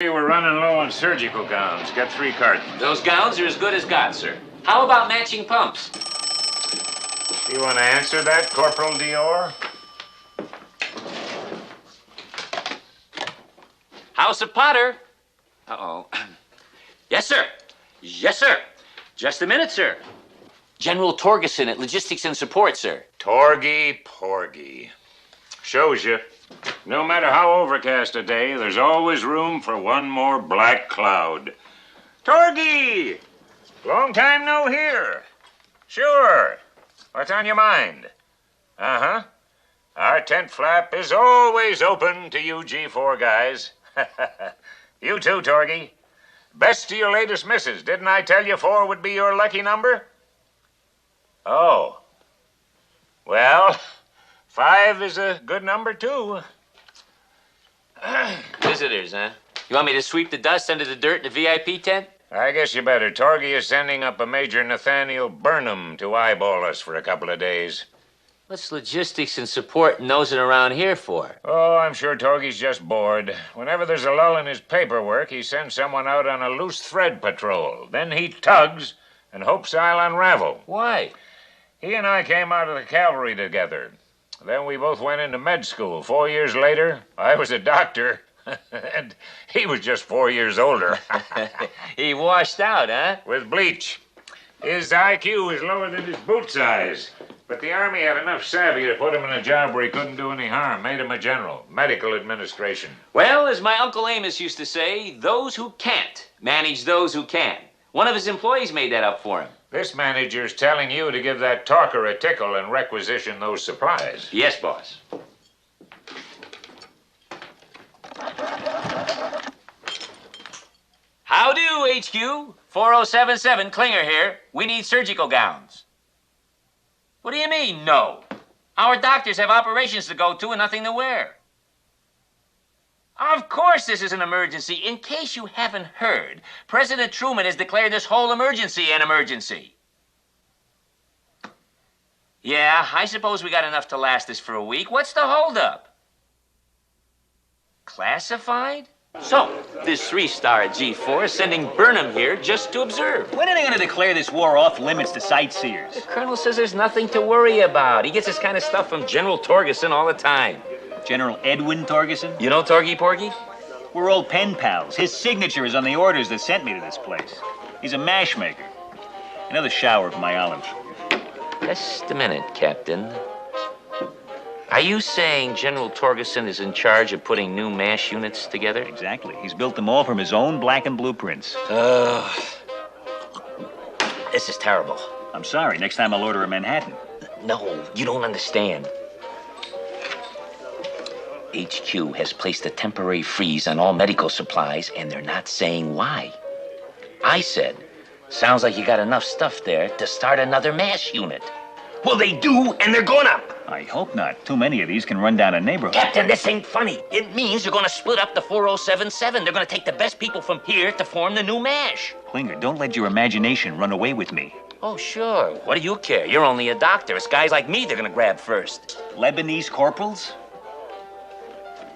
We were running low on surgical gowns. Got 3 cartons. Those gowns are as good as gods, sir. How about matching pumps? You want to answer that, Corporal Dior? House of Potter. Uh-oh. Yes, sir. Yes, sir. Just a minute, sir. General Torgeson at Logistics and Support, sir. Torgy Porgy. Shows you. No matter how overcast a day, there's always room for one more black cloud. Torgy! Long time no hear. Sure. What's on your mind? Uh-huh. Our tent flap is always open to you G4 guys. You too, Torgy. Best to your latest missus. Didn't I tell you 4 would be your lucky number? Oh. Well, 5 is a good number, too. Visitors, huh? You want me to sweep the dust under the dirt in the VIP tent? I guess you better. Torgy is sending up a Major Nathaniel Burnham to eyeball us for a couple of days. What's Logistics and Support nosing around here for? Oh, I'm sure Torgy's just bored. Whenever there's a lull in his paperwork, he sends someone out on a loose thread patrol. Then he tugs and hopes I'll unravel. Why? He and I came out of the cavalry together. Then we both went into med school. 4 years later, I was a doctor, and he was just 4 years older. He washed out, huh? With bleach. His IQ was lower than his boot size. But the Army had enough savvy to put him in a job where he couldn't do any harm. Made him a general. Medical administration. Well, as my Uncle Amos used to say, those who can't manage those who can. One of his employees made that up for him. This manager's telling you to give that talker a tickle and requisition those supplies. Yes, boss. How do, HQ? 4077, Klinger here. We need surgical gowns. What do you mean, no? Our doctors have operations to go to and nothing to wear. Of course this is an emergency. In case you haven't heard, President Truman has declared this whole emergency an emergency. Yeah, I suppose we got enough to last us for a week. What's the holdup? Classified? So, this 3-star G4 is sending Burnham here just to observe. When are they going to declare this war off limits to sightseers? The colonel says there's nothing to worry about. He gets this kind of stuff from General Torgeson all the time. General Edwin Torgeson? You know Torgy Porgy? We're old pen pals. His signature is on the orders that sent me to this place. He's a mash maker. Another shower of my olives. Just a minute, Captain. Are you saying General Torgeson is in charge of putting new MASH units together? Exactly. He's built them all from his own blackened blueprints. This is terrible. I'm sorry. Next time I'll order a Manhattan. No, you don't understand. HQ has placed a temporary freeze on all medical supplies, and they're not saying why. I said, sounds like you got enough stuff there to start another MASH unit. Well, they do, and they're gonna. I hope not. Too many of these can run down a neighborhood. Captain, this ain't funny. It means they're gonna split up the 4077. They're gonna take the best people from here to form the new MASH. Klinger, don't let your imagination run away with me. Oh, sure. What do you care? You're only a doctor. It's guys like me they're gonna grab first. Lebanese corporals?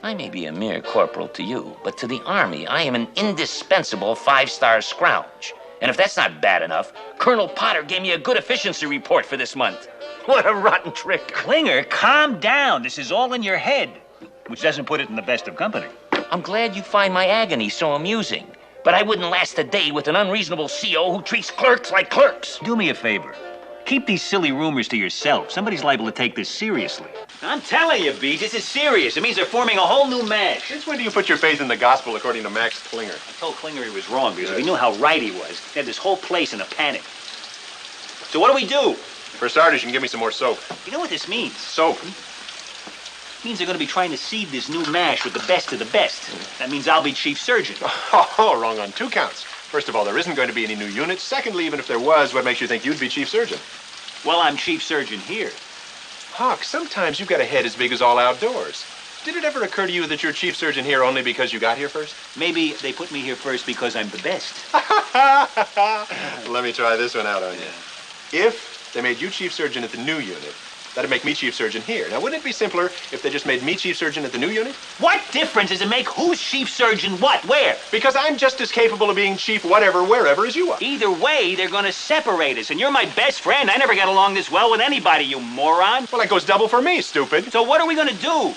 I may be a mere corporal to you, but to the Army, I am an indispensable 5-star scrouge. And if that's not bad enough, Colonel Potter gave me a good efficiency report for this month. What a rotten trick. Klinger, calm down. This is all in your head. Which doesn't put it in the best of company. I'm glad you find my agony so amusing. But I wouldn't last a day with an unreasonable CO who treats clerks like clerks. Do me a favor. Keep these silly rumors to yourself. Somebody's liable to take this seriously. I'm telling you, B, this is serious. It means they're forming a whole new MASH. Since when do you put your faith in the gospel according to Max Klinger? I told Klinger he was wrong because if he knew how right he was, he had this whole place in a panic. So what do we do? For starters, you can give me some more soap. You know what this means? Soap? It means they're going to be trying to seed this new MASH with the best of the best. That means I'll be chief surgeon. Oh, wrong on 2 counts. First of all, there isn't going to be any new units. Secondly, even if there was, what makes you think you'd be chief surgeon? Well, I'm chief surgeon here. Hawk, sometimes you've got a head as big as all outdoors. Did it ever occur to you that you're chief surgeon here only because you got here first? Maybe they put me here first because I'm the best. Let me try this one out on you. If they made you chief surgeon at the new unit, That'd make me chief surgeon here. Now, wouldn't it be simpler if they just made me chief surgeon at the new unit? What difference does it make who's chief surgeon what, where? Because I'm just as capable of being chief whatever, wherever as you are. Either way, they're gonna separate us, and you're my best friend. I never got along this well with anybody, you moron. Well, that goes double for me, stupid. So what are we gonna do?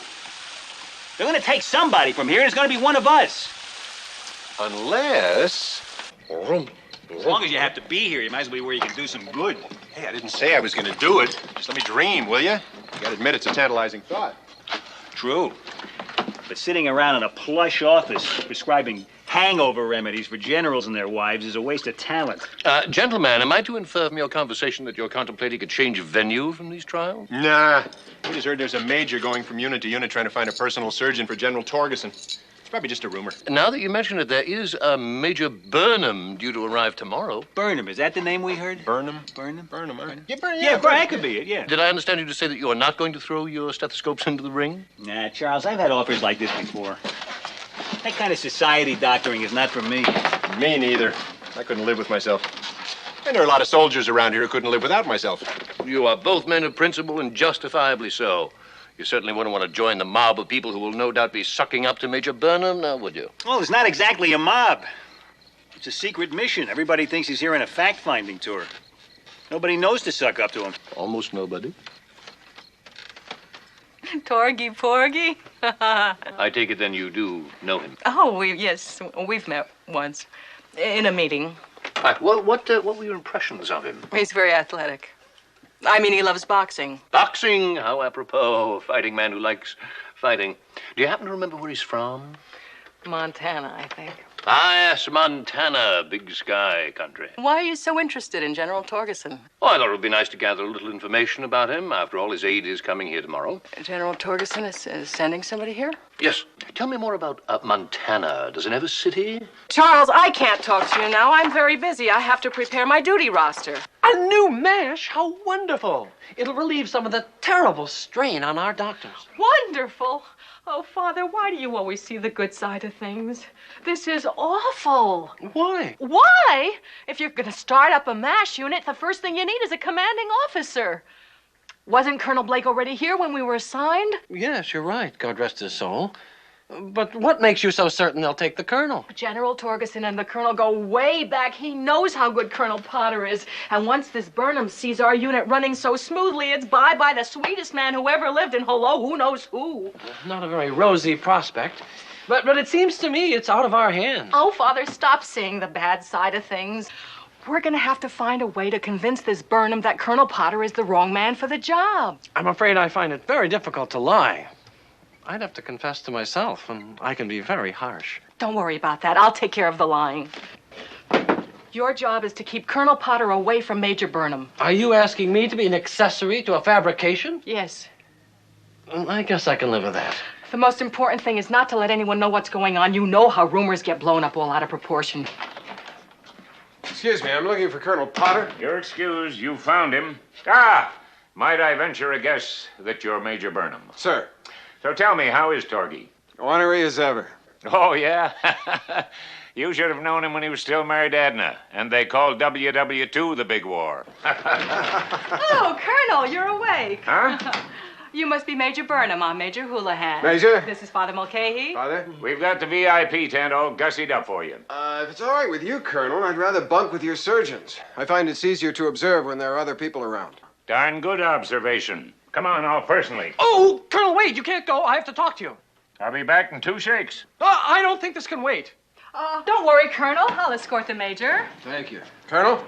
They're gonna take somebody from here, and it's gonna be one of us. Unless... As long as you have to be here, you might as well be where you can do some good. Hey, I didn't say I was going to do it. Just let me dream, will you? You gotta admit it's a tantalizing thought. True. But sitting around in a plush office prescribing hangover remedies for generals and their wives is a waste of talent. Gentlemen, am I to infer from your conversation that you're contemplating a change of venue from these trials? Nah. We just heard there's a major going from unit to unit trying to find a personal surgeon for General Torgeson. It's probably just a rumor. Now that you mention it, there is a Major Burnham due to arrive tomorrow. Burnham, is that the name we heard? Burnham? Burnham? Burnham, huh? Yeah, that could be it, yeah. Did I understand you to say that you are not going to throw your stethoscopes into the ring? Nah, Charles, I've had offers like this before. That kind of society doctoring is not for me. Me neither. I couldn't live with myself. And there are a lot of soldiers around here who couldn't live without myself. You are both men of principle and justifiably so. You certainly wouldn't want to join the mob of people who will no doubt be sucking up to Major Burnham, now would you? Well, it's not exactly a mob. It's a secret mission. Everybody thinks he's here on a fact-finding tour. Nobody knows to suck up to him. Almost nobody. Torgy Porgy? I take it then you do know him. Oh, yes, we've met once in a meeting. Right, well, what were your impressions of him? He's very athletic. I mean, he loves boxing. Boxing? How apropos. A fighting man who likes fighting. Do you happen to remember where he's from? Montana, I think. Ah, yes, Montana, big sky country. Why are you so interested in General Torgeson? Oh, I thought it would be nice to gather a little information about him. After all, his aide is coming here tomorrow. General Torgeson is sending somebody here? Yes. Tell me more about Montana. Does it have a city? Charles, I can't talk to you now. I'm very busy. I have to prepare my duty roster. A new MASH? How wonderful. It'll relieve some of the terrible strain on our doctors. Wonderful. Oh, Father, why do you always see the good side of things? This is awful. Why? Why? If you're going to start up a MASH unit, the first thing you need is a commanding officer. Wasn't Colonel Blake already here when we were assigned? Yes, you're right. God rest his soul. But what makes you so certain they'll take the colonel? General Torgeson and the colonel go way back. He knows how good Colonel Potter is. And once this Burnham sees our unit running so smoothly, it's bye-bye the sweetest man who ever lived, and hello, who knows who. Not a very rosy prospect. But it seems to me it's out of our hands. Oh, Father, stop seeing the bad side of things. We're going to have to find a way to convince this Burnham that Colonel Potter is the wrong man for the job. I'm afraid I find it very difficult to lie. I'd have to confess to myself, and I can be very harsh. Don't worry about that. I'll take care of the lying. Your job is to keep Colonel Potter away from Major Burnham. Are you asking me to be an accessory to a fabrication? Yes. I guess I can live with that. The most important thing is not to let anyone know what's going on. You know how rumors get blown up all out of proportion. Excuse me, I'm looking for Colonel Potter. You're excused. You found him. Ah! Might I venture a guess that you're Major Burnham? Sir, So tell me, how is Torgy? ornery as ever. Oh, yeah? You should have known him when he was still married to Edna, and they called WW2 the Big War. Oh, Colonel, you're awake. Huh? You must be Major Burnham. I'm Major Houlihan. Major? This is Father Mulcahy. Father? We've got the VIP tent all gussied up for you. If it's all right with you, Colonel, I'd rather bunk with your surgeons. I find it's easier to observe when there are other people around. Darn good observation. Come on, all personally. Oh, Colonel Wade, you can't go. I have to talk to you. I'll be back in 2 shakes. I don't think this can wait. Don't worry, Colonel. I'll escort the Major. Thank you. Colonel?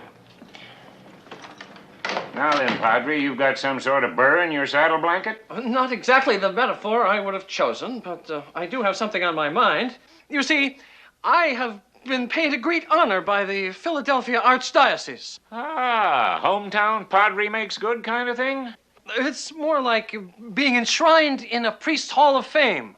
Now then, Padre, you've got some sort of burr in your saddle blanket? Not exactly the metaphor I would have chosen, but I do have something on my mind. You see, I have been paid a great honor by the Philadelphia Archdiocese. Ah, hometown Padre makes good kind of thing? It's more like being enshrined in a priest's hall of fame.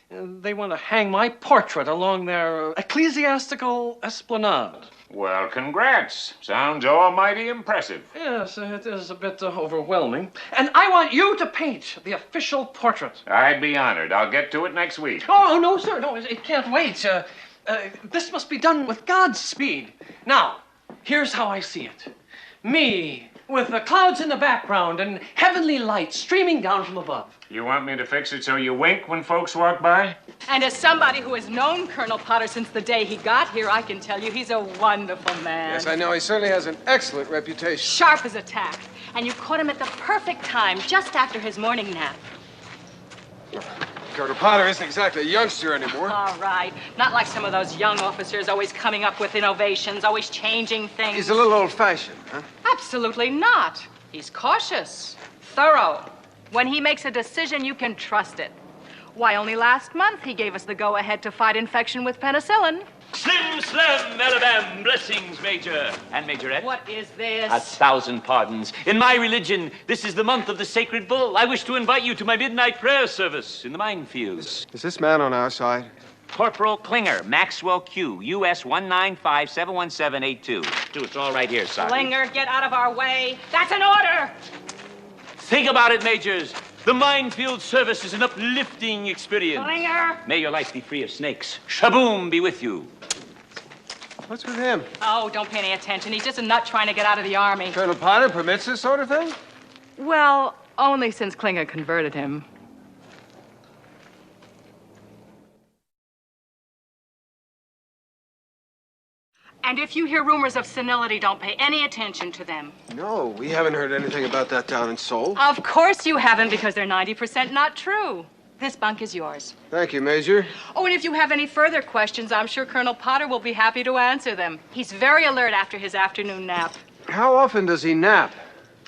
They want to hang my portrait along their ecclesiastical esplanade. Well, congrats. Sounds almighty impressive. Yes, it is a bit overwhelming. And I want you to paint the official portrait. I'd be honored. I'll get to it next week. Oh, no, sir. No, it can't wait. This must be done with God's speed. Now, here's how I see it. Me, with the clouds in the background and heavenly light streaming down from above. You want me to fix it so you wink when folks walk by? And as somebody who has known Colonel Potter since the day he got here, I can tell you he's a wonderful man. Yes, I know. He certainly has an excellent reputation. Sharp as a tack. And you caught him at the perfect time, just after his morning nap. Colonel Potter isn't exactly a youngster anymore. All right. Not like some of those young officers always coming up with innovations, always changing things. He's a little old-fashioned, huh? Absolutely not. He's cautious, thorough. When he makes a decision, you can trust it. Why, only last month he gave us the go-ahead to fight infection with penicillin. Slim, slam, alabam, blessings, Major. And Majorette? What is this? 1,000 pardons. In my religion, this is the month of the sacred bull. I wish to invite you to my midnight prayer service in the minefields. Is this man on our side? Corporal Klinger, Maxwell Q, US 195-71782. It's all right here, Sergeant. Klinger, get out of our way. That's an order! Think about it, Majors. The minefield service is an uplifting experience. Klinger! May your life be free of snakes. Shaboom be with you. What's with him? Oh, don't pay any attention. He's just a nut trying to get out of the Army. Colonel Potter permits this sort of thing? Well, only since Klinger converted him. And if you hear rumors of senility, don't pay any attention to them. No, we haven't heard anything about that down in Seoul. Of course you haven't, because they're 90% not true. This bunk is yours. Thank you, Major. Oh, and if you have any further questions, I'm sure Colonel Potter will be happy to answer them. He's very alert after his afternoon nap. How often does he nap?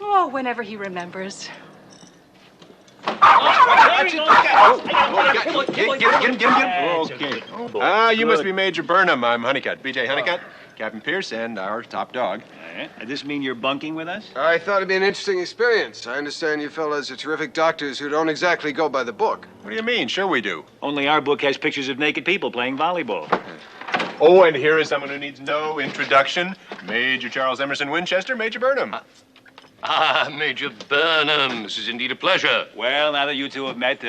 Oh, whenever he remembers. Get him. Okay. You must be Major Burnham. I'm Honeycutt, B.J. Honeycutt, Captain Pierce, and our top dog. Does this mean you're bunking with us? I thought it'd be an interesting experience. I understand you fellas are terrific doctors who don't exactly go by the book. What do you mean? Sure we do. Only our book has pictures of naked people playing volleyball. Oh, and here is someone who needs no introduction. Major Charles Emerson Winchester, Major Burnham. Major Burnham, this is indeed a pleasure. Well, now that you two have met,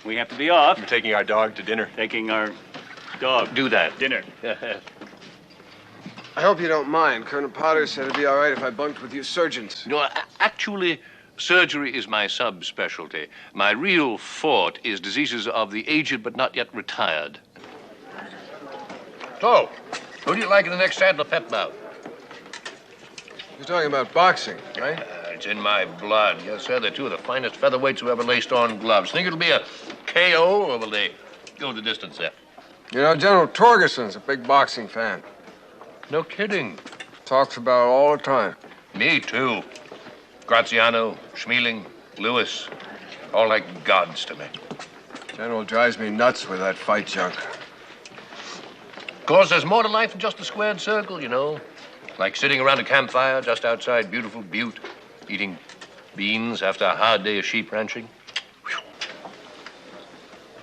we have to be off. We're taking our dog to dinner. Taking our dog. Do that. Dinner. I hope you don't mind. Colonel Potter said it'd be all right if I bunked with you surgeons. No, actually, surgery is my subspecialty. My real forte is diseases of the aged but not yet retired. So, who do you like in the next Sadler pep bout? You're talking about boxing, right? It's in my blood. Yes, sir. They're two of the finest featherweights who ever laced on gloves. Think it'll be a KO, or will they go the distance there? You know, General Torgerson's a big boxing fan. No kidding. Talks about it all the time. Me, too. Graziano, Schmeling, Lewis, all like gods to me. General drives me nuts with that fight junk. Of course, there's more to life than just a squared circle, you know. Like sitting around a campfire just outside beautiful Butte, eating beans after a hard day of sheep ranching.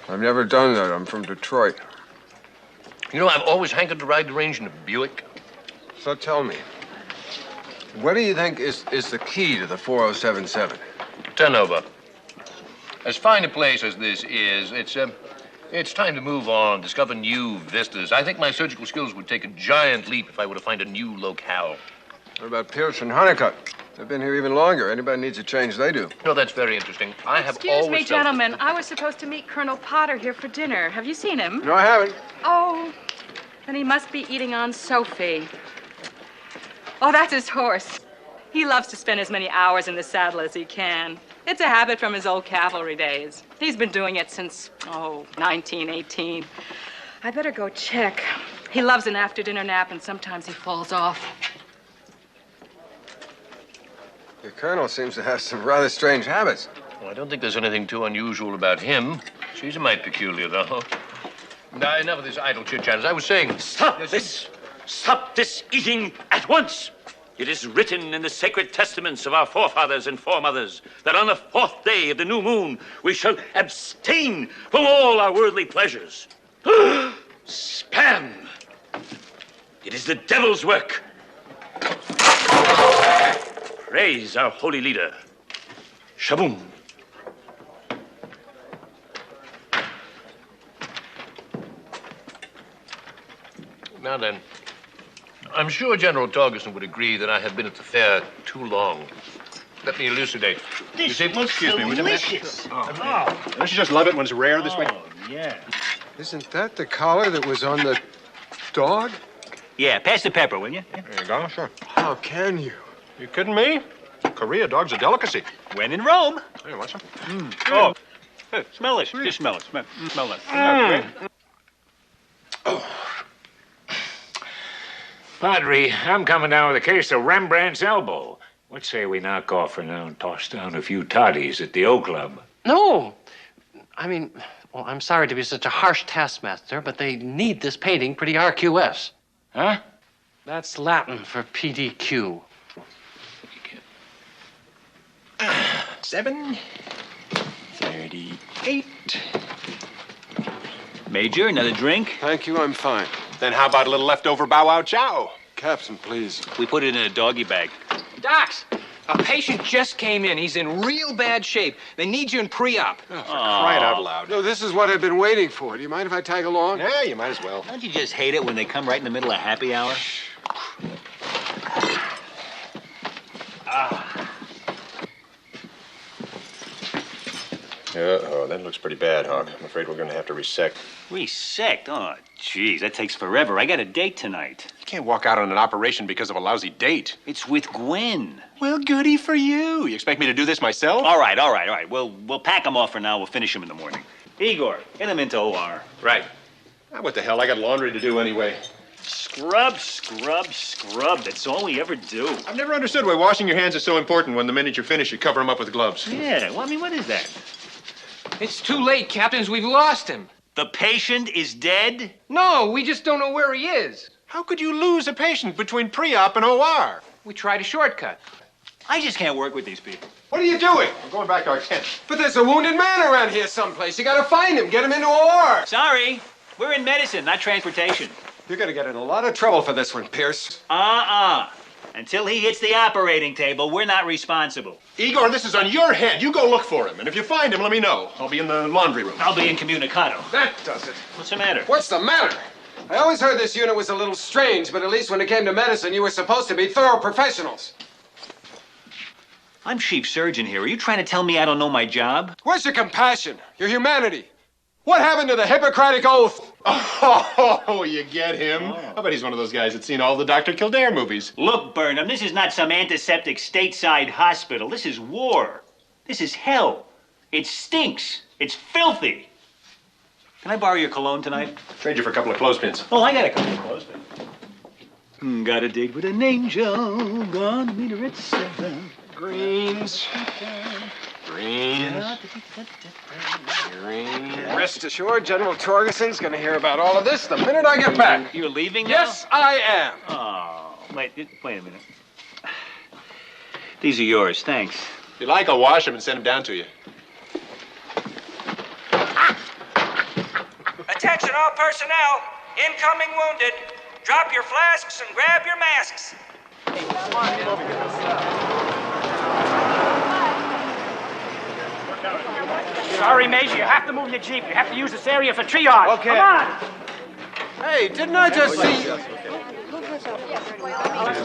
I've never done that. I'm from Detroit. You know, I've always hankered to ride the range in a Buick. So tell me, what do you think is the key to the 4077? Turnover. As fine a place as this is, it's time to move on, discover new vistas. I think my surgical skills would take a giant leap if I were to find a new locale. What about Pierce and Honeycutt? They've been here even longer. Anybody needs a change, they do. No, that's very interesting. I have Excuse always me, felt- gentlemen. I was supposed to meet Colonel Potter here for dinner. Have you seen him? No, I haven't. Oh, then he must be eating on Sophie. Oh, that's his horse. He loves to spend as many hours in the saddle as he can. It's a habit from his old cavalry days. He's been doing it since, 1918. I better go check. He loves an after-dinner nap, and sometimes he falls off. Your colonel seems to have some rather strange habits. Well, I don't think there's anything too unusual about him. She's a mite peculiar, though. Now, enough of this idle chit-chat. As I was saying... Stop this! Stop this eating at once! It is written in the sacred testaments of our forefathers and foremothers that on the 4th day of the new moon we shall abstain from all our worldly pleasures. Spam! It is the devil's work. Praise our holy leader. Shaboom. Now then, I'm sure General Torgerson would agree that I have been at the fair too long. Let me elucidate. This excuse me, delicious. Don't you just love it when it's rare this way? Yeah. Isn't that the collar that was on the dog? Yeah, pass the pepper, will you? There you go, sure. How can you? You kidding me? Korea dog's a delicacy. When in Rome. Hey, want some? Oh, hey, smell this. Just smell it. Smell that. Padre, I'm coming down with a case of Rembrandt's elbow. What say we knock off for now and toss down a few toddies at the O Club? No. I mean, well, I'm sorry to be such a harsh taskmaster, but they need this painting pretty RQS. Huh? That's Latin for PDQ. 7:38. Major, another drink? Thank you, I'm fine. Then how about a little leftover bow wow chow? Captain, please. We put it in a doggy bag. Docs, a patient just came in. He's in real bad shape. They need you in pre-op. Crying out loud. No, this is what I've been waiting for. Do you mind if I tag along? Yeah, you might as well. Don't you just hate it when they come right in the middle of happy hour? Uh-oh, that looks pretty bad, Hawk. I'm afraid we're gonna have to resect. Resect? Oh, jeez, that takes forever. I got a date tonight. You can't walk out on an operation because of a lousy date. It's with Gwen. Well, goody for you. You expect me to do this myself? All right. We'll pack them off for now. We'll finish them in the morning. Igor, get them into OR. Right. Ah, what the hell? I got laundry to do anyway. Scrub. That's all we ever do. I've never understood why washing your hands is so important when the minute you're finished, you cover them up with gloves. Yeah, well, I mean, what is that? It's too late, Captains. We've lost him. The patient is dead? No, we just don't know where he is. How could you lose a patient between pre-op and OR? We tried a shortcut. I just can't work with these people. What are you doing? We're going back to our tent. But there's a wounded man around here someplace. You gotta find him. Get him into OR. Sorry, we're in medicine, not transportation. You're gonna get in a lot of trouble for this one, Pierce. Until he hits the operating table, we're not responsible. Igor, this is on your head. You go look for him. And if you find him, let me know. I'll be in the laundry room. I'll be incommunicado. That does it. What's the matter? What's the matter? I always heard this unit was a little strange, but at least when it came to medicine, you were supposed to be thorough professionals. I'm chief surgeon here. Are you trying to tell me I don't know my job? Where's your compassion, your humanity? What happened to the Hippocratic Oath? Oh, you get him. I bet he's one of those guys that's seen all the Dr. Kildare movies. Look, Burnham, this is not some antiseptic stateside hospital. This is war. This is hell. It stinks. It's filthy. Can I borrow your cologne tonight? Trade you for a couple of clothespins. Oh, I got a couple of clothespins. Got a date with an angel. Gonna meet her at 7. Greens. Rest assured, General Torgerson's gonna hear about all of this the minute I get back. You're leaving now? Yes, I am. Oh, wait a minute. These are yours, thanks. If you like, I'll wash them and send them down to you. Attention all personnel, incoming wounded. Drop your flasks and grab your masks. Sorry, Major, you have to move your jeep. You have to use this area for triage. Okay. Come on. Hey, didn't I just see...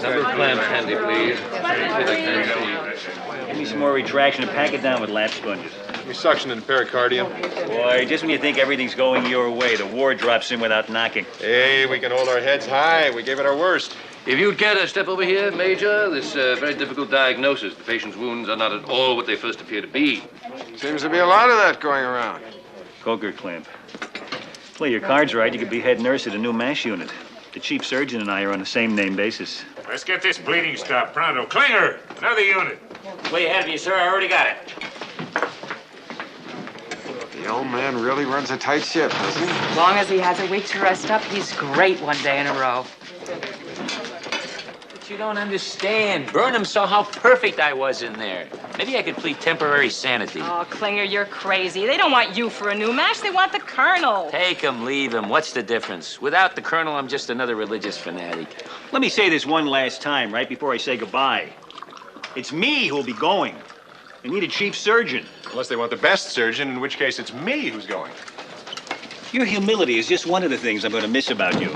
Number clamps handy, please. Give me some more retraction and pack it down with lap sponges. We suction in the pericardium. Boy, just when you think everything's going your way, the war drops in without knocking. Hey, we can hold our heads high. We gave it our worst. If you'd care to step over here, Major, this very difficult diagnosis. The patient's wounds are not at all what they first appear to be. Seems to be a lot of that going around. Coker clamp. Play your cards right, you could be head nurse at a new MASH unit. The chief surgeon and I are on the same name basis. Let's get this bleeding stopped pronto. Klinger, another unit. Way ahead of you, sir. I already got it. The old man really runs a tight ship, doesn't he? As long as he has a week to rest up, he's great one day in a row. But you don't understand. Burnham saw how perfect I was in there. Maybe I could plead temporary sanity. Oh, Klinger, you're crazy. They don't want you for a new match. They want the colonel. Take him, leave him. What's the difference? Without the colonel, I'm just another religious fanatic. Let me say this one last time, right before I say goodbye. It's me who'll be going. They need a chief surgeon. Unless they want the best surgeon, in which case it's me who's going. Your humility is just one of the things I'm going to miss about you.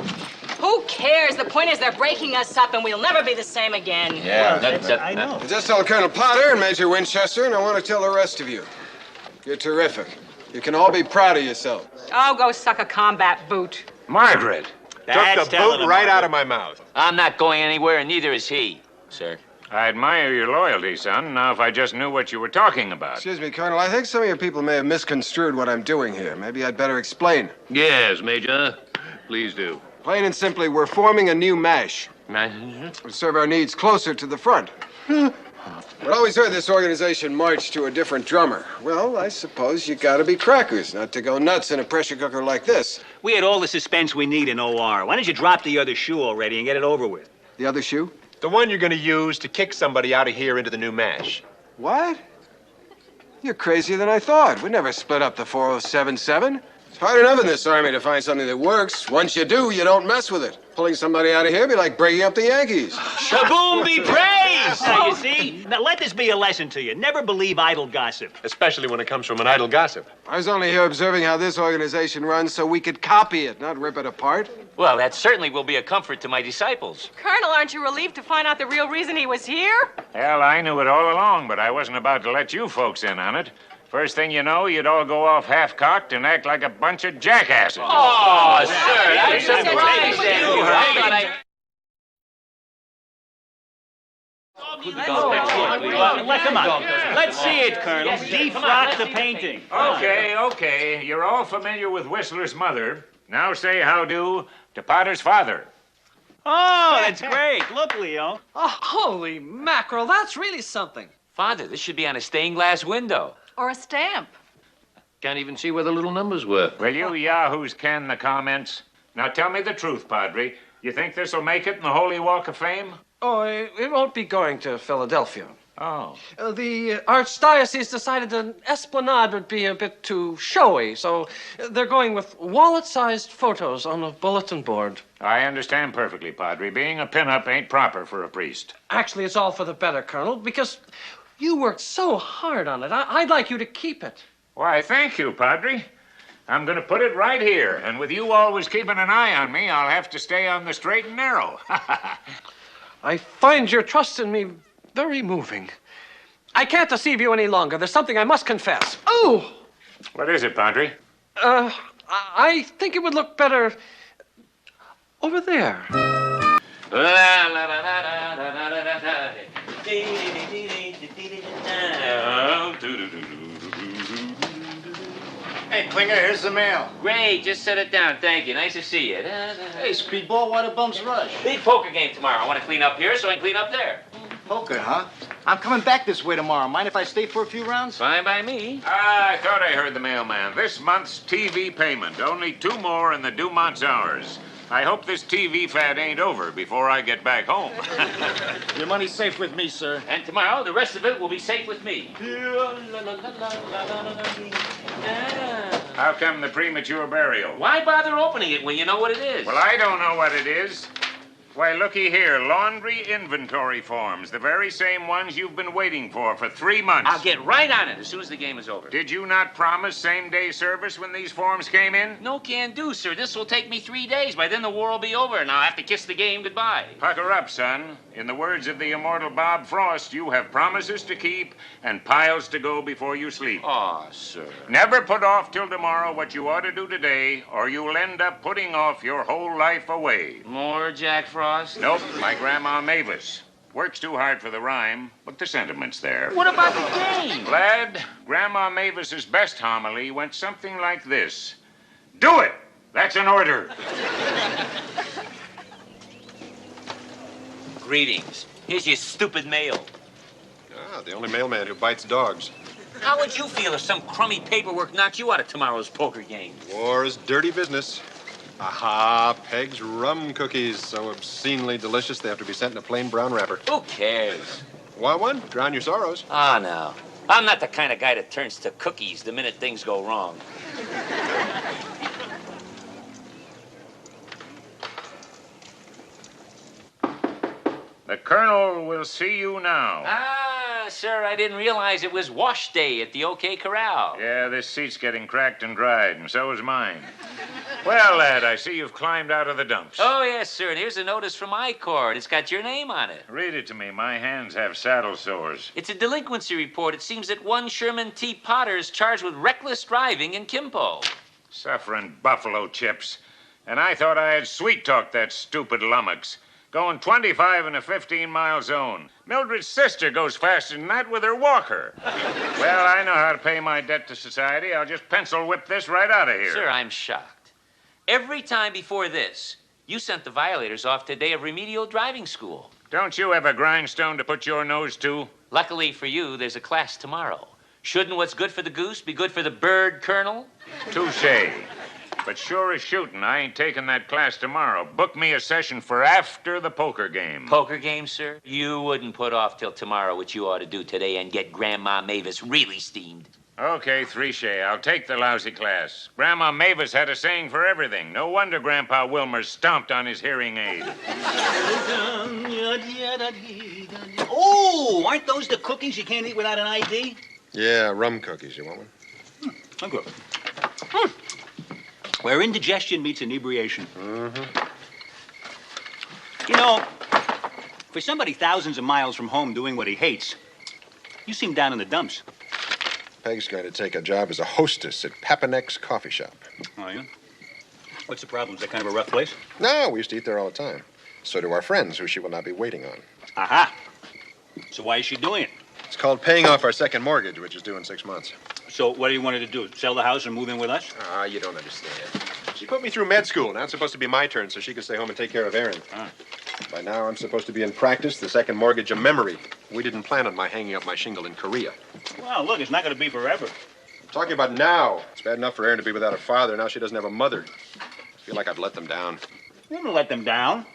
Who cares? The point is they're breaking us up and we'll never be the same again. Yeah, I know. I just told Colonel Potter and Major Winchester, and I want to tell the rest of you. You're terrific. You can all be proud of yourself. Oh, go suck a combat boot. Margaret. Took the boot right out of my mouth. I'm not going anywhere, and neither is he, sir. I admire your loyalty, son. Now, if I just knew what you were talking about. Excuse me, Colonel. I think some of your people may have misconstrued what I'm doing here. Maybe I'd better explain. Yes, Major. Please do. Plain and simply, we're forming a new MASH. To serve our needs closer to the front. I've always heard this organization march to a different drummer. Well, I suppose you gotta be crackers not to go nuts in a pressure cooker like this. We had all the suspense we need in OR. Why don't you drop the other shoe already and get it over with? The other shoe? The one you're going to use to kick somebody out of here into the new MASH. What? You're crazier than I thought. We never split up the 4077. It's hard enough in this army to find something that works. Once you do, you don't mess with it. Pulling somebody out of here be like breaking up the Yankees. Shaboom be praised! Now, you see? Now, let this be a lesson to you. Never believe idle gossip. Especially when it comes from an idle gossip. I was only here observing how this organization runs so we could copy it, not rip it apart. Well, that certainly will be a comfort to my disciples. Colonel, aren't you relieved to find out the real reason he was here? Hell, I knew it all along, but I wasn't about to let you folks in on it. First thing you know, you'd all go off half-cocked and act like a bunch of jackasses. Oh, sir, I'm surprised at you. I thought I... Come on. Let's see it, Colonel. Defrock the painting. Okay. You're all familiar with Whistler's mother. Now say how-do to Potter's father. Oh, that's great. Look, Leo. Oh, holy mackerel, that's really something. Father, this should be on a stained glass window. Or a stamp. Can't even see where the little numbers were. Will you yahoos can the comments? Now tell me the truth, Padre. You think this'll make it in the Holy Walk of Fame? Oh, it won't be going to Philadelphia. Oh. The Archdiocese decided an esplanade would be a bit too showy, so they're going with wallet-sized photos on a bulletin board. I understand perfectly, Padre. Being a pinup ain't proper for a priest. Actually, it's all for the better, Colonel, because you worked so hard on it. I'd like you to keep it. Why, thank you, Padre. I'm going to put it right here, and with you always keeping an eye on me, I'll have to stay on the straight and narrow. I find your trust in me very moving. I can't deceive you any longer. There's something I must confess. Oh! What is it, Padre? I think it would look better over there. Hey, Klinger, here's the mail. Great, just set it down. Thank you. Nice to see you. Hey, Speedball, why the bumps rush? Big poker game tomorrow. I want to clean up here so I can clean up there. Poker, huh? I'm coming back this way tomorrow. Mind if I stay for a few rounds? Fine by me. I thought I heard the mailman. This month's TV payment. Only 2 more and the Dumont's ours. I hope this TV fad ain't over before I get back home. Your money's safe with me, sir. And tomorrow, the rest of it will be safe with me. How come the premature burial? Why bother opening it when you know what it is? Well, I don't know what it is. Why, looky here, laundry inventory forms, the very same ones you've been waiting for 3 months. I'll get right on it as soon as the game is over. Did you not promise same-day service when these forms came in? No can do, sir. This will take me 3 days. By then the war will be over, and I'll have to kiss the game goodbye. Pucker up, son. In the words of the immortal Bob Frost, you have promises to keep and piles to go before you sleep. Oh, sir. Never put off till tomorrow what you ought to do today, or you'll end up putting off your whole life away. More Jack Frost? Nope, my Grandma Mavis. Works too hard for the rhyme, but the sentiment's there. What about the game? Lad, Grandma Mavis's best homily went something like this. Do it! That's an order. Greetings. Here's your stupid mail. Ah, the only mailman who bites dogs. How would you feel if some crummy paperwork knocked you out of tomorrow's poker game? War is dirty business. Aha, Peg's rum cookies. So obscenely delicious, they have to be sent in a plain brown wrapper. Who cares? Want one? Drown your sorrows. Ah, no. I'm not the kind of guy that turns to cookies the minute things go wrong. The Colonel will see you now. Ah, sir, I didn't realize it was wash day at the OK Corral. Yeah, this seat's getting cracked and dried, and so is mine. Well, lad, I see you've climbed out of the dumps. Oh, yes, sir. And here's a notice from I-Court. It's got your name on it. Read it to me. My hands have saddle sores. It's a delinquency report. It seems that one Sherman T. Potter is charged with reckless driving in Kimpo. Suffering buffalo chips. And I thought I had sweet-talked that stupid lummox. Going 25 in a 15-mile zone. Mildred's sister goes faster than that with her walker. Well, I know how to pay my debt to society. I'll just pencil whip this right out of here. Sir, I'm shocked. Every time before this, you sent the violators off to a day of remedial driving school. Don't you have a grindstone to put your nose to? Luckily for you, there's a class tomorrow. Shouldn't what's good for the goose be good for the bird, Colonel? Touche. But sure as shooting, I ain't taking that class tomorrow. Book me a session for after the poker game. Poker game, sir? You wouldn't put off till tomorrow what you ought to do today and get Grandma Mavis really steamed. Okay, Threeshay, I'll take the lousy class. Grandma Mavis had a saying for everything. No wonder Grandpa Wilmer stomped on his hearing aid. Oh, aren't those the cookies you can't eat without an ID? Yeah, rum cookies. You want one? I'm good. Where indigestion meets inebriation. Mm-hmm. You know, for somebody thousands of miles from home doing what he hates, you seem down in the dumps. Peg's going to take a job as a hostess at Papaneck's coffee shop. Oh, yeah? What's the problem? Is that kind of a rough place? No, we used to eat there all the time. So do our friends, who she will not be waiting on. Aha. So why is she doing it? It's called paying off our second mortgage, which is due in 6 months. So what do you want her to do? Sell the house and move in with us? Ah, you don't understand. She put me through med school. Now it's supposed to be my turn so she can stay home and take care of Aaron. Ah. By now, I'm supposed to be in practice, the second mortgage a memory. We didn't plan on my hanging up my shingle in Korea. Well, look, it's not going to be forever. I'm talking about now. It's bad enough for Aaron to be without a father. Now she doesn't have a mother. I feel like I've let them down. You haven't let them down.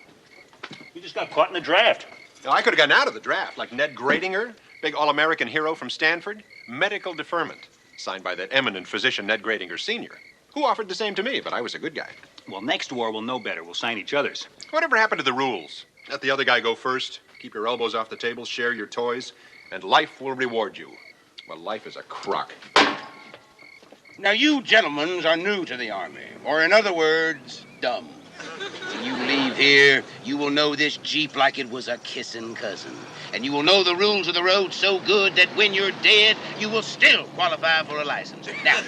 You just got caught in the draft. Now, I could have gotten out of the draft, like Ned Gradinger, big All-American hero from Stanford. Medical deferment, signed by that eminent physician, Ned Gradinger Sr., who offered the same to me, but I was a good guy. Well, next war, we'll know better. We'll sign each other's. Whatever happened to the rules? Let the other guy go first, keep your elbows off the table, share your toys, and life will reward you. Well, life is a crock. Now, you gentlemen are new to the Army, or in other words, dumb. When you leave here, you will know this Jeep like it was a kissing cousin. And you will know the rules of the road so good that when you're dead, you will still qualify for a license. Now,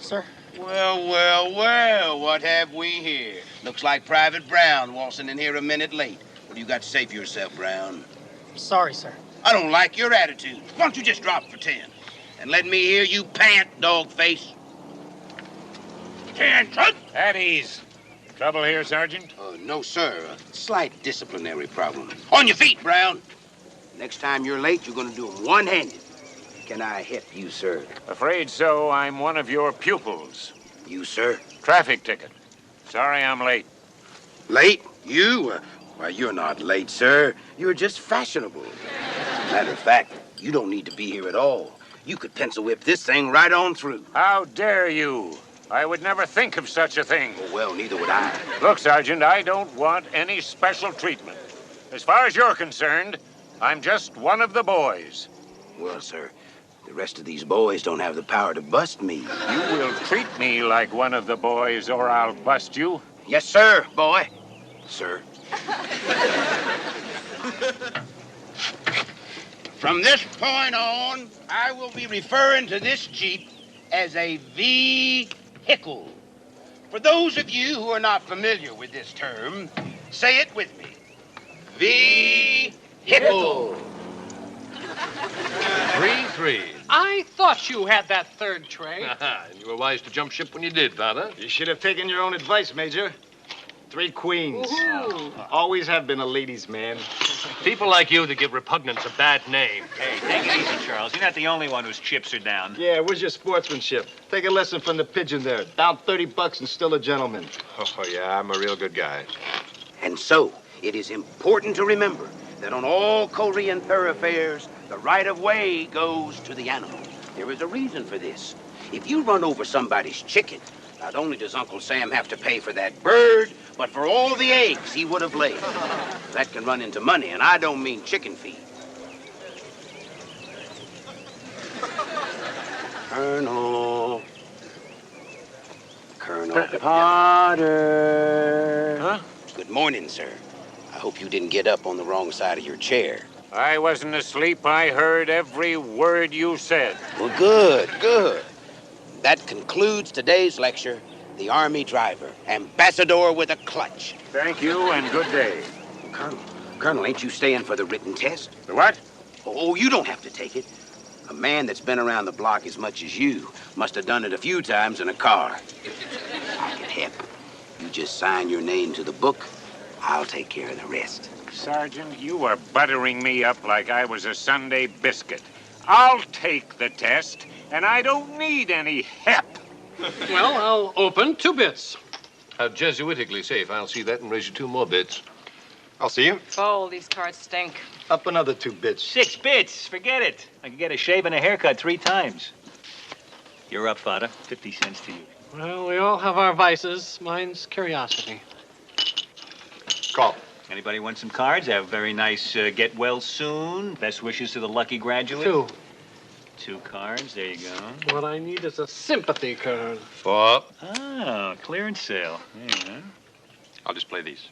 Sir? Well, what have we here? Looks like Private Brown waltzing in here a minute late. What do you got to say for yourself, Brown? Sorry, sir. I don't like your attitude. Why don't you just drop for 10? And let me hear you pant, dog face. 10, truck! At ease. Trouble here, Sergeant? No, sir. A slight disciplinary problem. On your feet, Brown. Next time you're late, you're going to do them one-handed. Can I help you, sir? Afraid so. I'm one of your pupils. You, sir? Traffic ticket. Sorry I'm late. Late? You? Why, you're not late, sir. You're just fashionable. Matter of fact, you don't need to be here at all. You could pencil whip this thing right on through. How dare you? I would never think of such a thing. Oh, well, neither would I. Look, Sergeant, I don't want any special treatment. As far as you're concerned, I'm just one of the boys. Well, sir, the rest of these boys don't have the power to bust me. You will treat me like one of the boys, or I'll bust you. Yes, sir, boy. Sir. From this point on, I will be referring to this Jeep as a vehicle. For those of you who are not familiar with this term, say it with me. Vehicle. 3-3. I thought you had that third tray. And you were wise to jump ship when you did, Father. You should have taken your own advice, Major. 3 queens. Always have been a ladies' man. People like you that give repugnance a bad name. Hey, take it easy, Charles. You're not the only one whose chips are down. Yeah, where's your sportsmanship? Take a lesson from the pigeon there. Down $30 and still a gentleman. Oh, yeah, I'm a real good guy. And so, it is important to remember that on all Korean thoroughfares, the right-of-way goes to the animal. There is a reason for this. If you run over somebody's chicken, not only does Uncle Sam have to pay for that bird, but for all the eggs he would have laid. That can run into money, and I don't mean chicken feed. Colonel. Colonel Potter. Huh? Good morning, sir. I hope you didn't get up on the wrong side of your chair. I wasn't asleep. I heard every word you said. Well, good, good. That concludes today's lecture. The Army driver, ambassador with a clutch. Thank you and good day. Colonel, ain't you staying for the written test? The what? Oh, you don't have to take it. A man that's been around the block as much as you must have done it a few times in a car. I can help. You just sign your name to the book. I'll take care of the rest. Sergeant, you are buttering me up like I was a Sunday biscuit. I'll take the test, and I don't need any help. Well, I'll open 2 bits. How Jesuitically safe. I'll see that and raise you 2 more bits. I'll see you. Oh, these cards stink. Up another 2 bits. 6 bits. Forget it. I can get a shave and a haircut 3 times. You're up, Father. 50 cents to you. Well, we all have our vices. Mine's curiosity. Call. Anybody want some cards? I have a very nice get well soon. Best wishes to the lucky graduate. 2. 2 cards. There you go. What I need is a sympathy card. 4. Oh, clearance sale. There you go. I'll just play these.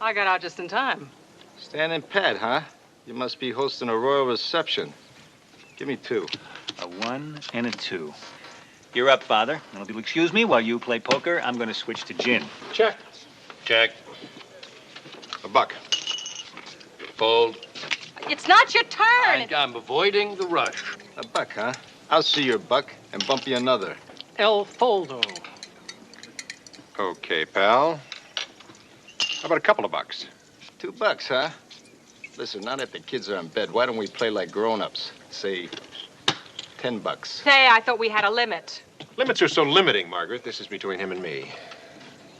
I got out just in time. Standing pat, huh? You must be hosting a royal reception. Give me 2. A 1 and a 2. You're up, Father. And if you'll excuse me while you play poker, I'm going to switch to gin. Check. Check. $1. Fold. It's not your turn. I'm avoiding the rush. $1, huh? I'll see your buck and bump you another. El Foldo. Okay, pal. How about a couple of bucks? $2, huh? Listen, now that the kids are in bed, why don't we play like grown-ups? Say, $10. Say, I thought we had a limit. Limits are so limiting, Margaret. This is between him and me.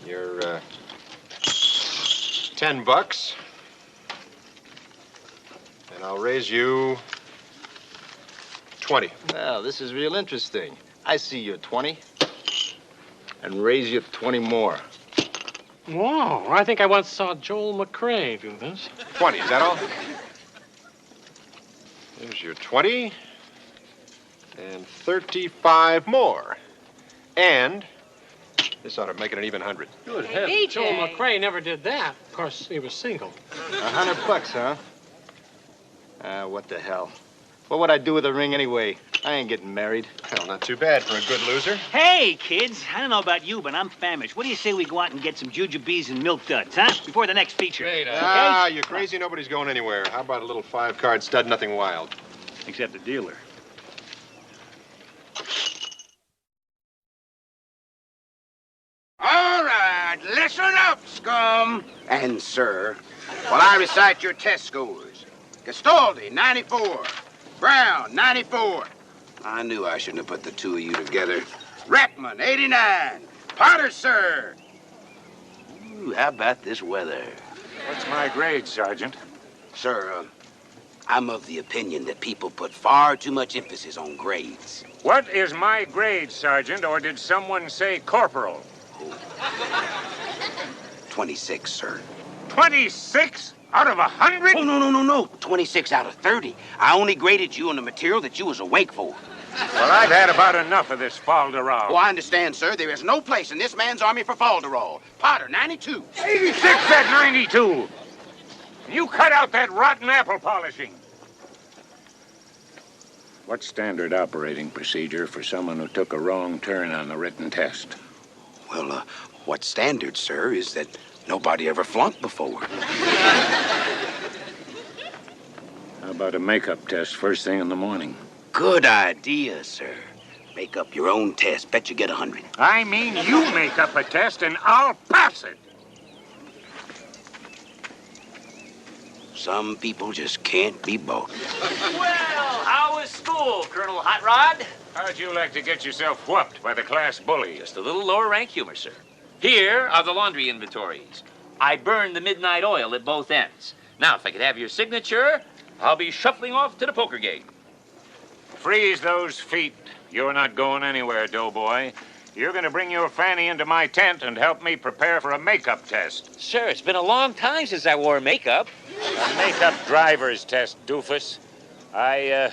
You're, $10. And I'll raise you 20. Well, this is real interesting. I see you 20 and raise you 20 more. Whoa, I think I once saw Joel McRae do this. 20, is that all? There's your 20. And 35 more. And this ought to make it an even 100. Good heavens. Joel McRae never did that. Of course, he was single. $100, huh? What the hell? What would I do with a ring anyway? I ain't getting married. Well, not too bad for a good loser. Hey, kids. I don't know about you, but I'm famished. What do you say we go out and get some jujubes and milk duds, huh? Before the next feature. Great, okay? Ah, you're crazy. Nobody's going anywhere. How about a little 5-card stud, nothing wild? Except the dealer. All right, listen up, scum. And, sir, while I recite your test scores. Castaldi, 94. Brown, 94. I knew I shouldn't have put the 2 of you together. Rackman, 89. Potter, sir. Ooh, how about this weather? What's my grade, Sergeant? Sir, I'm of the opinion that people put far too much emphasis on grades. What is my grade, Sergeant, or did someone say corporal? 26, sir. 26 out of 100? Oh, no. 26 out of 30. I only graded you on the material that you was awake for. Well, I've had about enough of this falderall. Oh, I understand, sir. There is no place in this man's army for falderall. Potter, 92. 86 at 92. You cut out that rotten apple polishing. What's standard operating procedure for someone who took a wrong turn on the written test? Well, what's standard, sir, is that nobody ever flunked before. How about a makeup test first thing in the morning? Good idea, sir. Make up your own test. Bet you get 100. I mean, you make up a test and I'll pass it. Some people just can't be bought. Well, how was school, Colonel Hot Rod? How'd you like to get yourself whooped by the class bully? Just a little lower rank humor, sir. Here are the laundry inventories. I burned the midnight oil at both ends. Now, if I could have your signature, I'll be shuffling off to the poker game. Freeze those feet. You're not going anywhere, doughboy. You're going to bring your fanny into my tent and help me prepare for a makeup test. Sir, it's been a long time since I wore makeup. A makeup driver's test, doofus. I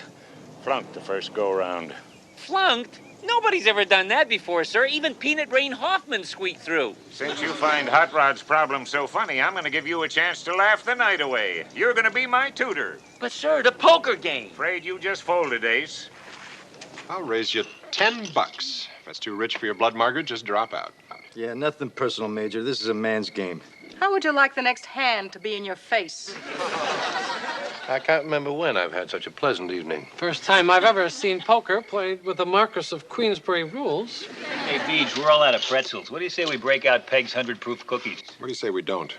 flunked the first go-round. Flunked? Nobody's ever done that before, sir. Even Peanut Brain Hoffman squeaked through. Since you find Hot Rod's problem so funny, I'm going to give you a chance to laugh the night away. You're going to be my tutor. But, sir, the poker game. Afraid you just folded, Ace. I'll raise you $10. If that's too rich for your blood, Margaret, just drop out. Yeah, nothing personal, Major. This is a man's game. How would you like the next hand to be in your face? I can't remember when I've had such a pleasant evening. First time I've ever seen poker played with the Marquis of Queensbury rules. Hey, Beach, we're all out of pretzels. What do you say we break out Peg's 100-proof cookies? What do you say we don't?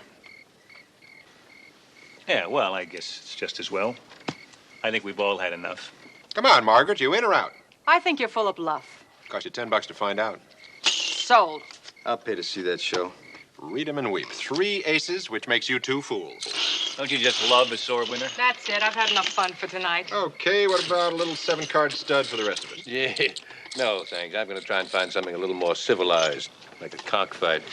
Yeah, well, I guess it's just as well. I think we've all had enough. Come on, Margaret, you in or out? I think you're full of bluff. Cost you $10 to find out. Sold. I'll pay to see that show. Read 'em and weep. 3 aces, which makes you 2 fools. Don't you just love a sore winner? That's it. I've had enough fun for tonight. Okay, what about a little 7-card stud for the rest of us? Yeah. No, thanks. I'm going to try and find something a little more civilized, like a cockfight.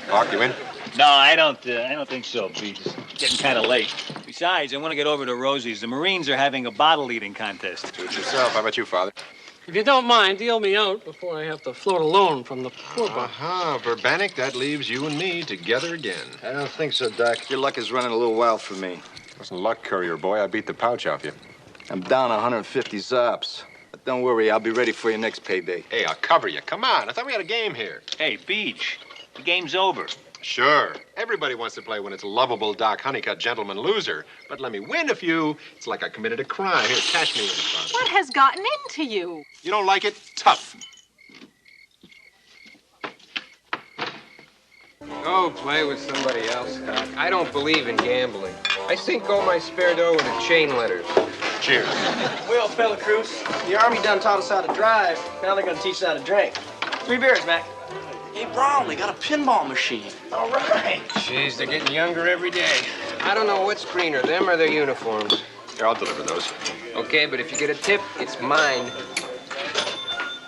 Hawk, you in? No, I don't think so, Beach. It's getting kind of late. Besides, I want to get over to Rosie's. The Marines are having a bottle eating contest. Suit yourself. How about you, Father? If you don't mind, deal me out before I have to float a loan from the poor box. Aha, Verbanik, that leaves you and me together again. I don't think so, Doc. Your luck is running a little wild for me. Wasn't luck, courier boy. I beat the pouch off you. I'm down 150 zops. But don't worry, I'll be ready for your next payday. Hey, I'll cover you. Come on. I thought we had a game here. Hey, Beach, the game's over. Sure. Everybody wants to play when it's lovable Doc Honeycutt, gentleman loser. But let me win a few. It's like I committed a crime. Here, cash me in, Father. What has gotten into you? You don't like it? Tough. Go play with somebody else, Doc. I don't believe in gambling. I sink all my spare dough into chain letters. Cheers. Well, fella Cruz, the Army done taught us how to drive. Now they're gonna teach us how to drink. 3 beers, Mac. Hey, Brown, they got a pinball machine. All right. Jeez, they're getting younger every day. I don't know what's greener, them or their uniforms. Here, I'll deliver those. Okay, but if you get a tip, it's mine.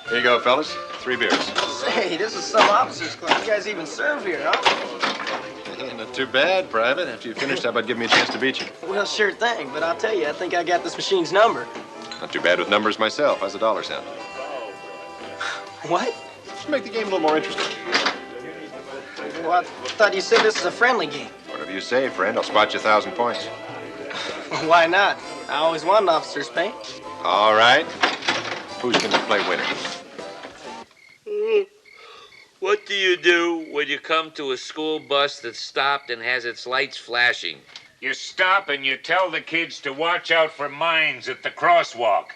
Here you go, fellas. 3 beers. Say, this is some officers club. You guys even serve here, huh? Not too bad, Private. After you finish, how about giving me a chance to beat you? Well, sure thing, but I'll tell you, I think I got this machine's number. Not too bad with numbers myself. How's the dollar sound? What? Just make the game a little more interesting. Well, I thought you said this is a friendly game. Whatever you say, friend. I'll spot you 1,000 points. Why not? I always wanted officer's pay. All right. Who's going to play winner? What do you do when you come to a school bus that's stopped and has its lights flashing? You stop and you tell the kids to watch out for mines at the crosswalk.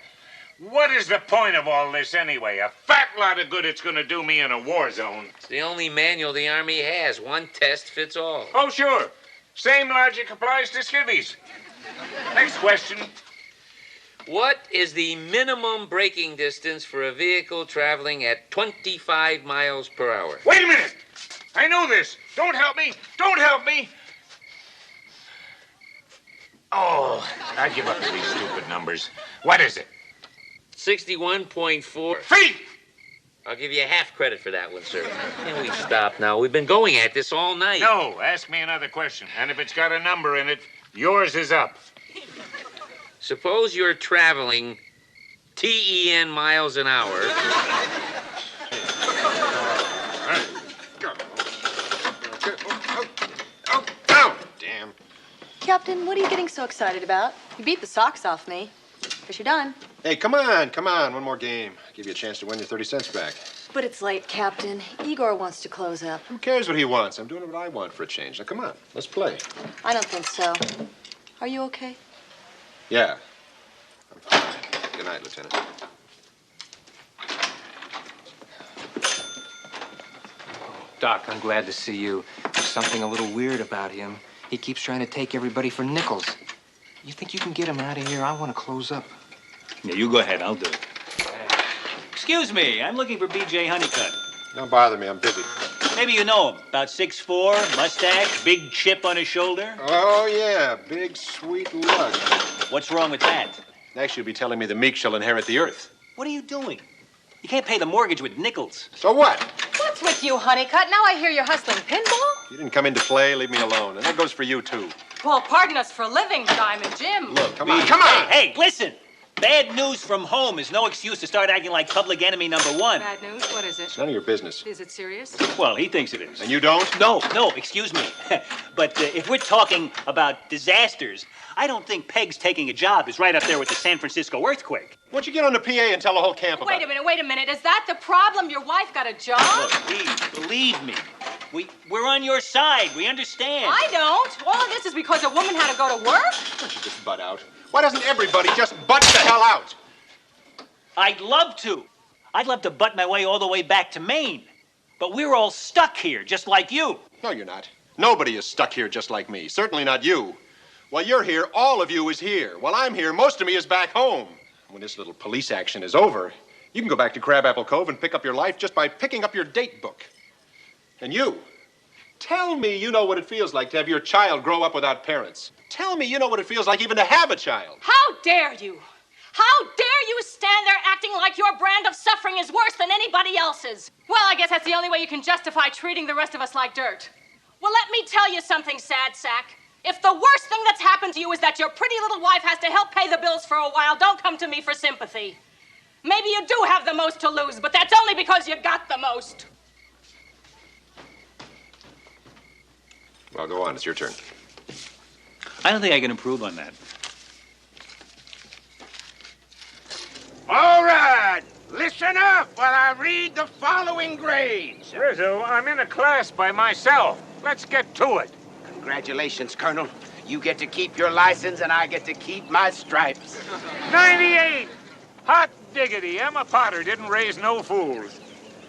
What is the point of all this anyway? A fat lot of good it's going to do me in a war zone. It's the only manual the Army has. One test fits all. Oh, sure. Same logic applies to skivvies. Next question. What is the minimum braking distance for a vehicle traveling at 25 miles per hour? Wait a minute! I know this. Don't help me. Don't help me. Oh, I give up to these stupid numbers. What is it? 61.4 feet! I'll give you half credit for that one, sir. Can we stop now? We've been going at this all night. No, ask me another question. And if it's got a number in it, yours is up. Suppose you're traveling TEN miles an hour. Oh, damn. Captain, what are you getting so excited about? You beat the socks off me. Guess you're done. Hey, come on, come on. One more game. Give you a chance to win your 30 cents back. But it's late, Captain. Igor wants to close up. Who cares what he wants? I'm doing what I want for a change. Now, come on. Let's play. I don't think so. Are you okay? Yeah. I'm fine. Good night, Lieutenant. Doc, I'm glad to see you. There's something a little weird about him. He keeps trying to take everybody for nickels. You think you can get him out of here? I want to close up. Yeah, you go ahead. I'll do it. Excuse me. I'm looking for B.J. Honeycutt. Don't bother me. I'm busy. Maybe you know him. About 6'4", mustache, big chip on his shoulder. Oh, yeah. Big, sweet lug. What's wrong with that? Next, you'll be telling me the meek shall inherit the earth. What are you doing? You can't pay the mortgage with nickels. So what? What's with you, Honeycutt? Now I hear you're hustling pinball? You didn't come in to play. Leave me alone. And that goes for you, too. Well, pardon us for living, Diamond Jim. Look, come on. Come on. Hey, listen. Bad news from home is no excuse to start acting like public enemy number one. Bad news? What is it? It's none of your business. Is it serious? Well, he thinks it is. And you don't? No, excuse me. But if we're talking about disasters, I don't think Peg's taking a job is right up there with the San Francisco earthquake. Why don't you get on the PA and tell the whole camp about Wait a minute. Is that the problem? Your wife got a job? Look, please, believe me. We're on your side. We understand. I don't. All of this is because a woman had to go to work? Why don't you just butt out? Why doesn't everybody just butt the hell out? I'd love to. I'd love to butt my way all the way back to Maine. But we're all stuck here, just like you. No, you're not. Nobody is stuck here just like me. Certainly not you. While you're here, all of you is here. While I'm here, most of me is back home. When this little police action is over, you can go back to Crabapple Cove and pick up your life just by picking up your date book. And you, tell me you know what it feels like to have your child grow up without parents. Tell me you know what it feels like even to have a child. How dare you? How dare you stand there acting like your brand of suffering is worse than anybody else's? Well, I guess that's the only way you can justify treating the rest of us like dirt. Well, let me tell you something, Sad Sack. If the worst thing that's happened to you is that your pretty little wife has to help pay the bills for a while, don't come to me for sympathy. Maybe you do have the most to lose, but that's only because you got the most. Well, go on. It's your turn. I don't think I can improve on that. All right, listen up while I read the following grades. Rizzo, I'm in a class by myself. Let's get to it. Congratulations, Colonel. You get to keep your license and I get to keep my stripes. 98! Hot diggity, Emma Potter didn't raise no fools.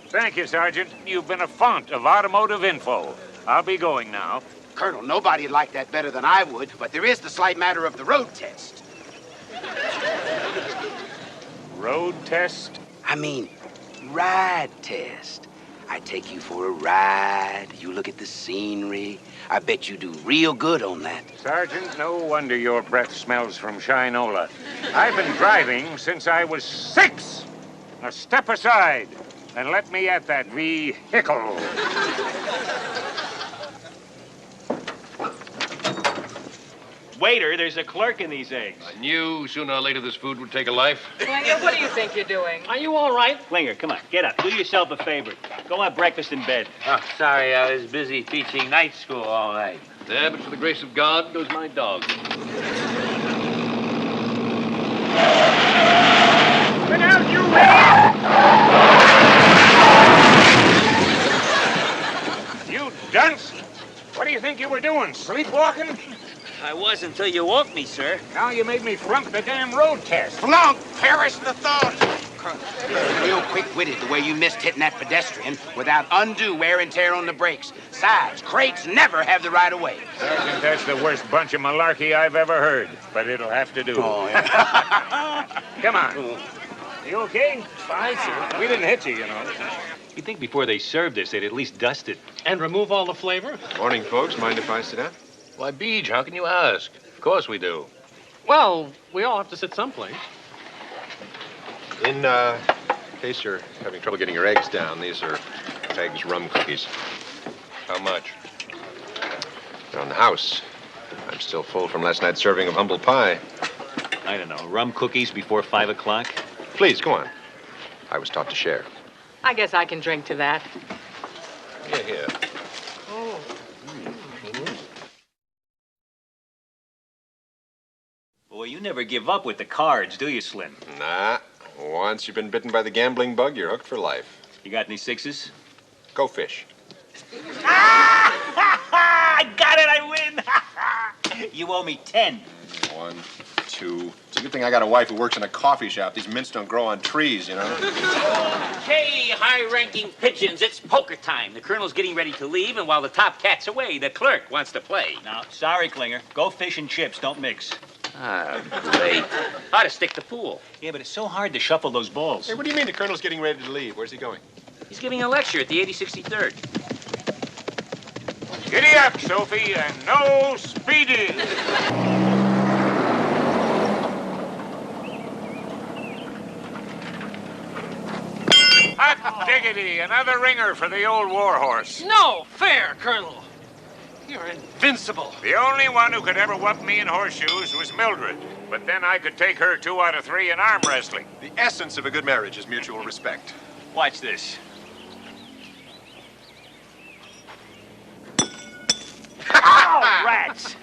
Thank you, Sergeant. You've been a font of automotive info. I'll be going now. Colonel, nobody'd like that better than I would, but there is the slight matter of the road test. Road test? I mean, ride test. I take you for a ride. You look at the scenery. I bet you do real good on that. Sergeant, no wonder your breath smells from Shinola. I've been driving since I was 6. Now step aside and let me at that vehicle. Waiter, there's a clerk in these eggs. I knew sooner or later this food would take a life. Klinger, what do you think you're doing? Are you all right? Klinger, come on, get up. Do yourself a favor. Go have breakfast in bed. Oh, sorry, I was busy teaching night school all night. Yeah, but for the grace of God goes my dog. Get out, you man! You dunce! What do you think you were doing, sleepwalking? I was until you woke me, sir. Now you made me flunk the damn road test. Flunk, perish the thought. You're real quick-witted the way you missed hitting that pedestrian without undue wear and tear on the brakes. Besides, crates never have the right of way. Sergeant, that's the worst bunch of malarkey I've ever heard, but it'll have to do. Oh, yeah. Come on. You okay? Fine, sir. We didn't hit you, you know. You'd think before they served this, they'd at least dust it. And remove all the flavor? Morning, folks. Mind if I sit down? Why, Beej, how can you ask? Of course we do. Well, we all have to sit someplace. In case you're having trouble getting your eggs down, these are Peg's rum cookies. How much? They're on the house. I'm still full from last night's serving of humble pie. I don't know, rum cookies before 5 o'clock? Please, go on. I was taught to share. I guess I can drink to that. Here, here. Oh. Boy, you never give up with the cards, do you, Slim? Nah. Once you've been bitten by the gambling bug, you're hooked for life. You got any sixes? Go fish. I got it, I win! You owe me 10. 1, 2. It's a good thing I got a wife who works in a coffee shop. These mints don't grow on trees, you know. Okay, high-ranking pigeons, it's poker time. The colonel's getting ready to leave, and while the top cat's away, the clerk wants to play. No, sorry, Klinger. Go fish and chips, don't mix. Ah, great. Ought to stick to pool. Yeah, but it's so hard to shuffle those balls. Hey, what do you mean the colonel's getting ready to leave? Where's he going? He's giving a lecture at the 8063rd. Giddy up, Sophie, and no speeding. Hot diggity, another ringer for the old warhorse. No fair, Colonel. You're invincible. The only one who could ever whoop me in horseshoes was Mildred. But then I could take her 2 out of 3 in arm wrestling. The essence of a good marriage is mutual respect. Watch this. Oh, rats!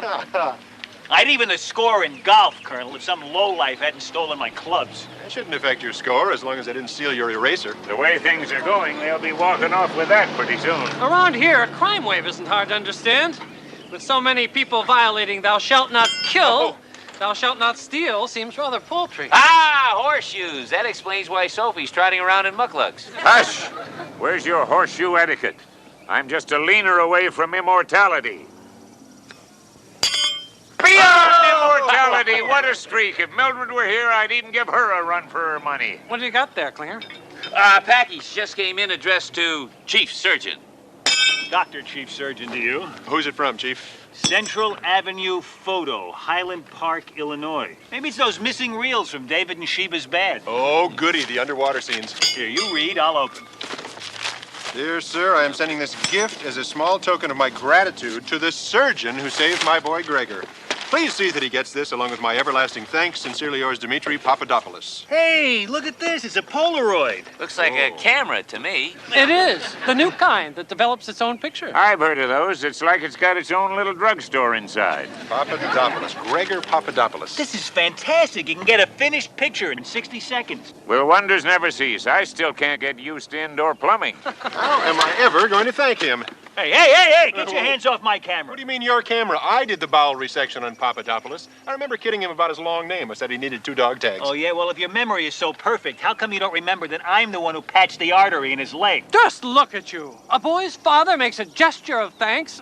I'd even the score in golf, Colonel, if some lowlife hadn't stolen my clubs. That shouldn't affect your score as long as I didn't steal your eraser. The way things are going, they'll be walking off with that pretty soon. Around here, a crime wave isn't hard to understand. With so many people violating thou shalt not kill, thou shalt not steal seems rather paltry. Ah, horseshoes. That explains why Sophie's trotting around in mucklucks. Hush! Where's your horseshoe etiquette? I'm just a leaner away from immortality. Beyond immortality! What a streak! If Mildred were here, I'd even give her a run for her money. What do you got there, Klinger? Package just came in addressed to Chief Surgeon. Dr. Chief Surgeon to you. Who's it from, Chief? Central Avenue Photo, Highland Park, Illinois. Maybe it's those missing reels from David and Sheba's Bad. Oh, goody, the underwater scenes. Here, you read, I'll open. Dear sir, I am sending this gift as a small token of my gratitude to the surgeon who saved my boy Gregor. Please see that he gets this, along with my everlasting thanks. Sincerely yours, Dimitri Papadopoulos. Hey, look at this. It's a Polaroid. Looks like a camera to me. It is. The new kind that develops its own picture. I've heard of those. It's like it's got its own little drugstore inside. Papadopoulos. Gregor Papadopoulos. This is fantastic. You can get a finished picture in 60 seconds. Well, wonders never cease. I still can't get used to indoor plumbing. How am I ever going to thank him? Hey, get your hands off my camera. What do you mean your camera? I did the bowel resection on Papadopoulos. I remember kidding him about his long name. I said he needed 2 dog tags. Oh, yeah? Well, if your memory is so perfect, how come you don't remember that I'm the one who patched the artery in his leg? Just look at you. A boy's father makes a gesture of thanks,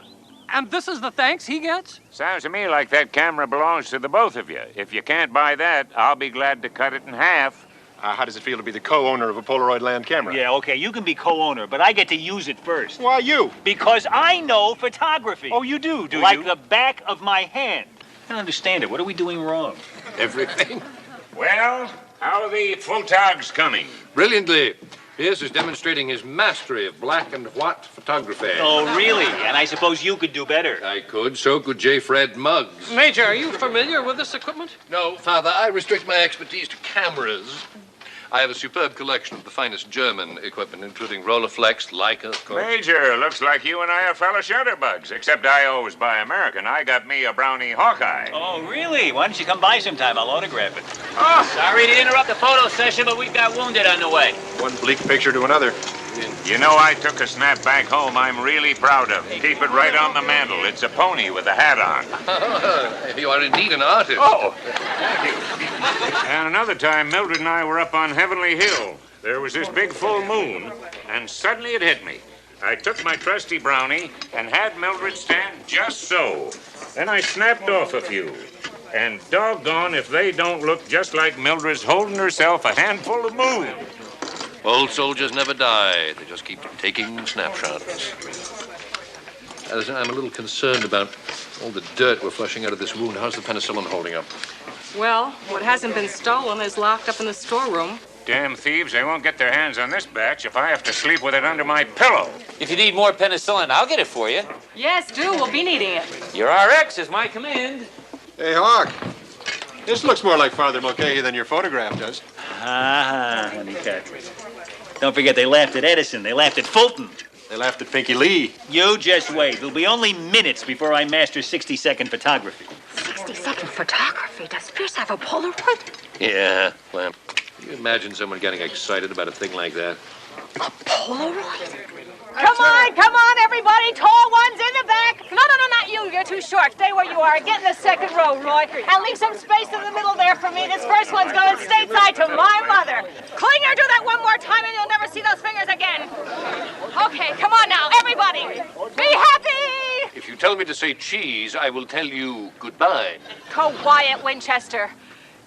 and this is the thanks he gets? Sounds to me like that camera belongs to the both of you. If you can't buy that, I'll be glad to cut it in half. How does it feel to be the co-owner of a Polaroid land camera? Yeah, okay, you can be co-owner, but I get to use it first. Why you? Because I know photography. Oh, you do you? Like the back of my hand. I don't understand it. What are we doing wrong? Everything. Well, how are the photogs coming? Brilliantly. Pierce is demonstrating his mastery of black and white photography. Oh, really? And I suppose you could do better. I could. So could J. Fred Muggs. Major, are you familiar with this equipment? No, Father. I restrict my expertise to cameras. I have a superb collection of the finest German equipment, including Rolleiflex, Leica, of course. Major, looks like you and I are fellow shutterbugs, except I always buy American. I got me a Brownie Hawkeye. Oh, really? Why don't you come by sometime? I'll autograph it. Oh, sorry to interrupt the photo session, but we've got Wounded on the way. One bleak picture to another. You know, I took a snap back home I'm really proud of. Keep it right on the mantle. It's a pony with a hat on. You are indeed an artist. Oh, thank you. And another time, Mildred and I were up on Heavenly Hill. There was this big full moon, and suddenly it hit me. I took my trusty Brownie and had Mildred stand just so. Then I snapped off a few. And doggone if they don't look just like Mildred's holding herself a handful of moon. Old soldiers never die. They just keep taking snapshots. I'm a little concerned about all the dirt we're flushing out of this wound. How's the penicillin holding up? Well, what hasn't been stolen is locked up in the storeroom. Damn thieves, they won't get their hands on this batch if I have to sleep with it under my pillow. If you need more penicillin, I'll get it for you. Yes, do. We'll be needing it. Your RX is my command. Hey, Hawk. This looks more like Father Mulcahy than your photograph does. Honeycutt. Don't forget they laughed at Edison. They laughed at Fulton. They laughed at Pinky Lee. You just wait. It'll be only minutes before I master 60-second photography. 60-second photography? Does Pierce have a Polaroid? Yeah, well, can you imagine someone getting excited about a thing like that? A Polaroid? Come on, everybody. Tall ones in the back. No, not you. You're too short. Stay where you are. Get in the second row, Roy. And leave some space in the middle there for me. This first one's going stateside to my mother. Klinger, do that one more time and you'll never see those fingers again. Okay, come on now, everybody. Be happy! If you tell me to say cheese, I will tell you goodbye. Quiet, Winchester.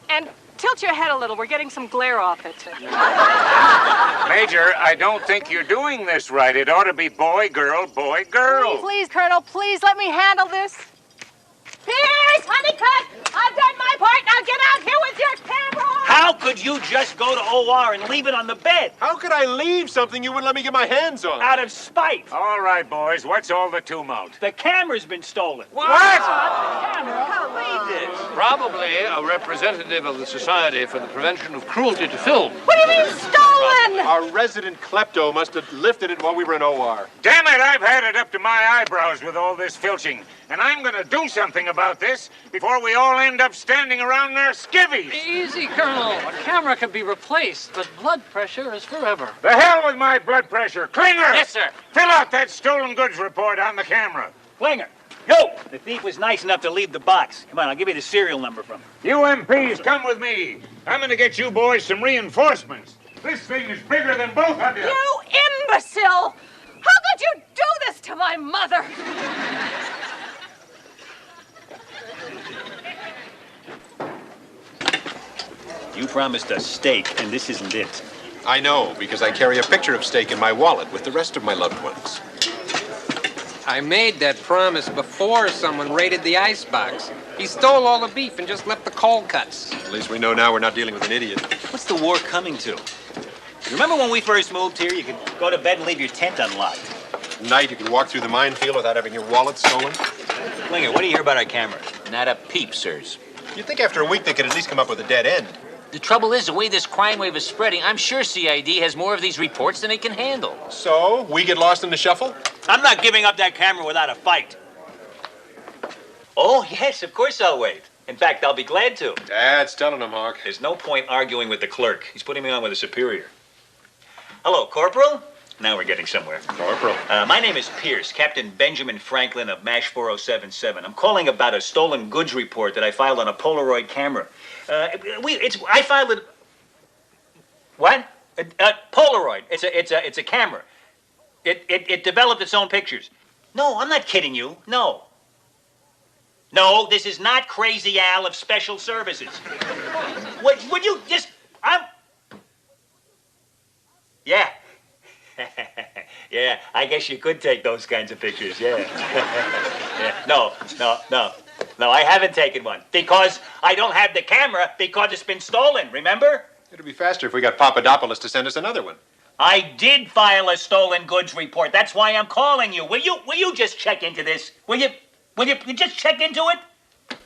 And tilt your head a little. We're getting some glare off it. Major, I don't think you're doing this right. It ought to be boy, girl, boy, girl. Please, Colonel, please let me handle this. Pierce, Honeycutt, I've done my part. Now get out here with your camera. How could would you just go to OR and leave it on the bed? How could I leave something you wouldn't let me get my hands on? Out of spite. All right, boys, what's all the tumult? The camera's been stolen. What? Probably a representative of the Society for the Prevention of Cruelty to Film. What do you mean stolen? Our resident klepto must have lifted it while we were in OR. Damn it, I've had it up to my eyebrows with all this filching. And I'm gonna do something about this before we all end up standing around their skivvies. Easy, Colonel. A camera can be replaced, but blood pressure is forever. The hell with my blood pressure. Klinger! Yes, sir. Fill out that stolen goods report on the camera. Klinger. Yo! The thief was nice enough to leave the box. Come on, I'll give you the serial number from him. You MPs, come with me. I'm gonna get you boys some reinforcements. This thing is bigger than both of you. You imbecile! How could you do this to my mother? You promised us steak, and this isn't it. I know, because I carry a picture of steak in my wallet with the rest of my loved ones. I made that promise before someone raided the icebox. He stole all the beef and just left the cold cuts. At least we know now we're not dealing with an idiot. What's the war coming to? Remember when we first moved here, you could go to bed and leave your tent unlocked? At night, you could walk through the minefield without having your wallet stolen. Klinger, what do you hear about our cameras? Not a peep, sirs. You'd think after a week they could at least come up with a dead end. The trouble is, the way this crime wave is spreading, I'm sure CID has more of these reports than it can handle. So, we get lost in the shuffle? I'm not giving up that camera without a fight. Oh, yes, of course I'll wait. In fact, I'll be glad to. Dad's telling him, Hawk. There's no point arguing with the clerk. He's putting me on with a superior. Hello, Corporal? Now we're getting somewhere. Corporal. My name is Pierce, Captain Benjamin Franklin of MASH 4077. I'm calling about a stolen goods report that I filed on a Polaroid camera. I filed it. What? Polaroid. It's a camera. It developed its own pictures. No, I'm not kidding you. No. No, this is not Crazy Al of Special Services. Would you just? Yeah. Yeah, I guess you could take those kinds of pictures, yeah. Yeah. No, I haven't taken one. Because I don't have the camera because it's been stolen, remember? It'd be faster if we got Papadopoulos to send us another one. I did file a stolen goods report. That's why I'm calling you. Will you just check into this? Will you just check into it?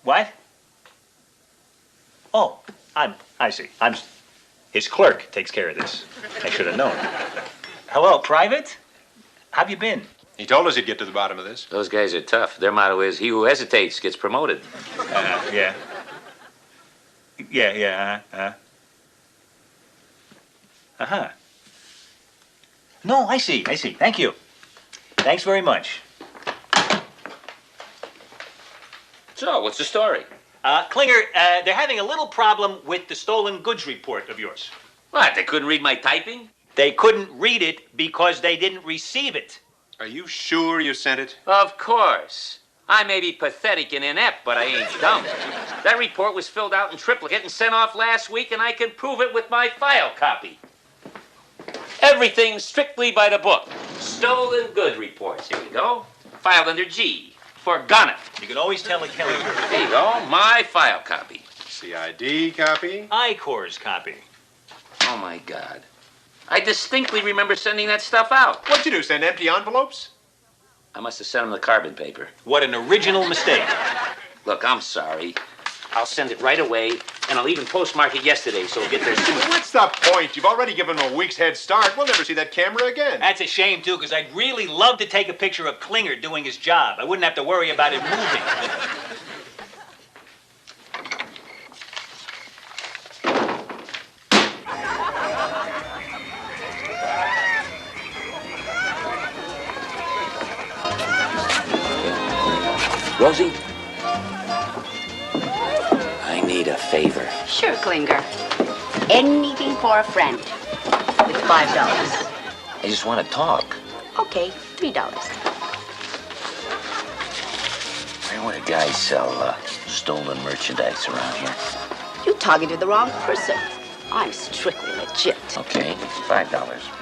What? Oh, I see. His clerk takes care of this. I should have known. Hello, Private? How've you been? He told us he'd get to the bottom of this. Those guys are tough. Their motto is, he who hesitates gets promoted. Yeah. Yeah. Uh-huh. No, I see. Thank you. Thanks very much. So, what's the story? Klinger, they're having a little problem with the stolen goods report of yours. What, they couldn't read my typing? They couldn't read it because they didn't receive it. Are you sure you sent it? Of course. I may be pathetic and inept, but I ain't dumb. That report was filled out in triplicate and sent off last week, and I can prove it with my file copy. Everything strictly by the book. Stolen good reports. Here we go. Filed under G. For Gunner. You can always tell a killer. There you go. My file copy. CID copy? I-Corps copy. Oh, my God. I distinctly remember sending that stuff out. What'd you do, send empty envelopes? I must have sent them the carbon paper. What an original mistake. Look, I'm sorry. I'll send it right away, and I'll even postmark it yesterday, so it'll get there soon. What's the point? You've already given him a week's head start. We'll never see that camera again. That's a shame, too, because I'd really love to take a picture of Klinger doing his job. I wouldn't have to worry about it moving. Rosie? I need a favor. Sure, Klinger. Anything for a friend. With $5. I just want to talk. Okay, $3. Where would a guy sell stolen merchandise around here? You targeted the wrong person. I'm strictly legit. Okay, $5.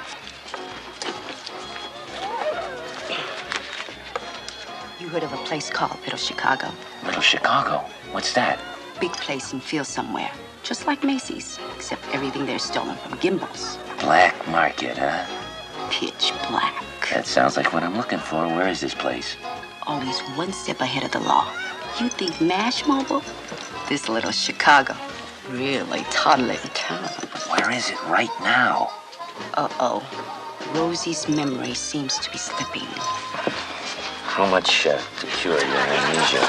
You heard of a place called Little Chicago? Little Chicago? What's that? Big place in field somewhere. Just like Macy's, except everything there's stolen from Gimbel's. Black market, huh? Pitch black. That sounds like what I'm looking for. Where is this place? Always one step ahead of the law. You think MASH Mobile? This little Chicago. Really toddling town. Where is it right now? Uh-oh. Rosie's memory seems to be slipping. How much to cure your amnesia?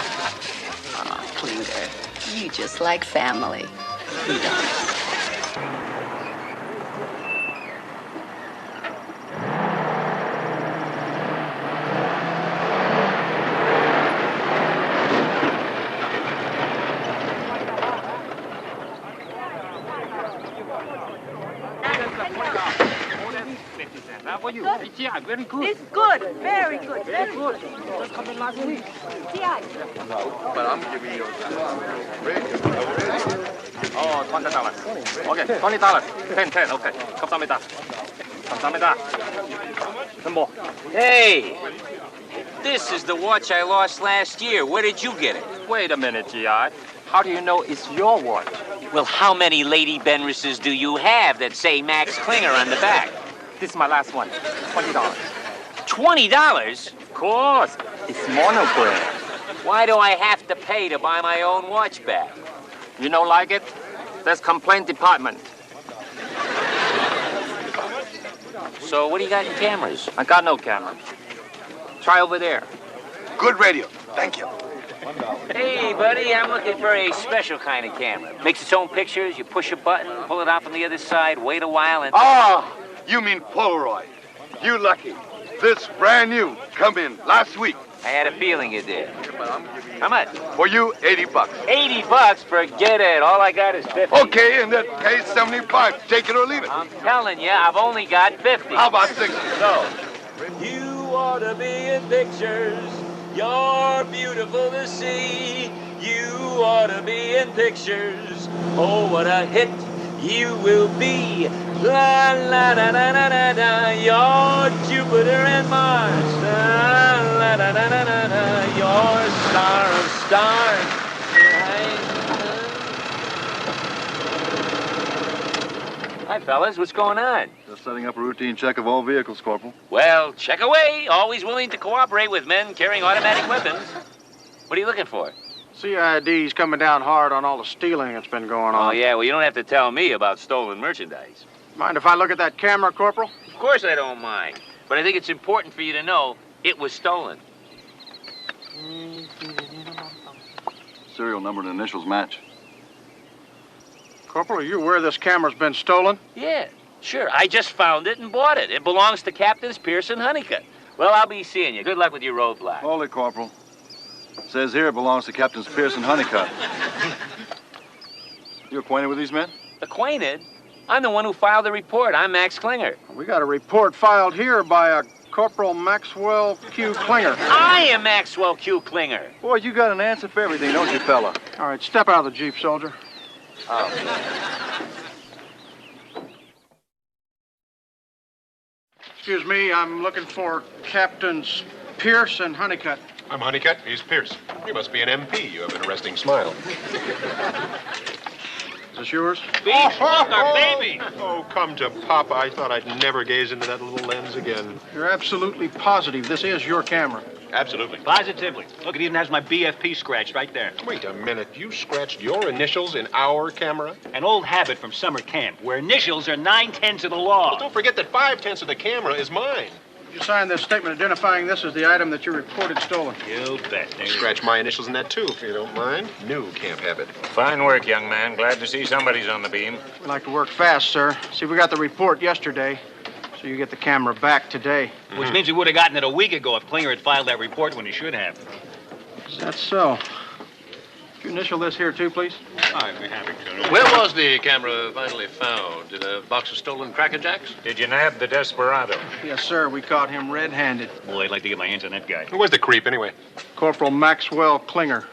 Oh, Klinger, you just like family. $3. Very good. It's good. Very good. Very good. Just come in last week. Yeah. But I'm giving you Oh, $20. Okay, $20. 10. Okay. 감사합니다. 감사합니다. 뭐? Hey! This is the watch I lost last year. Where did you get it? Wait a minute, G.I. How do you know it's your watch? Well, how many Lady Benrises do you have that say Max Klinger on the back? This is my last one. $20. $20? Of course. It's monogram. Why do I have to pay to buy my own watch back? You don't like it? There's complaint department. So what do you got in cameras? I got no camera. Try over there. Good radio. Thank you. Hey, buddy, I'm looking for a special kind of camera. Makes its own pictures. You push a button, pull it out from the other side, wait a while, and... Ah! You mean Polaroid. You lucky. This brand new. Come in last week. I had a feeling you did. How much? For you, $80. $80? Forget it. All I got is 50. Okay, in that case, 75. Take it or leave it. I'm telling you, I've only got 50. How about 60? So, You ought to be in pictures. You're beautiful to see. You ought to be in pictures. Oh, what a hit you will be. La la da da da da da. You're Jupiter and Mars. La la da da da da da. You're star of stars. hi, fellas. What's going on? Just setting up a routine check of all vehicles, Corporal. Well, check away. Always willing to cooperate with men carrying automatic weapons. What are you looking for? CID's coming down hard on all the stealing that's been going on. Oh, yeah? Well, you don't have to tell me about stolen merchandise. Mind if I look at that camera, Corporal? Of course I don't mind. But I think it's important for you to know it was stolen. Serial number and initials match. Corporal, are you aware this camera's been stolen? Yeah, sure. I just found it and bought it. It belongs to Captains Pierce and Honeycutt. Well, I'll be seeing you. Good luck with your roadblock. Hold it, Corporal. Says here it belongs to Captains Pierce and Honeycutt. You acquainted with these men? Acquainted? I'm the one who filed the report. I'm Max Klinger. We got a report filed here by a Corporal Maxwell Q. Klinger. I am Maxwell Q. Klinger. Boy, you got an answer for everything, don't you, fella? All right, step out of the Jeep, soldier. Oh. Excuse me, I'm looking for Captains Pierce and Honeycutt. I'm Honeycutt. He's Pierce. You must be an MP. You have an arresting smile. Is this yours? Baby! Oh, come to Papa. I thought I'd never gaze into that little lens again. You're absolutely positive this is your camera? Absolutely. Positively. Look, it even has my BFP scratched right there. Wait a minute. You scratched your initials in our camera? An old habit from summer camp, where initials are 9/10 of the law. Well, don't forget that 5/10 of the camera is mine. You signed this statement identifying this as the item that you reported stolen. You bet. Scratch my initials in that, too, if you don't mind. New camp habit. Fine work, young man. Glad to see somebody's on the beam. We like to work fast, sir. See, we got the report yesterday, so you get the camera back today. Which means we would have gotten it a week ago if Klinger had filed that report when he should have. Is that so? Could you initial this here, too, please? I'd be happy to. Where was the camera finally found? In a box of stolen Cracker Jacks? Did you nab the desperado? Yes, sir. We caught him red-handed. Boy, I'd like to get my hands on that guy. Who was the creep, anyway? Corporal Maxwell Klinger.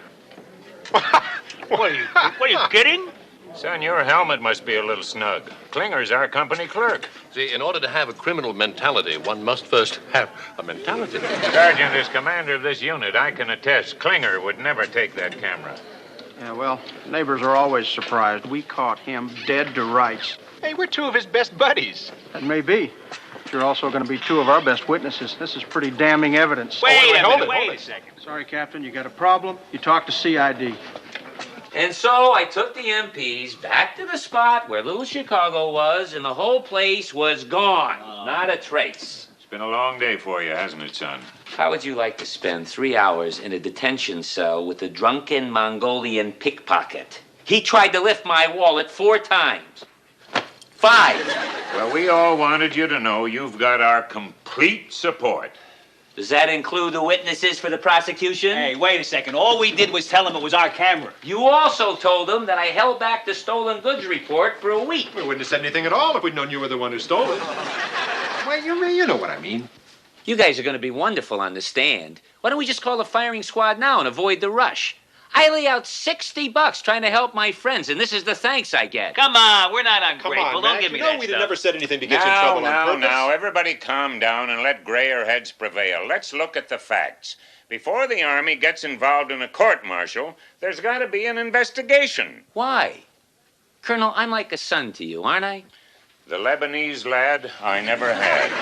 What are you kidding? Son, your helmet must be a little snug. Klinger's our company clerk. See, in order to have a criminal mentality, one must first have a mentality. Sergeant, as commander of this unit, I can attest Klinger would never take that camera. Yeah, well, neighbors are always surprised. We caught him dead to rights. Hey, we're two of his best buddies. That may be. But you're also going to be two of our best witnesses. This is pretty damning evidence. Wait hold a second. Sorry, Captain, you got a problem? You talk to CID. And so I took the MPs back to the spot where Little Chicago was, and the whole place was gone. Not a trace. It's been a long day for you, hasn't it, son? How would you like to spend 3 hours in a detention cell with a drunken Mongolian pickpocket? He tried to lift my wallet 4 times. 5. Well, we all wanted you to know you've got our complete support. Does that include the witnesses for the prosecution? Hey, wait a second. All we did was tell him it was our camera. You also told them that I held back the stolen goods report for a week. We wouldn't have said anything at all if we'd known you were the one who stole it. Well, you know what I mean. You guys are going to be wonderful on the stand. Why don't we just call the firing squad now and avoid the rush? I lay out $60 trying to help my friends, and this is the thanks I get. Come on, we're not Come ungrateful. on, Don't Mac. give me You know that we'd stuff. have never said anything to get you in trouble on purpose. Now, everybody calm down and let grayer heads prevail. Let's look at the facts. Before the Army gets involved in a court-martial, there's got to be an investigation. Why? Colonel, I'm like a son to you, aren't I? The Lebanese lad I never had.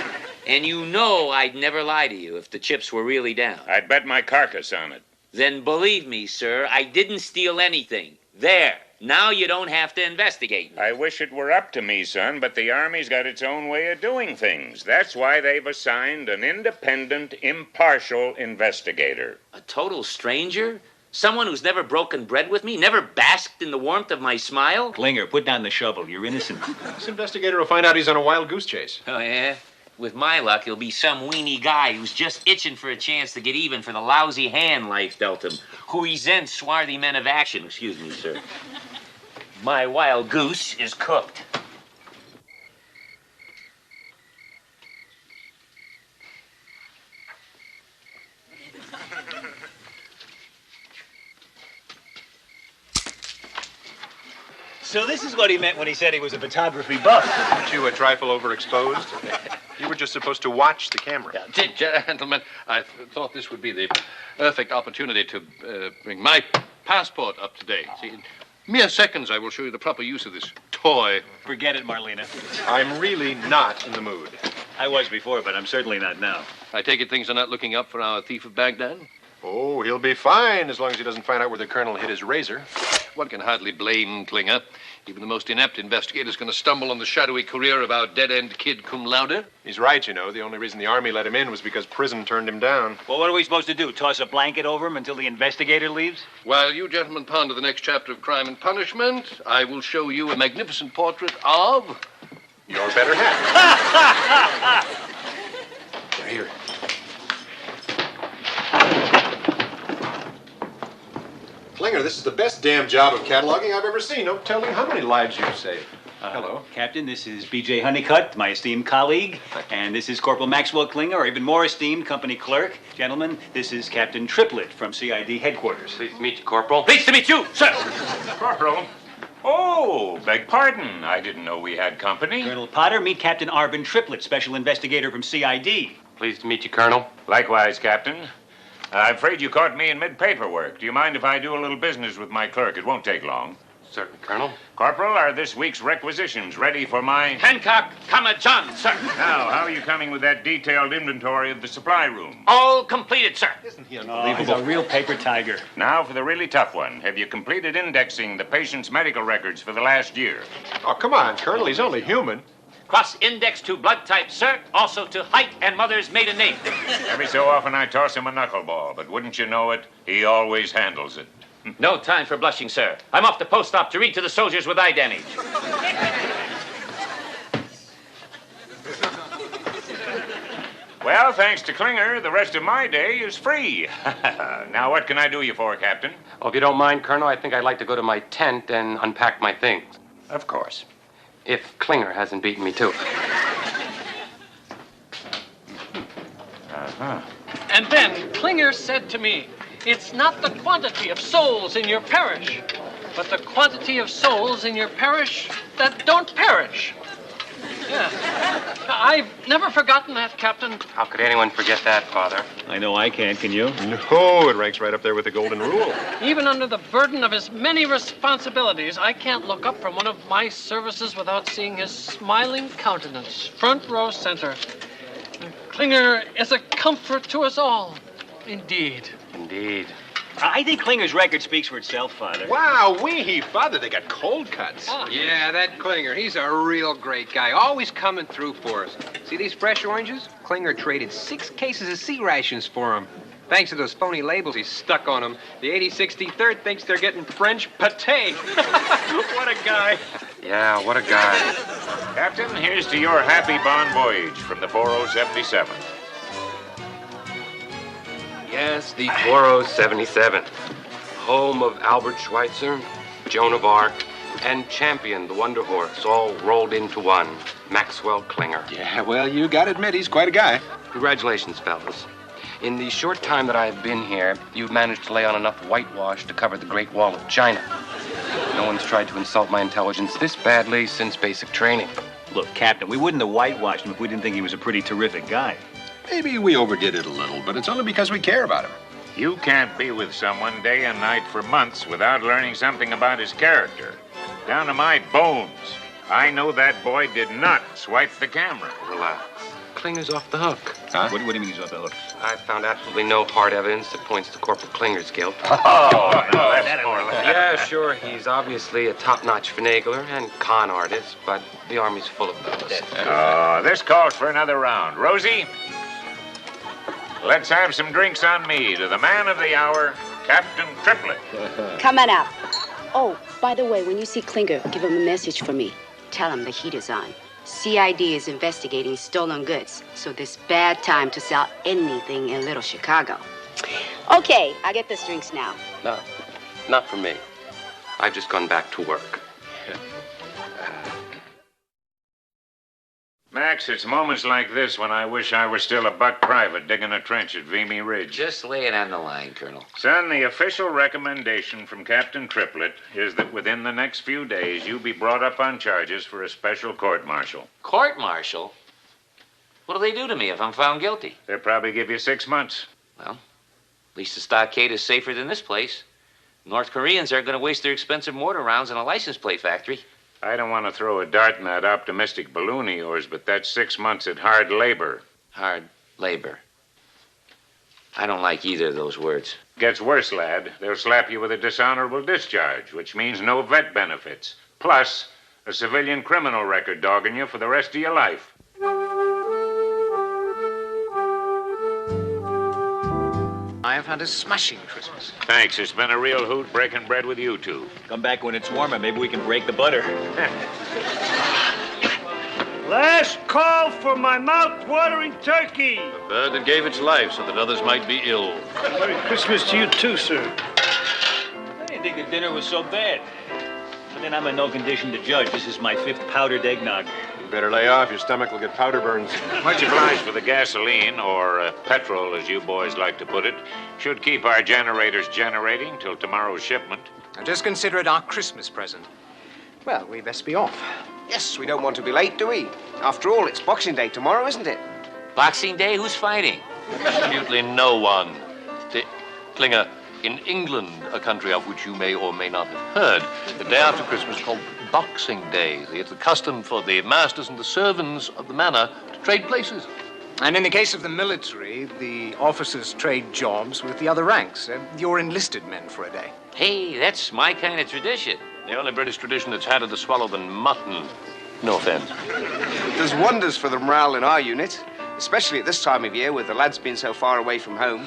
And you know I'd never lie to you if the chips were really down. I'd bet my carcass on it. Then believe me, sir, I didn't steal anything. There. Now you don't have to investigate me. I wish it were up to me, son, but the Army's got its own way of doing things. That's why they've assigned an independent, impartial investigator. A total stranger? Someone who's never broken bread with me, never basked in the warmth of my smile? Klinger, put down the shovel. You're innocent. This investigator will find out he's on a wild goose chase. Oh, yeah? With my luck, he'll be some weenie guy who's just itching for a chance to get even for the lousy hand life dealt him, who resents swarthy men of action. Excuse me, sir. My wild goose is cooked. So this is what he meant when he said he was a photography buff. Aren't you a trifle overexposed? You were just supposed to watch the camera. Gentlemen, I thought this would be the perfect opportunity to bring my passport up to date. See, in mere seconds, I will show you the proper use of this toy. Forget it, Marlena. I'm really not in the mood. I was before, but I'm certainly not now. I take it things are not looking up for our thief of Baghdad? Oh, he'll be fine as long as he doesn't find out where the colonel hid his razor. One can hardly blame Klinger. Even the most inept investigator's going to stumble on the shadowy career of our dead-end kid cum laude. He's right, you know. The only reason the Army let him in was because prison turned him down. Well, what are we supposed to do? Toss a blanket over him until the investigator leaves? While you gentlemen ponder the next chapter of Crime and Punishment, I will show you a magnificent portrait of... your better half. Here. Klinger, this is the best damn job of cataloging I've ever seen. No telling how many lives you've saved. Hello. Captain, this is B.J. Honeycutt, my esteemed colleague. And this is Corporal Maxwell Klinger, our even more esteemed company clerk. Gentlemen, this is Captain Triplett from CID headquarters. Pleased to meet you, Corporal. Pleased to meet you, sir. Corporal. Oh, beg pardon. I didn't know we had company. Colonel Potter, meet Captain Arvin Triplett, special investigator from CID. Pleased to meet you, Colonel. Likewise, Captain. I'm afraid you caught me in mid-paperwork. Do you mind if I do a little business with my clerk? It won't take long. Certainly, Colonel. Corporal, are this week's requisitions ready for my... Hancock, John, sir. Now, how are you coming with that detailed inventory of the supply room? All completed, sir. Isn't he Oh, unbelievable? he's a real paper tiger. Now for the really tough one. Have you completed indexing the patient's medical records for the last year? Oh, come on, Colonel. He's only human. Cross-index to blood type, sir. Also to height and mother's maiden name. Every so often I toss him a knuckleball, but wouldn't you know it, he always handles it. No time for blushing, sir. I'm off to post-op to read to the soldiers with eye damage. Well, thanks to Klinger, the rest of my day is free. Now, what can I do you for, Captain? Oh, if you don't mind, Colonel, I think I'd like to go to my tent and unpack my things. Of course. If Klinger hasn't beaten me to it. Uh-huh. And then Klinger said to me, "It's not the quantity of souls in your parish, but the quantity of souls in your parish that don't perish." Yeah. I've never forgotten that, Captain. How could anyone forget that, Father? I know I can't. Can you? No, it ranks right up there with the golden rule. Even under the burden of his many responsibilities, I can't look up from one of my services without seeing his smiling countenance, front row center. Klinger is a comfort to us all. Indeed. Indeed. I think Klinger's record speaks for itself, Father. Wow, Father, they got cold cuts. Yeah, that Klinger, he's a real great guy. Always coming through for us. See these fresh oranges? Klinger traded 6 cases of sea rations for them. Thanks to those phony labels he's stuck on them. The 8063rd thinks they're getting French pâté. What a guy. Yeah, what a guy. Captain, here's to your happy bon voyage from the 4077. Yes, the 4077. Home of Albert Schweitzer, Joan of Arc, and Champion, the Wonder Horse, all rolled into one. Maxwell Klinger. Yeah, well, you gotta admit, he's quite a guy. Congratulations, fellas. In the short time that I've been here, you've managed to lay on enough whitewash to cover the Great Wall of China. No one's tried to insult my intelligence this badly since basic training. Look, Captain, we wouldn't have whitewashed him if we didn't think he was a pretty terrific guy. Maybe we overdid it a little, but it's only because we care about him. You can't be with someone day and night for months without learning something about his character. Down to my bones. I know that boy did not swipe the camera. Relax. Klinger's off the hook. Huh? What do you mean he's off the hook? I found absolutely no hard evidence that points to Corporal Klinger's guilt. Oh, no, that's more like Yeah, sure, he's obviously a top-notch finagler and con artist, but the Army's full of those. This calls for another round. Rosie, let's have some drinks on me to the man of the hour, Captain Triplett. Come on out. Oh, by the way, when you see Klinger, give him a message for me. Tell him the heat is on. CID is investigating stolen goods, so this bad time to sell anything in Little Chicago. Okay, I get the drinks now. No, not for me. I've just gone back to work. Max, it's moments like this when I wish I were still a buck private digging a trench at Vimy Ridge. Just lay it on the line, Colonel. Son, the official recommendation from Captain Triplett is that within the next few days you be brought up on charges for a special court-martial. Court-martial? What'll they do to me if I'm found guilty? They'll probably give you 6 months. Well, at least the stockade is safer than this place. North Koreans aren't going to waste their expensive mortar rounds in a license plate factory. I don't want to throw a dart in that optimistic balloon of yours, but that's 6 months at hard labor. Hard labor. I don't like either of those words. Gets worse, lad. They'll slap you with a dishonorable discharge, which means no vet benefits. Plus, a civilian criminal record dogging you for the rest of your life. I have had a smashing Christmas. Thanks. It's been a real hoot breaking bread with you two. Come back when it's warmer. Maybe we can break the butter. Last call for my mouth-watering turkey. A bird that gave its life so that others might be ill. Merry Christmas to you too, sir. I didn't think the dinner was so bad. But then I'm in no condition to judge. This is my 5th powdered eggnog. You better lay off. Your stomach will get powder burns. Much obliged for the gasoline, or petrol, as you boys like to put it. Should keep our generators generating till tomorrow's shipment. Now just consider it our Christmas present. Well, we best be off. Yes, we don't want to be late, do we? After all, it's Boxing Day tomorrow, isn't it? Boxing Day? Who's fighting? Absolutely no one. Klinger, in England, a country of which you may or may not have heard, the day after Christmas is called Boxing Day. It's the custom for the masters and the servants of the manor to trade places. And in the case of the military, the officers trade jobs with the other ranks. You're enlisted men for a day. Hey, that's my kind of tradition. The only British tradition that's harder to swallow than mutton. No offense. It does wonders for the morale in our unit, especially at this time of year with the lads being so far away from home.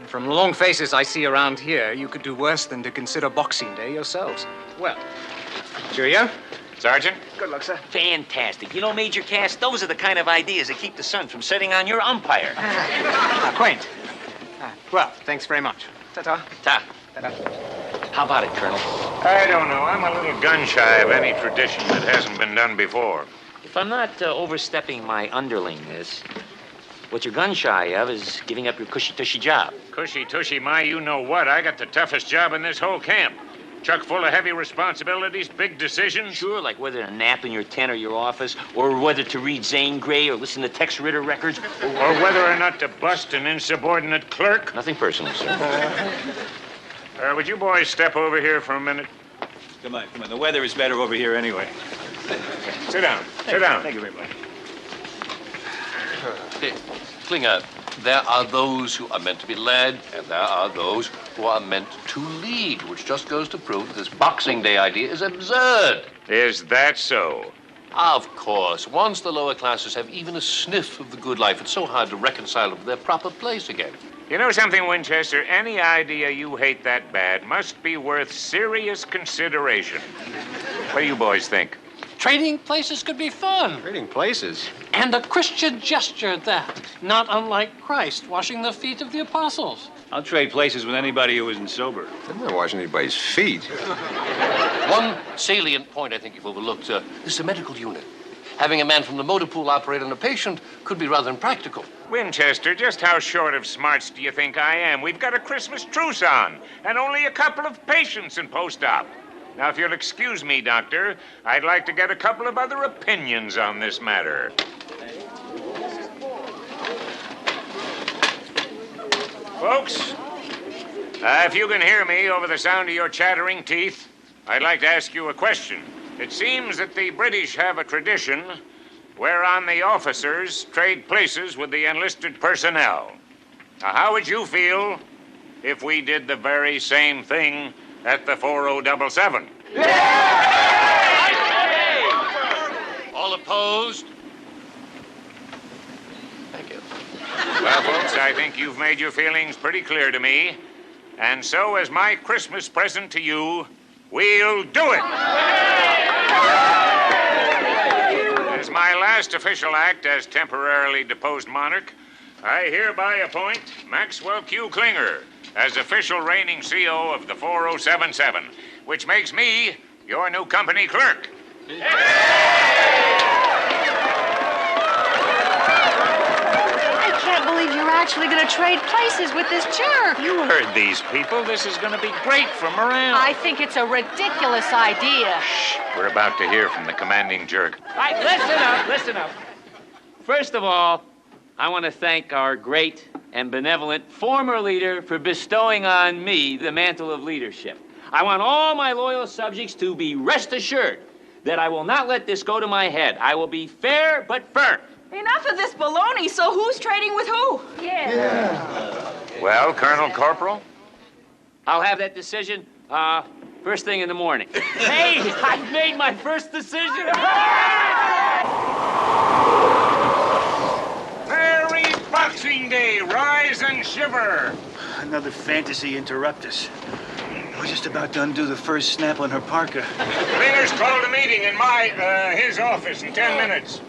From the long faces I see around here, you could do worse than to consider Boxing Day yourselves. Well, cheerio. Sergeant? Good luck, sir. Fantastic. You know, Major Cass, those are the kind of ideas that keep the sun from setting on your umpire. Quaint. Well, thanks very much. Ta-ta. Ta. Ta-ta. How about it, Colonel? I don't know. I'm a little gun-shy of any tradition that hasn't been done before. If I'm not overstepping my underlingness, what you're gun-shy of is giving up your cushy-tushy job. Cushy-tushy, my you-know-what. I got the toughest job in this whole camp. Chuck full of heavy responsibilities, big decisions? Sure, like whether to nap in your tent or your office, or whether to read Zane Grey or listen to Tex Ritter records. Or whether or not to bust an insubordinate clerk? Nothing personal, sir. Would you boys step over here for a minute? Come on. The weather is better over here anyway. Sit down. Sit down. Thank you very much. Klinger, there are those who are meant to be led, and there are those who are meant to lead, which just goes to prove that this Boxing Day idea is absurd. Is that so? Of course. Once the lower classes have even a sniff of the good life, it's so hard to reconcile them to their proper place again. You know something, Winchester? Any idea you hate that bad must be worth serious consideration. What do you boys think? Trading places could be fun. Trading places? And a Christian gesture at that. Not unlike Christ washing the feet of the apostles. I'll trade places with anybody who isn't sober. I'm not washing anybody's feet. One salient point I think you've overlooked, sir, is the medical unit. Having a man from the motor pool operate on a patient could be rather impractical. Winchester, just how short of smarts do you think I am? We've got a Christmas truce on, and only a couple of patients in post-op. Now, if you'll excuse me, Doctor, I'd like to get a couple of other opinions on this matter. Folks, if you can hear me over the sound of your chattering teeth, I'd like to ask you a question. It seems that the British have a tradition whereon the officers trade places with the enlisted personnel. Now, how would you feel if we did the very same thing at the 4077? All opposed? Thank you. Well, folks, I think you've made your feelings pretty clear to me. And so, as my Christmas present to you, we'll do it. As my last official act as temporarily deposed monarch, I hereby appoint Maxwell Q. Klinger as official reigning CO of the 4077, which makes me your new company clerk. I can't believe you're actually going to trade places with this jerk. You heard these people. This is going to be great for morale. I think it's a ridiculous idea. Shh. We're about to hear from the commanding jerk. All right, listen up. First of all, I want to thank our great and benevolent former leader for bestowing on me the mantle of leadership. I want all my loyal subjects to be rest assured that I will not let this go to my head. I will be fair but firm. Enough of this baloney, so who's trading with who? Well, Colonel Corporal? I'll have that decision first thing in the morning. Hey, I've made my first decision. Merry Boxing Day, rise and shiver. Another fantasy interruptus. We're just about to undo the first snap on her parka. Klinger's called a meeting in his office in 10 minutes.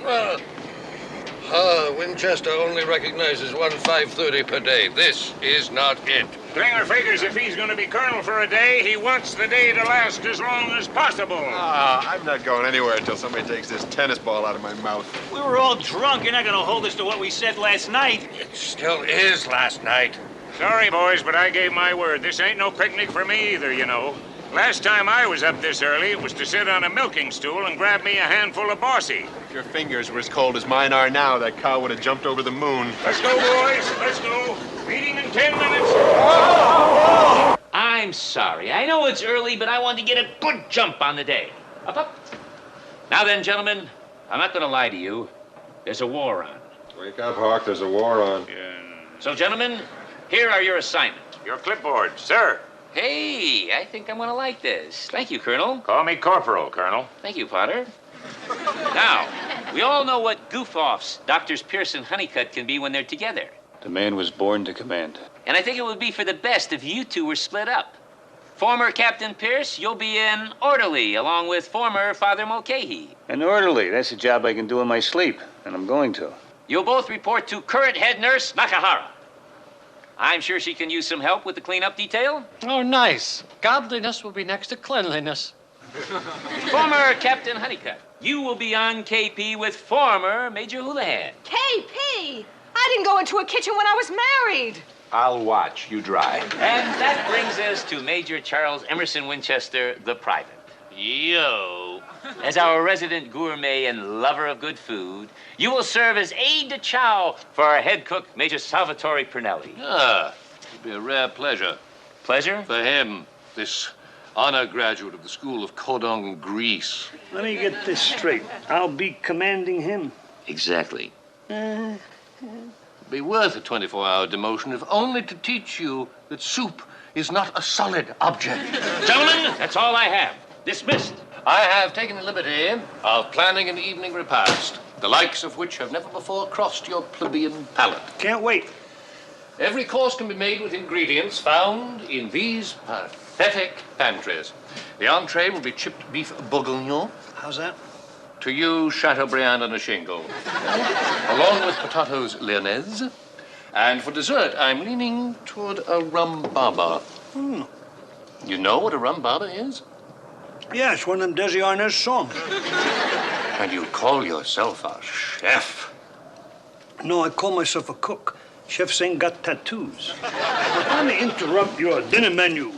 Winchester only recognizes one 5:30 per day. This is not it. Klinger figures if he's going to be colonel for a day, he wants the day to last as long as possible. I'm not going anywhere until somebody takes this tennis ball out of my mouth. We were all drunk. You're not going to hold us to what we said last night. It still is last night. Sorry, boys, but I gave my word. This ain't no picnic for me either, you know. Last time I was up this early, it was to sit on a milking stool and grab me a handful of bossy. If your fingers were as cold as mine are now, that cow would have jumped over the moon. Let's go, boys. Let's go. Meeting in 10 minutes. I'm sorry. I know it's early, but I wanted to get a good jump on the day. Up. Now then, gentlemen, I'm not going to lie to you. There's a war on. Wake up, Hawk. There's a war on. So, gentlemen, here are your assignments. Your clipboard, sir. Hey, I think I'm going to like this. Thank you, Colonel. Call me Corporal, Colonel. Thank you, Potter. Now, we all know what goof-offs Doctors Pierce and Honeycutt can be when they're together. The man was born to command. And I think it would be for the best if you two were split up. Former Captain Pierce, you'll be an orderly, along with former Father Mulcahy. An orderly. That's a job I can do in my sleep, and I'm going to. You'll both report to current head nurse Nakahara. I'm sure she can use some help with the cleanup detail. Oh, nice. Godliness will be next to cleanliness. Former Captain Honeycutt, you will be on KP with former Major Houlihan. KP? I didn't go into a kitchen when I was married. I'll watch. You drive. And that brings us to Major Charles Emerson Winchester, the private. Yo. As our resident gourmet and lover of good food, you will serve as aide de chow for our head cook, Major Salvatore Pernelli. Ah, it'd be a rare pleasure. Pleasure? For him, this honor graduate of the School of Cordon, Greece. Let me get this straight. I'll be commanding him. Exactly. It'd be worth a 24-hour demotion if only to teach you that soup is not a solid object. Gentlemen, that's all I have. Dismissed. I have taken the liberty of planning an evening repast, the likes of which have never before crossed your plebeian palate. Can't wait. Every course can be made with ingredients found in these pathetic pantries. The entree will be chipped beef bourguignon. How's that? To you, Chateaubriand on a shingle. Along with potatoes lyonnaise. And for dessert, I'm leaning toward a rum baba. You know what a rum baba is? Yeah, it's one of them Desi Arnaz songs. And you call yourself a chef? No, I call myself a cook. Chefs ain't got tattoos. Now, let me interrupt your dinner menu.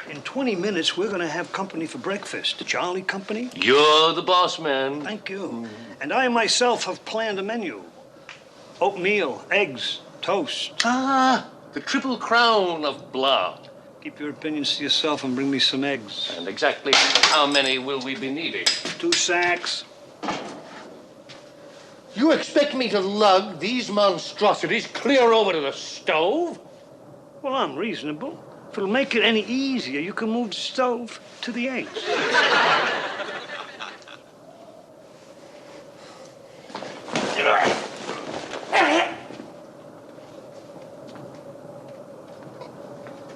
In 20 minutes, we're going to have company for breakfast. The Jolly Company. You're the boss man. Thank you. And I myself have planned a menu. Oatmeal, eggs, toast. Ah, the triple crown of blah. Keep your opinions to yourself and bring me some eggs. And exactly how many will we be needing? 2 sacks. You expect me to lug these monstrosities clear over to the stove? Well, I'm reasonable. If it'll make it any easier, you can move the stove to the eggs.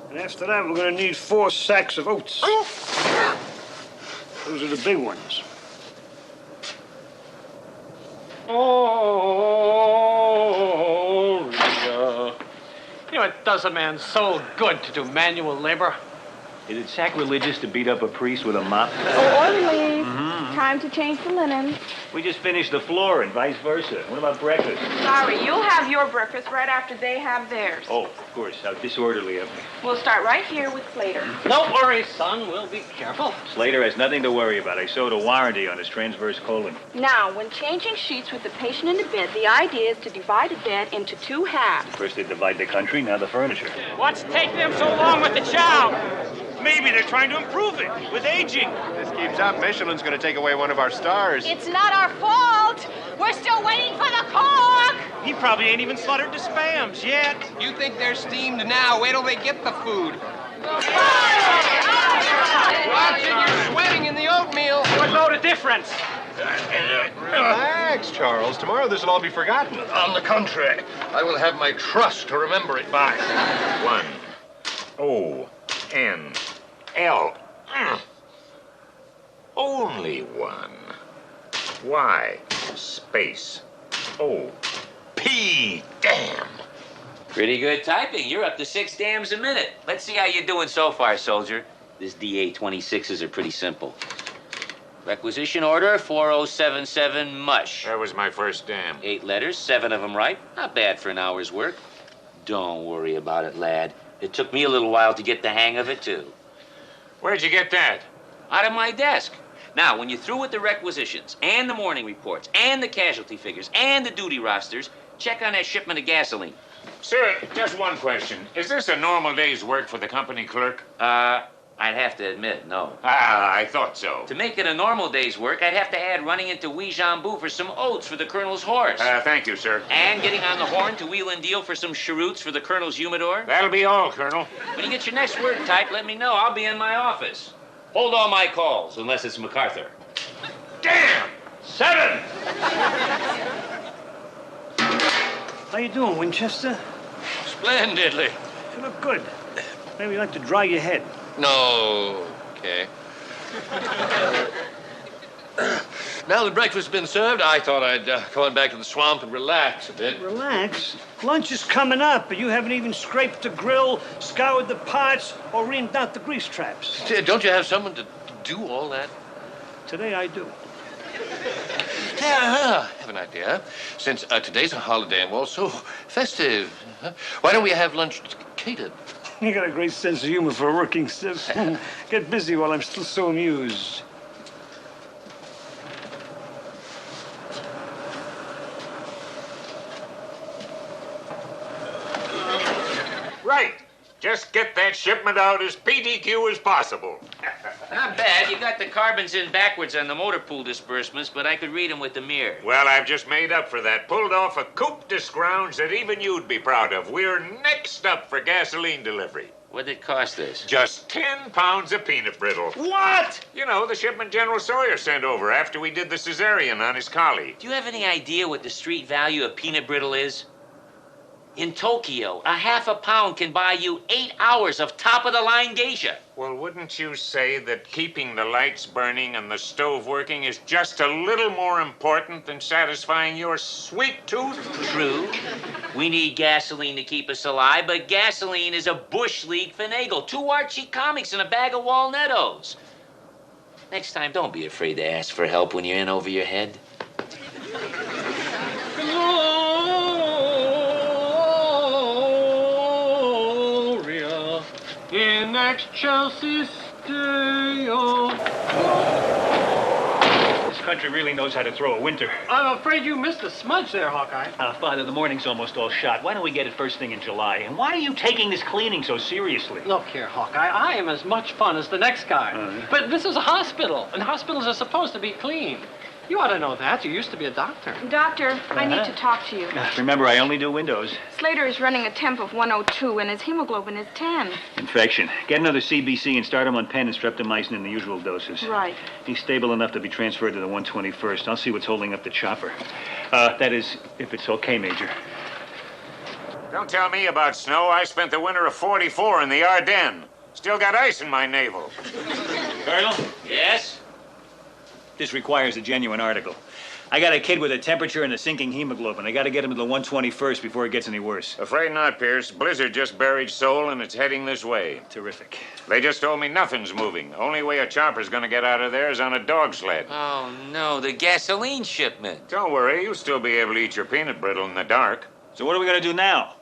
And after that, we're going to need 4 sacks of oats. Those are the big ones. Oh, Rita. You know, it does a man so good to do manual labor. Is it sacrilegious to beat up a priest with a mop? Orderly. Time to change the linen. We just finished the floor and vice versa. What about breakfast? Sorry, you'll have your breakfast right after they have theirs. Oh, of course. How disorderly of me. We'll start right here with Slater. Don't worry, son. We'll be careful. Slater has nothing to worry about. I sewed a warranty on his transverse colon. Now, when changing sheets with the patient in the bed, the idea is to divide the bed into 2 halves. First they divide the country, now the furniture. What's taking them so long with the chow? Maybe they're trying to improve it with aging. This keeps up, Michelin's going to take away one of our stars. It's not our fault. We're still waiting for the cook. He probably ain't even slaughtered the spams yet. You think they're steamed now? Wait till they get the food. Watching, you're sweating in the oatmeal. What know the difference? Relax, Charles. Tomorrow this will all be forgotten. On the contrary, I will have my trust to remember it by. 1 O-N-L. Only 1. Y space O-P. Damn. Pretty good typing. You're up to 6 dams a minute. Let's see how you're doing so far, soldier. This DA-26s are pretty simple. Requisition order 4077 mush. That was my first dam. 8 letters, 7 of them right. Not bad for an hour's work. Don't worry about it, lad. It took me a little while to get the hang of it, too. Where'd you get that? Out of my desk. Now, when you're through with the requisitions, and the morning reports, and the casualty figures, and the duty rosters, check on that shipment of gasoline. Sir, just one question. Is this a normal day's work for the company clerk? I'd have to admit, no. I thought so. To make it a normal day's work, I'd have to add running into Ouijambu for some oats for the colonel's horse. Thank you, sir. And getting on the horn to wheel and deal for some cheroots for the colonel's humidor. That'll be all, Colonel. When you get your next word typed, let me know. I'll be in my office. Hold all my calls, unless it's MacArthur. Damn! 7! How you doing, Winchester? Splendidly. You look good. Maybe you'd like to dry your head. No. Okay. Now that breakfast's been served, I thought I'd go on back to the swamp and relax a bit. Relax? Lunch is coming up, but you haven't even scraped the grill, scoured the pots, or reamed out the grease traps. Don't you have someone to do all that? Today I do. Yeah, I have an idea. Since today's a holiday and also festive, why don't we have lunch catered? You got a great sense of humor for a working stiff. Get busy while I'm still so amused. Right. Just get that shipment out as PDQ as possible. Not bad. You got the carbons in backwards on the motor pool disbursements, but I could read them with the mirror. Well, I've just made up for that. Pulled off a coup de scrounge that even you'd be proud of. We're next up for gasoline delivery. What'd it cost us? Just 10 pounds of peanut brittle. What? You know, the shipment General Sawyer sent over after we did the cesarean on his collie. Do you have any idea what the street value of peanut brittle is? In Tokyo, a half a pound can buy you 8 hours of top-of-the-line geisha. Well, wouldn't you say that keeping the lights burning and the stove working is just a little more important than satisfying your sweet tooth? True. We need gasoline to keep us alive, but gasoline is a Bush League finagle. 2 Archie comics and a bag of Walnettos. Next time, don't be afraid to ask for help when you're in over your head. In excelsis Deo. This country really knows how to throw a winter. I'm afraid you missed a smudge there, Hawkeye. Father, the morning's almost all shot. Why don't we get it first thing in July? And why are you taking this cleaning so seriously? Look here, Hawkeye, I am as much fun as the next guy. But this is a hospital, and hospitals are supposed to be clean. You ought to know that. You used to be a doctor. Doctor, I need to talk to you. Remember, I only do windows. Slater is running a temp of 102, and his hemoglobin is 10. Infection. Get another CBC and start him on pen and streptomycin in the usual doses. Right. He's stable enough to be transferred to the 121st. I'll see what's holding up the chopper. That is, if it's okay, Major. Don't tell me about snow. I spent the winter of '44 in the Ardennes. Still got ice in my navel. Colonel? Yes? This requires a genuine article. I got a kid with a temperature and a sinking hemoglobin. I got to get him to the 121st before it gets any worse. Afraid not, Pierce. Blizzard just buried Seoul, and it's heading this way. Terrific. They just told me nothing's moving. Only way a chopper's gonna get out of there is on a dog sled. Oh, no, the gasoline shipment. Don't worry, you'll still be able to eat your peanut brittle in the dark. So what are we gonna do now?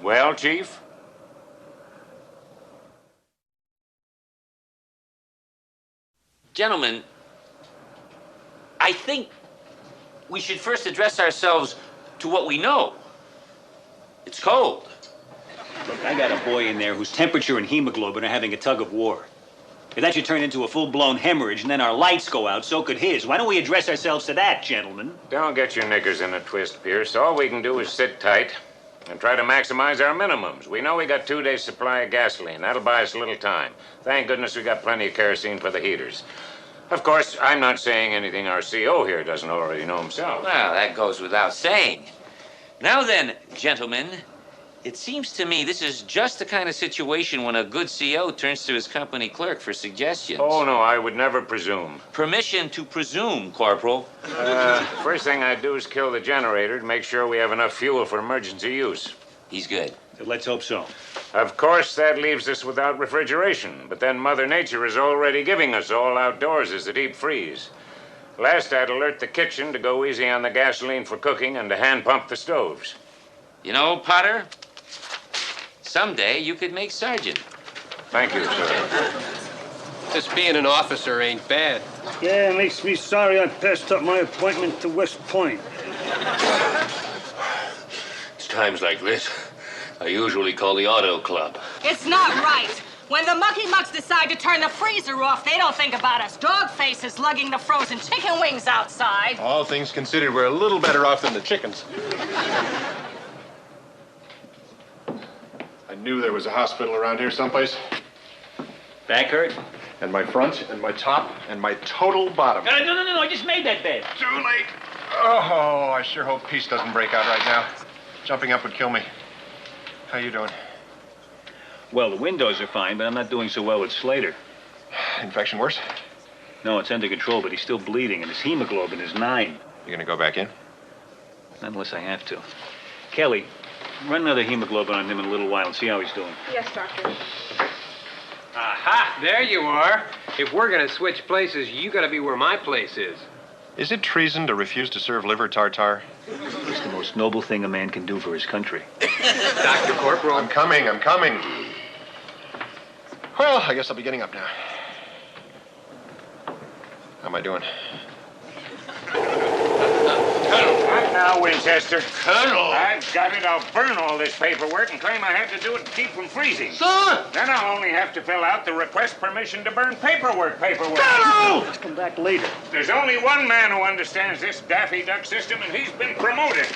Well, Chief? Gentlemen, I think we should first address ourselves to what we know. It's cold. Look, I got a boy in there whose temperature and hemoglobin are having a tug of war. If that should turn into a full-blown hemorrhage and then our lights go out, so could his. Why don't we address ourselves to that, gentlemen? Don't get your knickers in a twist, Pierce. All we can do is sit tight and try to maximize our minimums. We know we got 2 days' supply of gasoline. That'll buy us a little time. Thank goodness we got plenty of kerosene for the heaters. Of course, I'm not saying anything our CO here doesn't already know himself. Well, that goes without saying. Now then, gentlemen, it seems to me this is just the kind of situation when a good CO turns to his company clerk for suggestions. Oh, no, I would never presume. Permission to presume, Corporal. First thing I'd do is kill the generator to make sure we have enough fuel for emergency use. He's good. Let's hope so. Of course, that leaves us without refrigeration, but then Mother Nature is already giving us all outdoors as a deep freeze. Last, I'd alert the kitchen to go easy on the gasoline for cooking and to hand pump the stoves. You know, Potter, someday you could make sergeant. Thank you, sir. Just being an officer ain't bad. Yeah, it makes me sorry I passed up my appointment to West Point. It's times like this I usually call the auto club. It's not right. When the mucky mucks decide to turn the freezer off, they don't think about us dog faces lugging the frozen chicken wings outside. All things considered, we're a little better off than the chickens. I knew there was a hospital around here someplace. Back hurt? And my front, and my top, and my total bottom. No, I just made that bed. Too late. Oh, I sure hope peace doesn't break out right now. Jumping up would kill me. How you doing? Well, the windows are fine, but I'm not doing so well with Slater. Infection worse? No, it's under control, but he's still bleeding, and his hemoglobin is 9. You gonna go back in? Not unless I have to. Kelly, run another hemoglobin on him in a little while and see how he's doing. Yes, doctor. Aha! There you are. If we're gonna switch places, you gotta be where my place is. Is it treason to refuse to serve liver tartare? It's the most noble thing a man can do for his country. Dr. Corporal. I'm coming. Well, I guess I'll be getting up now. How am I doing? Not now, Winchester. Colonel! I've got it. I'll burn all this paperwork and claim I had to do it to keep from freezing. Sir! Then I'll only have to fill out the request permission to burn paperwork. Colonel! Let's come back later. There's only one man who understands this Daffy Duck system, and he's been promoted.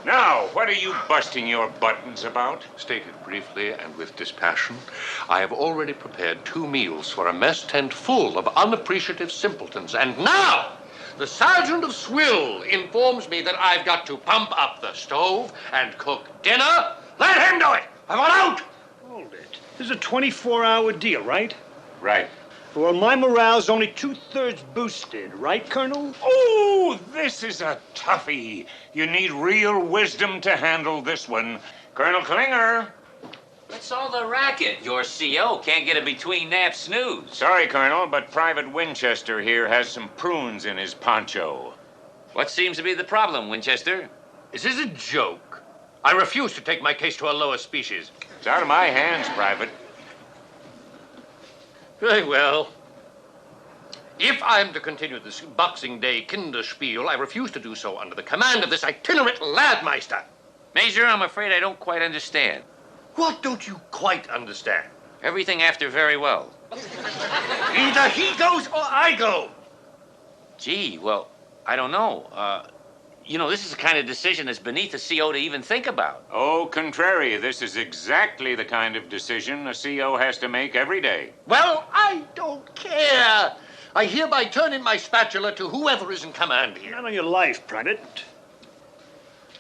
Now, what are you busting your buttons about? Stated briefly and with dispassion, I have already prepared 2 meals for a mess tent full of unappreciative simpletons, and now the sergeant of swill informs me that I've got to pump up the stove and cook dinner. Let him do it! I want out! Hold it. This is a 24-hour deal, right? Right. Well, my morale's only 2/3 boosted, right, Colonel? Oh, this is a toughie. You need real wisdom to handle this one. Colonel Klinger. What's all the racket? Your CO can't get a between nap snooze. Sorry, Colonel, but Private Winchester here has some prunes in his poncho. What seems to be the problem, Winchester? Is this a joke? I refuse to take my case to a lower species. It's out of my hands, Private. Very well. If I'm to continue this Boxing Day Kinderspiel, I refuse to do so under the command of this itinerant Ladmeister. Major, I'm afraid I don't quite understand. What don't you quite understand? Everything after very well. Either he goes or I go. Gee, well, I don't know. This is the kind of decision that's beneath the CO to even think about. Au contrary, this is exactly the kind of decision a CO has to make every day. Well, I don't care. I hereby turn in my spatula to whoever is in command here. Not on your life, Private.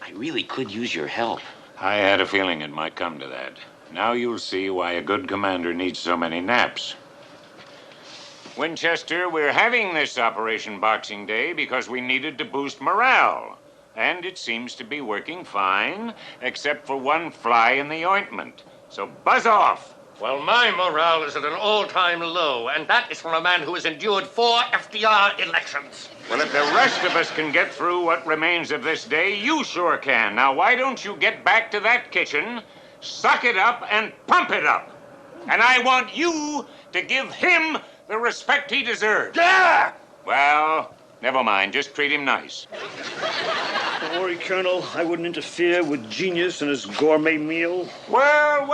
I really could use your help. I had a feeling it might come to that. Now you'll see why a good commander needs so many naps. Winchester, we're having this Operation Boxing Day because we needed to boost morale. And it seems to be working fine, except for one fly in the ointment. So buzz off. Well, my morale is at an all-time low, and that is from a man who has endured 4 FDR elections. Well, if the rest of us can get through what remains of this day, you sure can. Now, why don't you get back to that kitchen, suck it up, and pump it up? And I want you to give him the respect he deserves. Yeah! Well, never mind. Just treat him nice. Don't worry, Colonel. I wouldn't interfere with Genius and his gourmet meal. Well,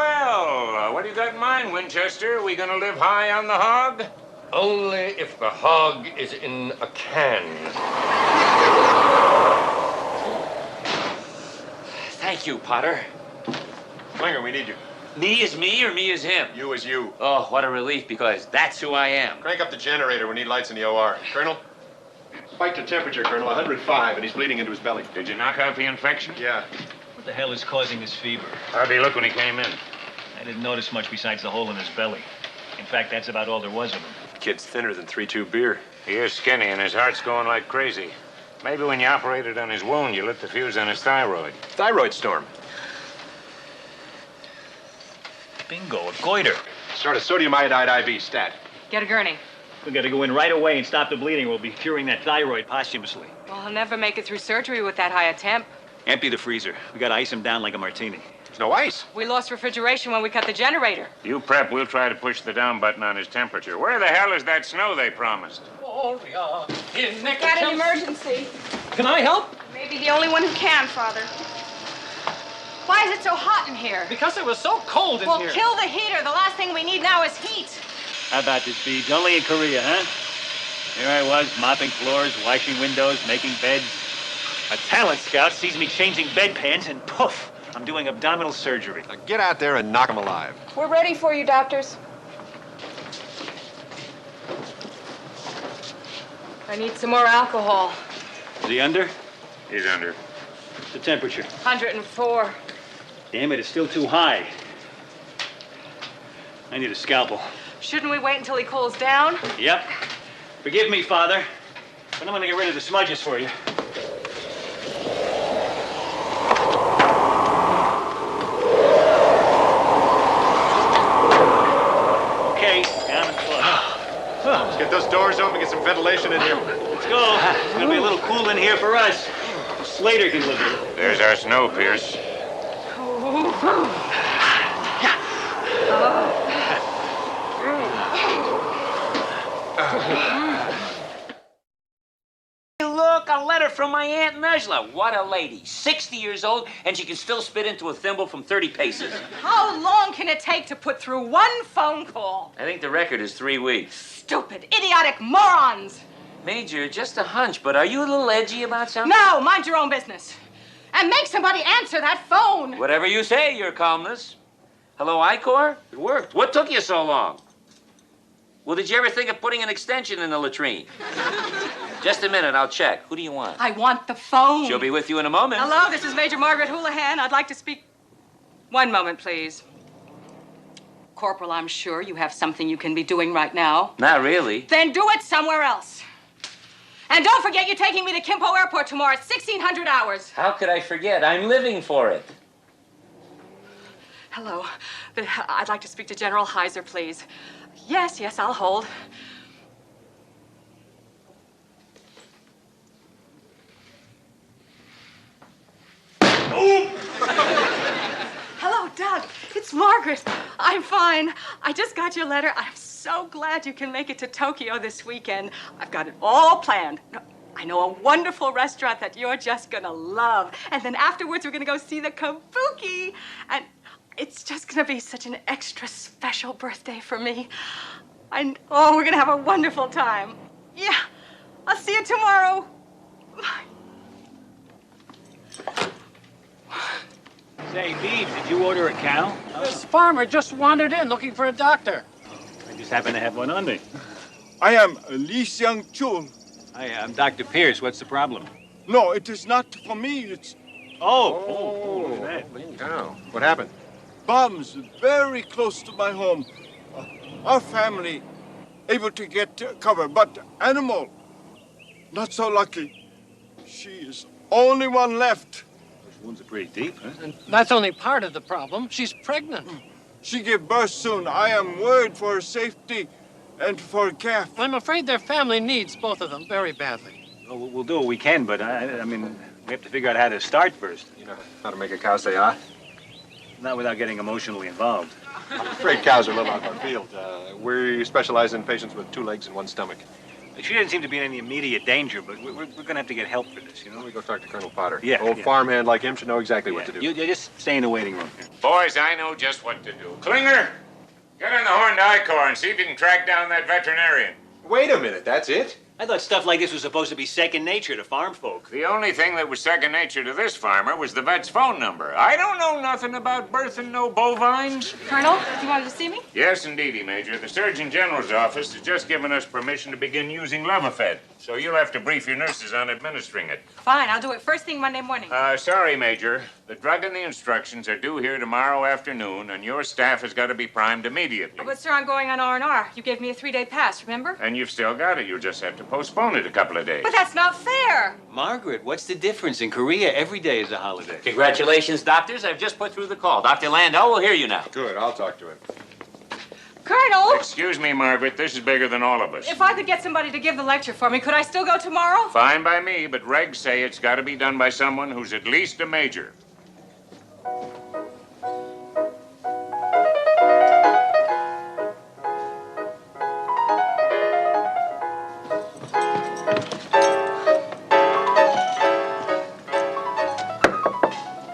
what do you got in mind, Winchester? We gonna live high on the hog? Only if the hog is in a can. Thank you, Potter. Klinger, we need you. Me is me or me is him? You is you. Oh, what a relief, because that's who I am. Crank up the generator. We need lights in the OR. Colonel? Spiked the temperature, Colonel, 105, and he's bleeding into his belly. Did you knock out the infection? Yeah. What the hell is causing this fever? How'd he look when he came in? I didn't notice much besides the hole in his belly. In fact, that's about all there was of him. Kid's thinner than 3-2 beer. He is skinny, and his heart's going like crazy. Maybe when you operated on his wound, you lit the fuse on his thyroid. Thyroid storm. Bingo, a goiter. Start a sodium iodide IV stat. Get a gurney. We gotta go in right away and stop the bleeding. We'll be curing that thyroid posthumously. Well, he'll never make it through surgery with that high a temp. Empty the freezer. We gotta ice him down like a martini. There's no ice. We lost refrigeration when we cut the generator. You prep, we'll try to push the down button on his temperature. Where the hell is that snow they promised? Gloria in the Got an emergency. Can I help? Maybe the only one who can, Father. Why is it so hot in here? Because it was so cold in Well, here. kill the heater. The last thing we need now is heat. How about this, Beebs? Only in Korea, huh? Here I was, mopping floors, washing windows, making beds. A talent scout sees me changing bedpans, and poof, I'm doing abdominal surgery. Now get out there and knock him alive. We're ready for you, doctors. I need some more alcohol. Is he under? He's under. What's the temperature? 104. Damn it, it's still too high. I need a scalpel. Shouldn't we wait until he cools down? Yep. Forgive me, Father, but I'm gonna get rid of the smudges for you. Okay, down and close. Let's get those doors open, get some ventilation in here. Let's go. It's gonna be a little cool in here for us. Slater can live with it. There's our snow, Pierce. Look, a letter from my Aunt Nejla. What a lady. 60 years old, and she can still spit into a thimble from 30 paces. How long can it take to put through one phone call? I think the record is 3 weeks. Stupid, idiotic morons! Major, just a hunch, but are you a little edgy about something? No, mind your own business. And make somebody answer that phone. Whatever you say, Your Calmness. Hello, Icor? It worked. What took you so long? Well, did you ever think of putting an extension in the latrine? Just a minute, I'll check. Who do you want? I want the phone. She'll be with you in a moment. Hello, this is Major Margaret Houlihan. I'd like to speak. One moment, please. Corporal, I'm sure you have something you can be doing right now. Not really. Then do it somewhere else. And don't forget you're taking me to Kimpo Airport tomorrow at 1600 hours. How could I forget? I'm living for it. Hello. I'd like to speak to General Heiser, please. Yes, I'll hold. Hello, Doug. It's Margaret. I'm fine. I just got your letter. I'm so glad you can make it to Tokyo this weekend. I've got it all planned. I know a wonderful restaurant that you're just gonna love. And then afterwards, we're gonna go see the kabuki. And it's just gonna be such an extra special birthday for me. And we're gonna have a wonderful time. Yeah, I'll see you tomorrow. Say, Beebs, did you order a cow? This farmer just wandered in looking for a doctor. I just happen to have one on me. I am Lee Seung-chul. Hi, I'm Dr. Pierce. What's the problem? No, it is not for me. It's... Oh, that. Cow. What happened? Bombs very close to my home. Our family able to get cover, but animal not so lucky. She is only one left. Those wounds are pretty deep, huh? And that's only part of the problem. She's pregnant. She give birth soon. I am worried for her safety and for her calf. I'm afraid their family needs both of them very badly. Well, we'll do what we can, but I mean, we have to figure out how to start first. You know how to make a cow say ah? Not without getting emotionally involved. I'm afraid cows are a little out of our field. We specialize in patients with 2 legs and 1 stomach. She doesn't seem to be in any immediate danger, but we're going to have to get help for this, you know? We go talk to Colonel Potter. Yeah. Old farmhand like him should know exactly what to do. You just stay in the waiting room here. Boys, I know just what to do. Klinger, get on the horn to Icor and see if you can track down that veterinarian. Wait a minute, that's it? I thought stuff like this was supposed to be second nature to farm folk. The only thing that was second nature to this farmer was the vet's phone number. I don't know nothing about birthing no bovines. Colonel, you wanted to see me? Yes, indeedy, Major. The Surgeon General's office has just given us permission to begin using Levofed, so you'll have to brief your nurses on administering it. Fine, I'll do it first thing Monday morning. Sorry, Major. The drug and the instructions are due here tomorrow afternoon, and your staff has got to be primed immediately. But, sir, I'm going on R&R. You gave me a 3-day pass, remember? And you've still got it. You'll just have to postpone it a couple of days. But that's not fair. Margaret, what's the difference? In Korea, every day is a holiday. Congratulations, doctors. I've just put through the call. Dr. Landau will hear you now. Good, I'll talk to him. Colonel! Excuse me, Margaret. This is bigger than all of us. If I could get somebody to give the lecture for me, could I still go tomorrow? Fine by me, but regs say it's got to be done by someone who's at least a major.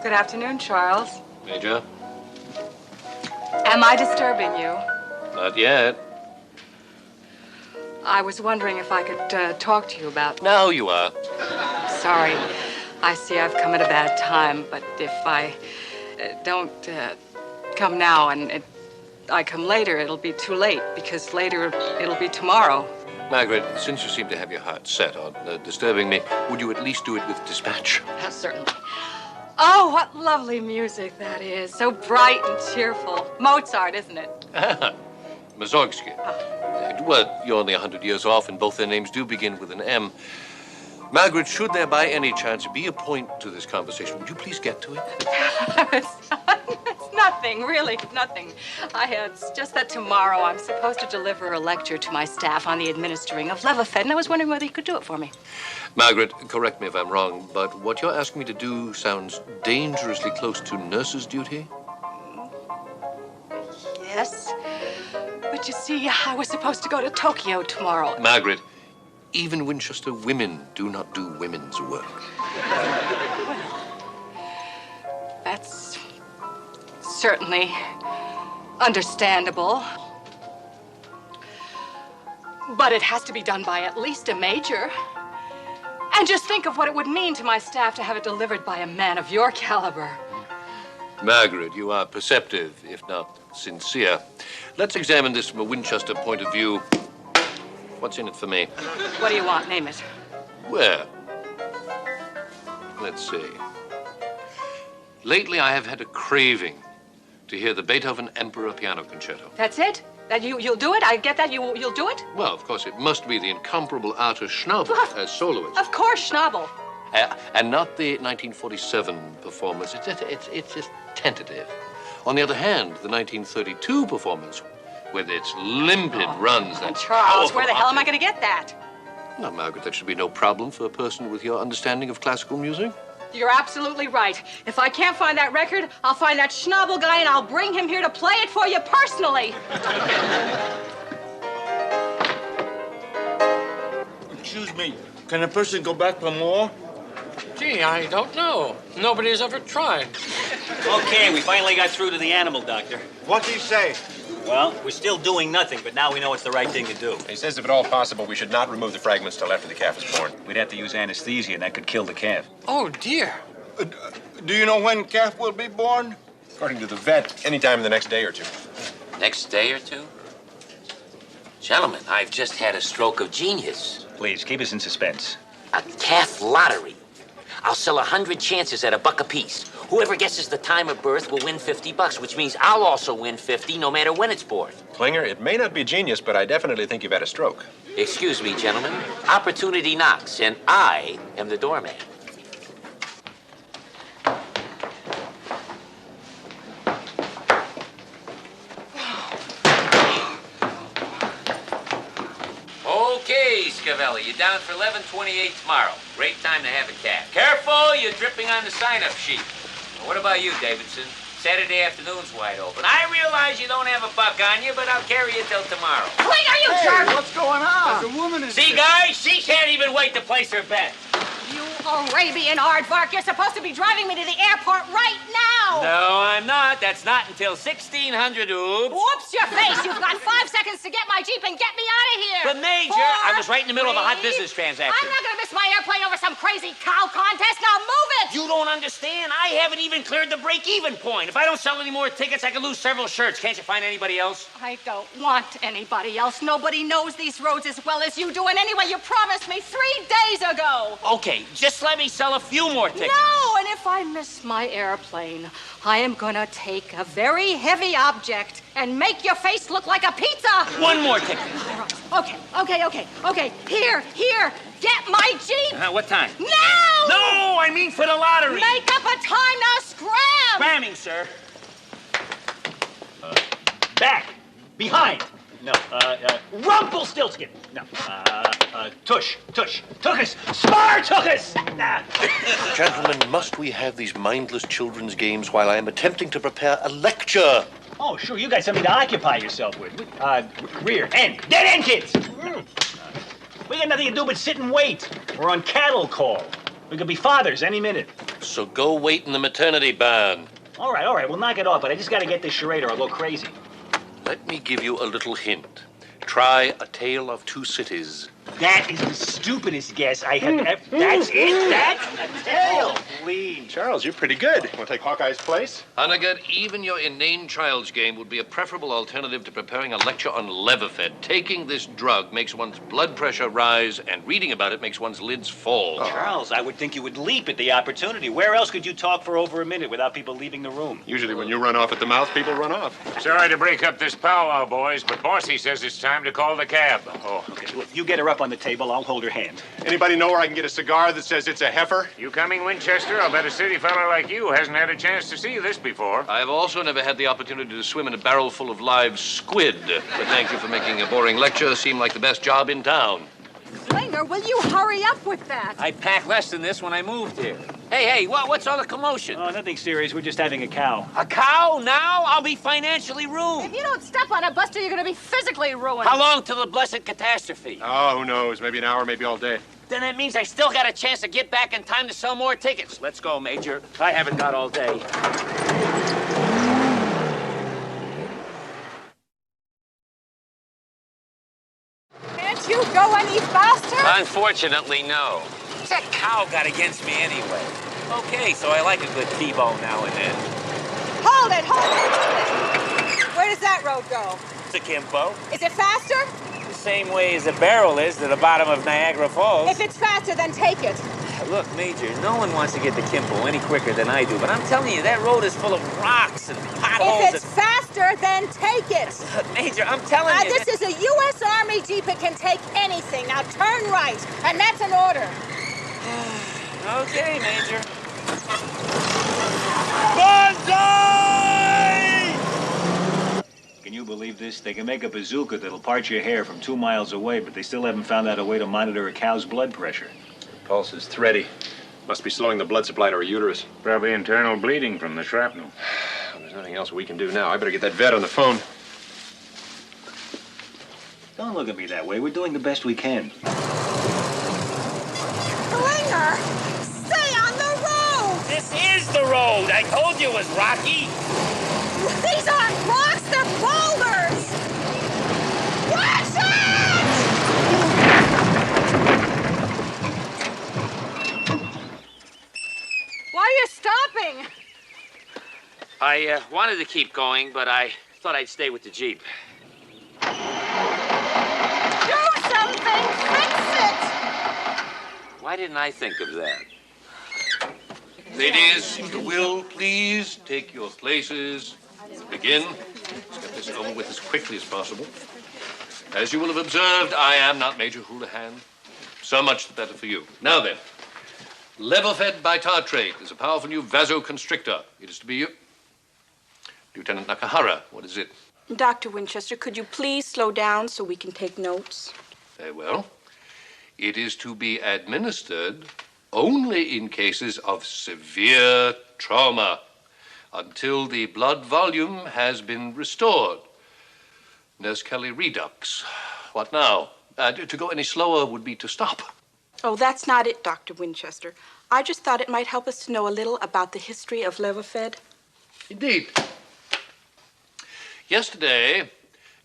Good afternoon, Charles. Major? Am I disturbing you? Not yet. I was wondering if I could talk to you about... Now you are. Sorry. I see I've come at a bad time, but if I don't come now and I come later, it'll be too late, because later it'll be tomorrow. Margaret, since you seem to have your heart set on disturbing me, would you at least do it with dispatch? Certainly. Oh, what lovely music that is. So bright and cheerful. Mozart, isn't it? Mussorgsky. Well, you're only 100 years off, and both their names do begin with an M. Margaret, should there by any chance be a point to this conversation, would you please get to it? It's nothing, really, nothing. It's just that tomorrow I'm supposed to deliver a lecture to my staff on the administering of Levophed, and I was wondering whether you could do it for me. Margaret, correct me if I'm wrong, but what you're asking me to do sounds dangerously close to nurse's duty? Yes, but you see, I was supposed to go to Tokyo tomorrow. Margaret, even Winchester women do not do women's work. That's certainly understandable. But it has to be done by at least a major. And just think of what it would mean to my staff to have it delivered by a man of your caliber. Margaret, you are perceptive, if not sincere. Let's examine this from a Winchester point of view. What's in it for me? What do you want? Name it. Well, let's see. Lately, I have had a craving to hear the Beethoven Emperor Piano Concerto. That's it? That you'll do it? I get that. You'll do it? Well, of course, it must be the incomparable Arthur Schnabel as soloist. Of course, Schnabel. And not the 1947 performance. It's just tentative. On the other hand, the 1932 performance, with its limpid runs, that Charles, where the hell am I going to get that? Now, Margaret, that should be no problem for a person with your understanding of classical music. You're absolutely right. If I can't find that record, I'll find that Schnabel guy and I'll bring him here to play it for you personally. Excuse me, can a person go back for more? Gee, I don't know. Nobody's ever tried. Okay, we finally got through to the animal doctor. What'd he say? Well, we're still doing nothing, but now we know it's the right thing to do. He says if at all possible, we should not remove the fragments till after the calf is born. We'd have to use anesthesia, and that could kill the calf. Oh, dear. Do you know when calf will be born? According to the vet, anytime in the next day or two. Next day or two? Gentlemen, I've just had a stroke of genius. Please, keep us in suspense. A calf lottery. I'll sell 100 chances at $1 apiece. Whoever guesses the time of birth will win $50, which means I'll also win 50 no matter when it's born. Klinger, it may not be genius, but I definitely think you've had a stroke. Excuse me, gentlemen. Opportunity knocks, and I am the doorman. Okay, Scavelli, you're down for 11:28 tomorrow. Great time to have a calf. Careful, you're dripping on the sign-up sheet. Well, what about you, Davidson? Saturday afternoon's wide open. I realize you don't have a buck on you, but I'll carry you till tomorrow. Klinger, you jerk! What's going on? There's a woman in See, guys, she can't even wait to place her bet. You Arabian aardvark, you're supposed to be driving me to the airport right now! No, I'm not. That's not until 1600, oops. Whoops your face! You've got 5 seconds to get my Jeep and get me out of here! But, Major, I was right in the middle of a hot business transaction. I'm not gonna miss my airplane over some crazy cow contest. Now move it! You don't understand. I haven't even cleared the break-even point. If I don't sell any more tickets, I could lose several shirts. Can't you find anybody else? I don't want anybody else. Nobody knows these roads as well as you do. And anyway, you promised me 3 days ago. Okay, just let me sell a few more tickets. No, and if I miss my airplane, I am gonna take a very heavy object and make your face look like a pizza. One more ticket. All right. Okay. Here. Get my Jeep. What time? Now! No, I mean for the lottery. Make up a time now. Scram! Scramming, sir. Back. Behind. No, Rumpelstiltskin. No, Tush. Tuchus. Spartacus! Nah. Gentlemen, must we have these mindless children's games while I am attempting to prepare a lecture? Oh, sure, you got something to occupy yourself with. Rear end. Dead end, kids! We got nothing to do but sit and wait. We're on cattle call. We could be fathers any minute. So go wait in the maternity barn. All right, we'll knock it off, but I just gotta get this charade or I'll go crazy. Let me give you a little hint. Try A Tale of Two Cities. That is the stupidest guess I have ever... That's it? That's a tale? Please. Charles, you're pretty good. Want to take Hawkeye's place? Hunnigan, even your inane child's game would be a preferable alternative to preparing a lecture on Levophed. Taking this drug makes one's blood pressure rise, and reading about it makes one's lids fall. Oh. Charles, I would think you would leap at the opportunity. Where else could you talk for over a minute without people leaving the room? Usually when you run off at the mouth, people run off. Sorry to break up this powwow, boys, but Bossy says it's time to call the cab. Oh, okay. Look, you get her up on the table. I'll hold her hand. Anybody know where I can get a cigar that says it's a heifer? You coming, Winchester? I'll bet a city fella like you hasn't had a chance to see this before. I've also never had the opportunity to swim in a barrel full of live squid. But thank you for making a boring lecture seem like the best job in town. Klinger, will you hurry up with that? I packed less than this when I moved here. Hey, what's all the commotion? Oh, nothing serious. We're just having a cow. A cow? Now? I'll be financially ruined. If you don't step on it, Buster, you're going to be physically ruined. How long till the blessed catastrophe? Oh, who knows? Maybe an hour, maybe all day. Then that means I still got a chance to get back in time to sell more tickets. Let's go, Major. I haven't got all day. Can't you go any faster? Unfortunately, no. That cow got against me anyway. Okay, so I like a good T-bone now and then. Hold it, hold it. Where does that road go? To Kimpo. Is it faster? The same way as a barrel is to the bottom of Niagara Falls. If it's faster, then take it. Look, Major, no one wants to get to Kimpo any quicker than I do, but I'm telling you, that road is full of rocks and potholes. If it's faster, then take it. Major, I'm telling you. This is a U.S. Army Jeep. It can take anything. Now turn right, and that's an order. Okay, Major. Can you believe this? They can make a bazooka that'll part your hair from 2 miles away, but they still haven't found out a way to monitor a cow's blood pressure. Pulse is thready. Must be slowing the blood supply to her uterus. Probably internal bleeding from the shrapnel. Well, there's nothing else we can do now. I better get that vet on the phone. Don't look at me that way. We're doing the best we can. Klinger, stay on the road. This is the road. I told you it was rocky. These aren't rocks, they're boulders. Watch it! Why are you stopping? I wanted to keep going, but I thought I'd stay with the Jeep. Do something! Fix it! Why didn't I think of that? Ladies, if you will, please take your places. Begin. Let's get this over with as quickly as possible. As you will have observed, I am not Major Houlihan. So much the better for you. Now then, level-fed by tartrate is a powerful new vasoconstrictor. It is to be you. Lieutenant Nakahara, what is it? Dr. Winchester, could you please slow down so we can take notes? Very well. It is to be administered only in cases of severe trauma until the blood volume has been restored. Nurse Kelly Redux. What now? To go any slower would be to stop. Oh, that's not it, Dr. Winchester. I just thought it might help us to know a little about the history of Leverfed. Indeed. Yesterday,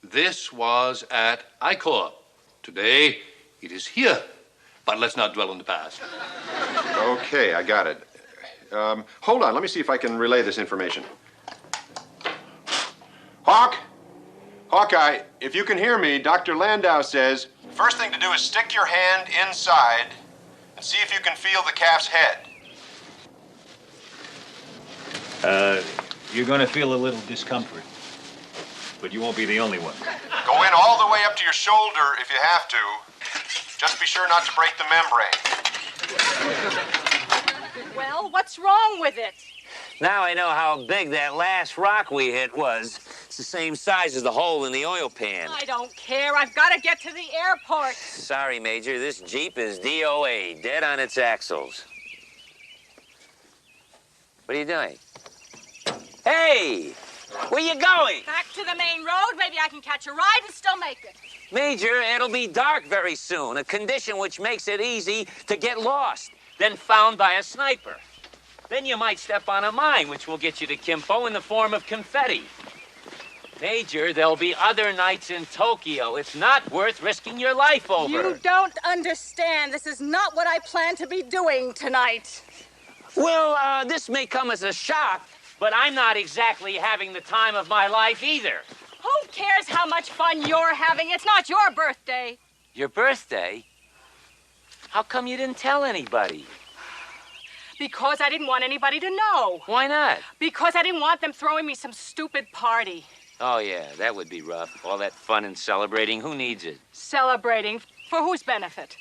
this was at I-Corps. Today, it is here. But let's not dwell on the past. Okay, I got it. Hold on, let me see if I can relay this information. Hawkeye, if you can hear me, Dr. Landau says, first thing to do is stick your hand inside and see if you can feel the calf's head. You're going to feel a little discomfort, but you won't be the only one. Go in all the way up to your shoulder if you have to. Just be sure not to break the membrane. Well, what's wrong with it? Now I know how big that last rock we hit was. It's the same size as the hole in the oil pan. I don't care. I've got to get to the airport. Sorry, Major. This Jeep is DOA, dead on its axles. What are you doing? Hey! Where you going? Back to the main road. Maybe I can catch a ride and still make it. Major, it'll be dark very soon, a condition which makes it easy to get lost, then found by a sniper. Then you might step on a mine, which will get you to Kimpo in the form of confetti. Major, there'll be other nights in Tokyo. It's not worth risking your life over. You don't understand. This is not what I plan to be doing tonight. Well, this may come as a shock, but I'm not exactly having the time of my life either. Who cares how much fun you're having? It's not your birthday. Your birthday? How come you didn't tell anybody? Because I didn't want anybody to know. Why not? Because I didn't want them throwing me some stupid party. Oh, yeah, that would be rough. All that fun and celebrating. Who needs it? Celebrating? For whose benefit?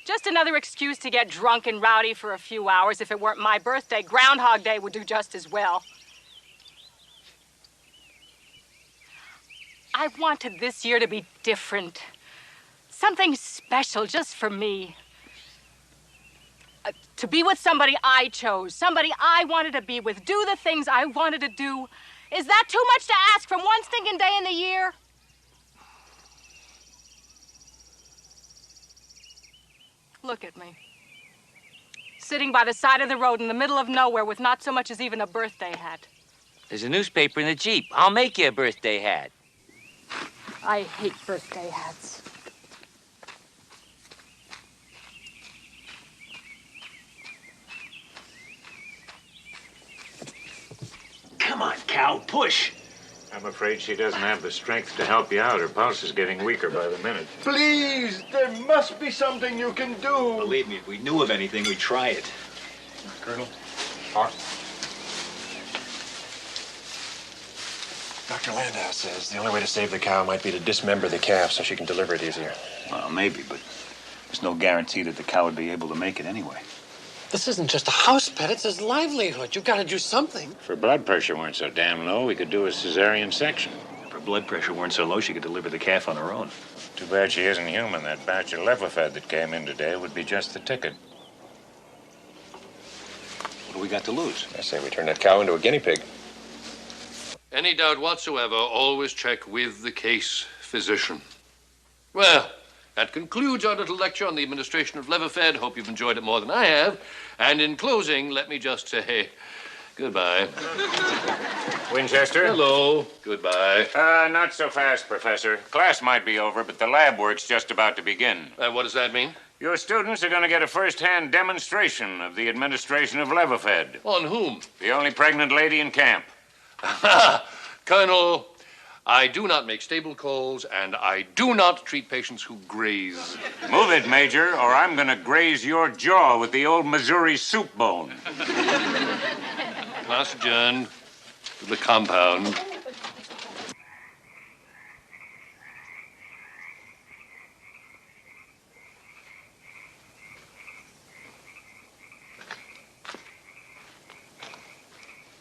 Just another excuse to get drunk and rowdy for a few hours. If it weren't my birthday, Groundhog Day would do just as well. I wanted this year to be different. Something special just for me. To be with somebody I chose, somebody I wanted to be with, do the things I wanted to do. Is that too much to ask from one stinking day in the year? Look at me. Sitting by the side of the road in the middle of nowhere with not so much as even a birthday hat. There's a newspaper in the Jeep. I'll make you a birthday hat. I hate birthday hats. Come on, Cal, push. I'm afraid she doesn't have the strength to help you out. Her pulse is getting weaker by the minute. Please, there must be something you can do. Believe me, if we knew of anything, we'd try it. Colonel? Dr. Landau says the only way to save the cow might be to dismember the calf so she can deliver it easier. Well, maybe, but there's no guarantee that the cow would be able to make it anyway. This isn't just a house pet, it's his livelihood. You've got to do something. If her blood pressure weren't so damn low, we could do a cesarean section. If her blood pressure weren't so low, she could deliver the calf on her own. Too bad she isn't human. That batch of Levofed that came in today would be just the ticket. What do we got to lose? I say we turn that cow into a guinea pig. Any doubt whatsoever, always check with the case physician. Well, that concludes our little lecture on the administration of Levofed. Hope you've enjoyed it more than I have. And in closing, let me just say goodbye. Winchester? Hello. Goodbye. Not so fast, Professor. Class might be over, but the lab work's just about to begin. What does that mean? Your students are going to get a first-hand demonstration of the administration of Levofed. On whom? The only pregnant lady in camp. Colonel, I do not make stable calls, and I do not treat patients who graze. Move it, Major, or I'm going to graze your jaw with the old Missouri soup bone. Class adjourned to the compound.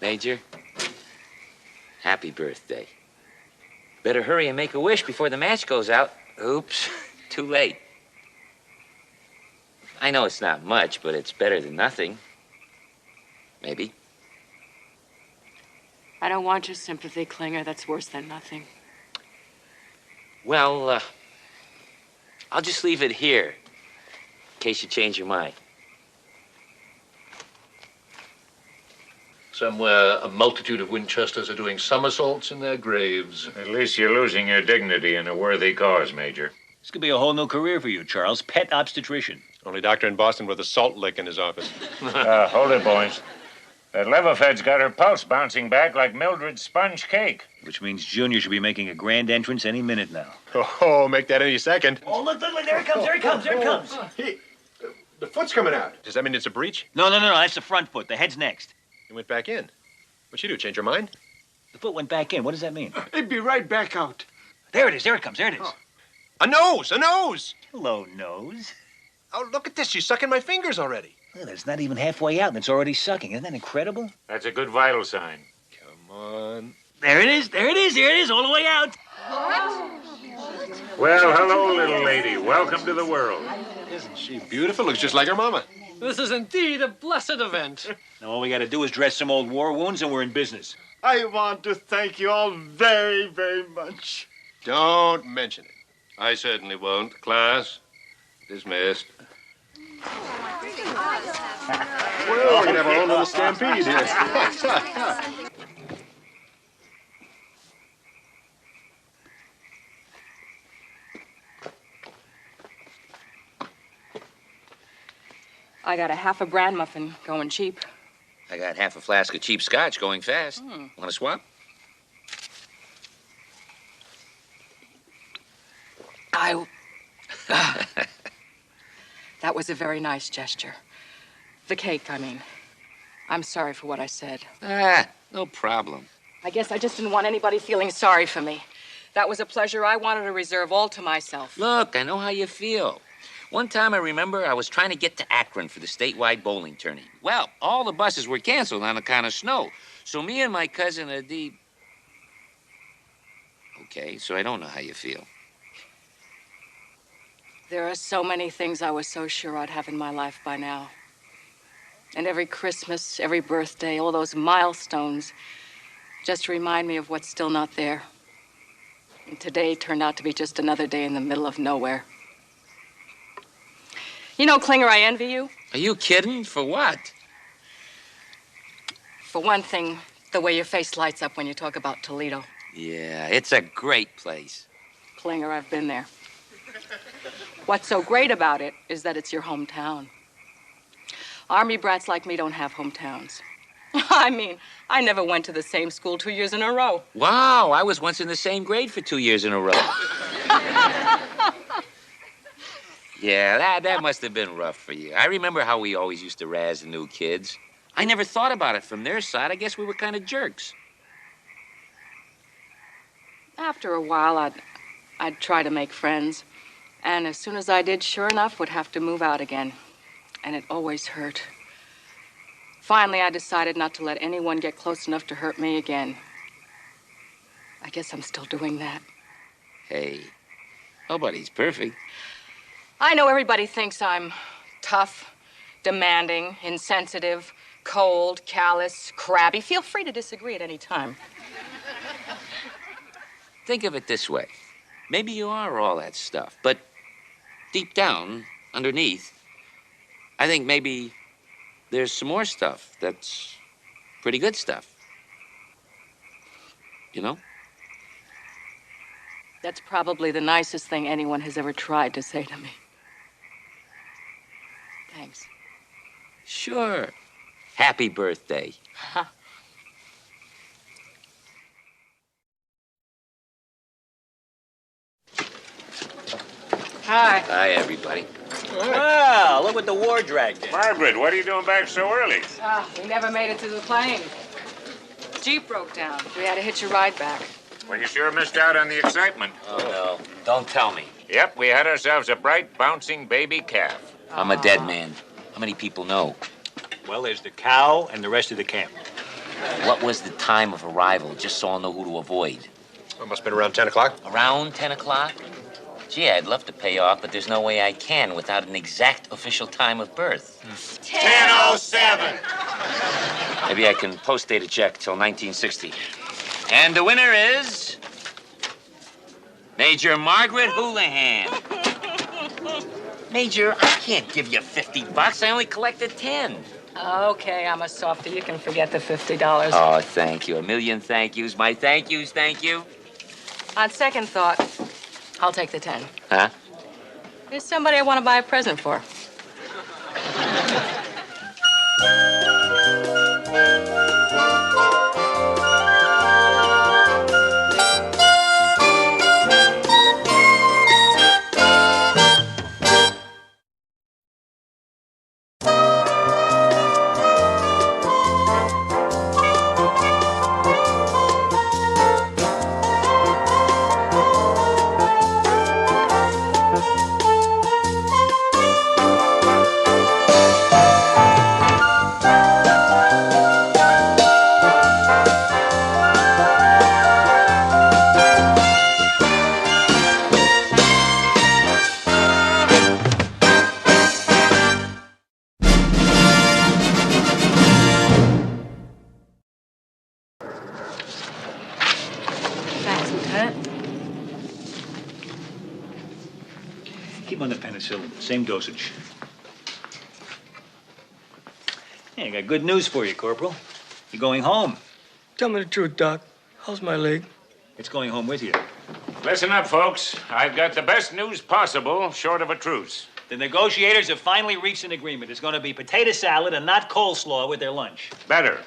Major, happy birthday. Better hurry and make a wish before the match goes out. Oops, too late. I know it's not much, but it's better than nothing. Maybe. I don't want your sympathy, Klinger. That's worse than nothing. Well, I'll just leave it here, in case you change your mind. Somewhere, a multitude of Winchesters are doing somersaults in their graves. At least you're losing your dignity in a worthy cause, Major. This could be a whole new career for you, Charles. Pet obstetrician. Only doctor in Boston with a salt lick in his office. Hold it, boys. That Levofed's got her pulse bouncing back like Mildred's sponge cake. Which means Junior should be making a grand entrance any minute now. Oh, make that any second. Oh, look, there it comes, there it comes, there it comes. Hey, the foot's coming out. Does that mean it's a breach? No, that's the front foot. The head's next. It went back in. What'd she do, change her mind? The foot went back in. What does that mean? It'd be right back out. There it is, there it comes, there it is. A nose, a nose! Hello, nose. Oh, look at this. She's sucking my fingers already. Well, it's not even halfway out and it's already sucking. Isn't that incredible? That's a good vital sign. Come on. There it is, all the way out. Well, hello, little lady. Welcome to the world. Isn't she beautiful? Looks just like her mama. This is indeed a blessed event. Now, all we got to do is dress some old war wounds and we're in business. I want to thank you all very, very much. Don't mention it. I certainly won't. Class, dismissed. Well, we're going to have our own little stampede here. I got a half a bran muffin going cheap. I got half a flask of cheap scotch going fast. Want to swap? That was a very nice gesture. The cake, I mean. I'm sorry for what I said. No problem. I guess I just didn't want anybody feeling sorry for me. That was a pleasure I wanted to reserve all to myself. Look, I know how you feel. One time I remember I was trying to get to Akron for the statewide bowling tourney. Well, all the buses were canceled on account of snow. So me and my cousin Adib... Okay, so I don't know how you feel. There are so many things I was so sure I'd have in my life by now. And every Christmas, every birthday, all those milestones just remind me of what's still not there. And today turned out to be just another day in the middle of nowhere. You know, Klinger, I envy you. Are you kidding? For what? For one thing, the way your face lights up when you talk about Toledo. Yeah, it's a great place. Klinger, I've been there. What's so great about it is that it's your hometown. Army brats like me don't have hometowns. I mean, I never went to the same school 2 years in a row. Wow, I was once in the same grade for 2 years in a row. Yeah, that must have been rough for you. I remember how we always used to razz the new kids. I never thought about it from their side. I guess we were kind of jerks. After a while, I'd try to make friends. And as soon as I did, sure enough, would have to move out again. And it always hurt. Finally, I decided not to let anyone get close enough to hurt me again. I guess I'm still doing that. Hey, nobody's perfect. I know everybody thinks I'm tough, demanding, insensitive, cold, callous, crabby. Feel free to disagree at any time. Think of it this way. Maybe you are all that stuff, but deep down, underneath, I think maybe there's some more stuff that's pretty good stuff. You know? That's probably the nicest thing anyone has ever tried to say to me. Thanks. Sure. Happy birthday. Hi. Hi, everybody. Wow, look what the war dragged in. Margaret, what are you doing back so early? We never made it to the plane. Jeep broke down. We had to hitch a ride back. Well, you sure missed out on the excitement. Oh, no. Don't tell me. Yep, we had ourselves a bright, bouncing baby calf. I'm a dead man. How many people know? Well, there's the cow and the rest of the camp. What was the time of arrival, just so I'll know who to avoid? It must have been around 10 o'clock. Around 10 o'clock? Gee, I'd love to pay off, but there's no way I can without an exact official time of birth. 10:07. Maybe I can post-date a check till 1960. And the winner is... Major Margaret Houlihan. Major, I can't give you $50. I only collected 10. Okay, I'm a softie. You can forget the $50. Oh, thank you. A million thank yous. My thank yous, thank you. On second thought, I'll take the 10. Huh? There's somebody I want to buy a present for. Keep on the penicillin. Same dosage. Hey, I got good news for you, Corporal. You're going home. Tell me the truth, Doc. How's my leg? It's going home with you. Listen up, folks. I've got the best news possible, short of a truce. The negotiators have finally reached an agreement. It's going to be potato salad and not coleslaw with their lunch. Better.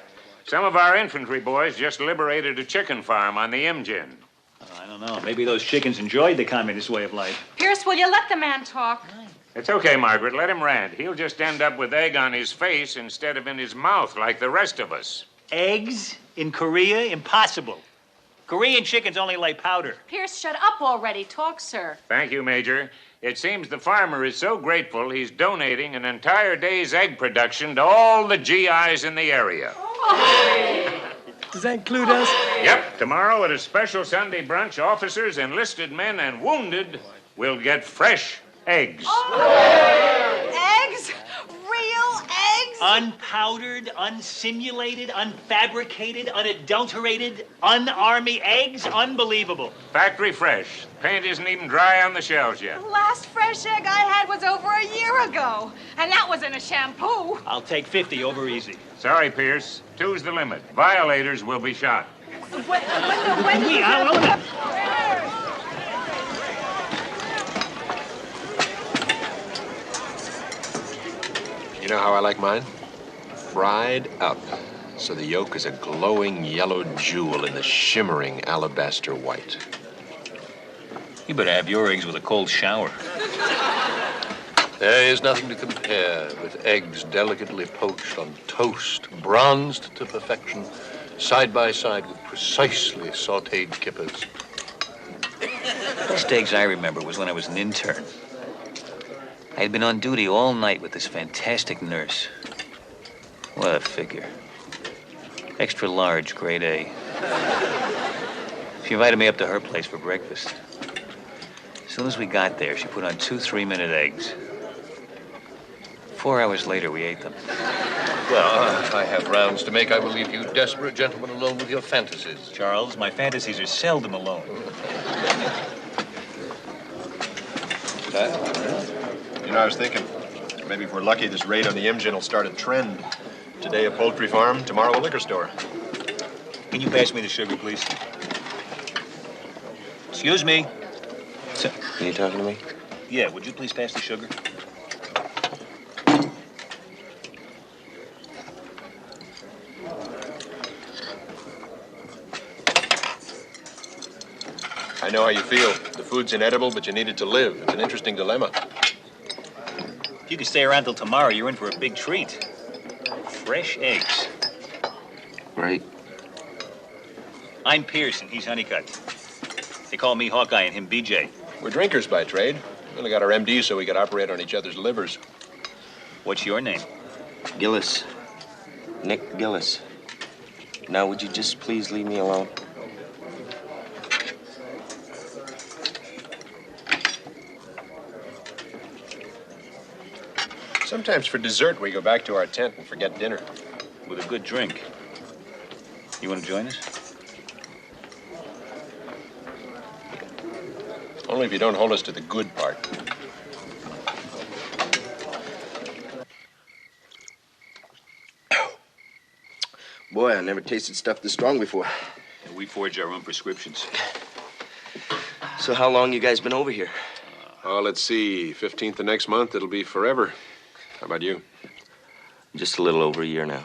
Some of our infantry boys just liberated a chicken farm on the Imjin. I don't know. Maybe those chickens enjoyed the communist way of life. Pierce, will you let the man talk? It's okay, Margaret. Let him rant. He'll just end up with egg on his face instead of in his mouth like the rest of us. Eggs? In Korea, impossible. Korean chickens only lay powder. Pierce, shut up already. Talk, sir. Thank you, Major. It seems the farmer is so grateful he's donating an entire day's egg production to all the GIs in the area. Does that include us? Yep, tomorrow at a special Sunday brunch, officers, enlisted men, and wounded will get fresh eggs. Eggs? Real eggs? Unpowdered, unsimulated, unfabricated, unadulterated, un-army eggs? Unbelievable. Factory fresh. Paint isn't even dry on the shelves yet. The last fresh egg I had was over a year ago. And that was in a shampoo. I'll take 50 over easy. Sorry, Pierce. 2's the limit. Violators will be shot. When You know how I like mine? Fried up, so the yolk is a glowing yellow jewel in the shimmering alabaster white. You better have your eggs with a cold shower. There is nothing to compare with eggs delicately poached on toast, bronzed to perfection, side by side with precisely sautéed kippers. First eggs I remember was when I was an intern. I had been on duty all night with this fantastic nurse. What a figure. Extra large, grade A. She invited me up to her place for breakfast. As soon as we got there, she put on 2 3-minute eggs. 4 hours later, we ate them. Well, if I have rounds to make, I will leave you desperate gentlemen alone with your fantasies. Charles, my fantasies are seldom alone. You know, I was thinking, maybe if we're lucky, this raid on the Imjin will start a trend. Today a poultry farm, tomorrow a liquor store. Can you pass me the sugar, please? Excuse me. Are you talking to me? Yeah, would you please pass the sugar? I know how you feel. The food's inedible, but you need it to live. It's an interesting dilemma. If you could stay around till tomorrow, you're in for a big treat. Fresh eggs. Right. I'm Pierce, and he's Honeycutt. They call me Hawkeye and him BJ. We're drinkers by trade. We only got our MD so we could operate on each other's livers. What's your name? Gillis. Nick Gillis. Now, would you just please leave me alone? Sometimes for dessert, we go back to our tent and forget dinner. With a good drink. You want to join us? Only if you don't hold us to the good part. Boy, I never tasted stuff this strong before. And we forge our own prescriptions. So how long you guys been over here? Oh, let's see. 15th of next month, it'll be forever. How about you? Just a little over a year now.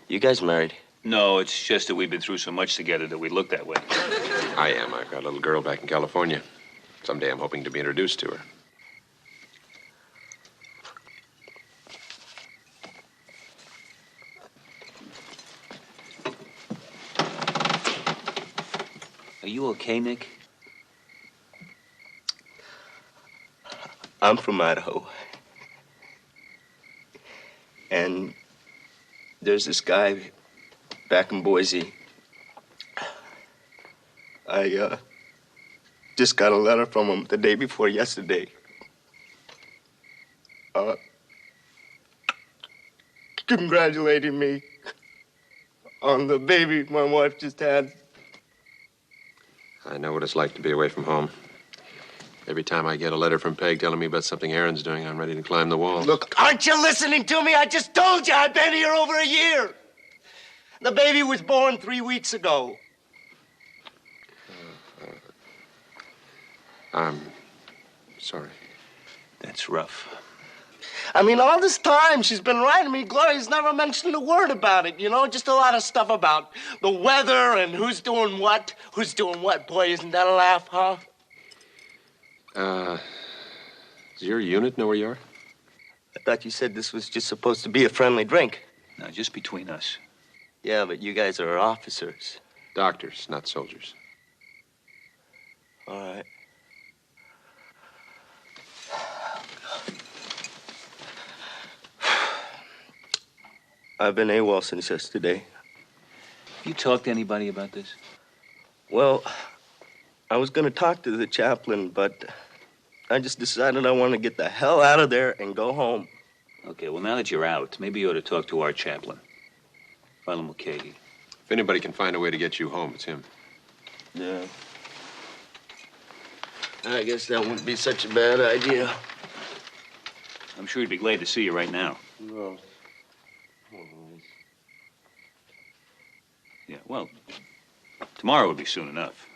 You guys married? No, it's just that we've been through so much together that we look that way. I am. I've got a little girl back in California. Someday I'm hoping to be introduced to her. Are you okay, Nick? I'm from Idaho. And there's this guy back in Boise. I just got a letter from him the day before yesterday. Congratulating me on the baby my wife just had. I know what it's like to be away from home. Every time I get a letter from Peg telling me about something Aaron's doing, I'm ready to climb the wall. Look, aren't you listening to me? I just told you I've been here over a year. The baby was born 3 weeks ago. I'm sorry. That's rough. I mean, all this time she's been writing me, Gloria's never mentioned a word about it, you know? Just a lot of stuff about the weather and who's doing what. Who's doing what? Boy, isn't that a laugh, huh? Does your unit know where you are? I thought you said this was just supposed to be a friendly drink. No, just between us. Yeah, but you guys are officers. Doctors, not soldiers. All right. I've been AWOL since yesterday. You talked to anybody about this? Well, I was gonna talk to the chaplain, but I just decided I want to get the hell out of there and go home. Okay, well, now that you're out, maybe you ought to talk to our chaplain, Father Mulcahy. If anybody can find a way to get you home, it's him. Yeah. I guess that wouldn't be such a bad idea. I'm sure he'd be glad to see you right now. No. Yeah, well, tomorrow would be soon enough.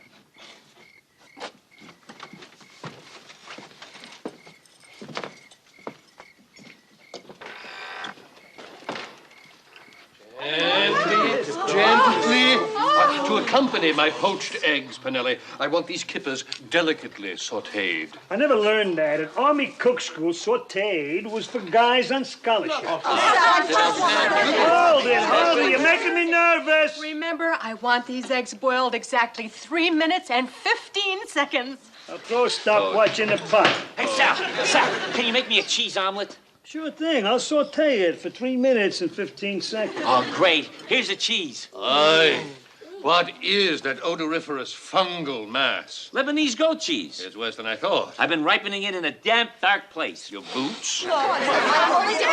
Gently. To accompany my poached eggs, Pinelli, I want these kippers delicately sautéed. I never learned that. At Army Cook School, sautéed was for guys on scholarship. Hold it. You're making me nervous. Remember, I want these eggs boiled exactly 3 minutes and 15 seconds. I'll throw a stopwatch in the pot. Hey, Sal, can you make me a cheese omelet? Sure thing. I'll saute it for 3 minutes and 15 seconds. Oh, great. Here's the cheese. Aye. What is that odoriferous fungal mass? Lebanese goat cheese. It's worse than I thought. I've been ripening it in a damp, dark place. Your boots? That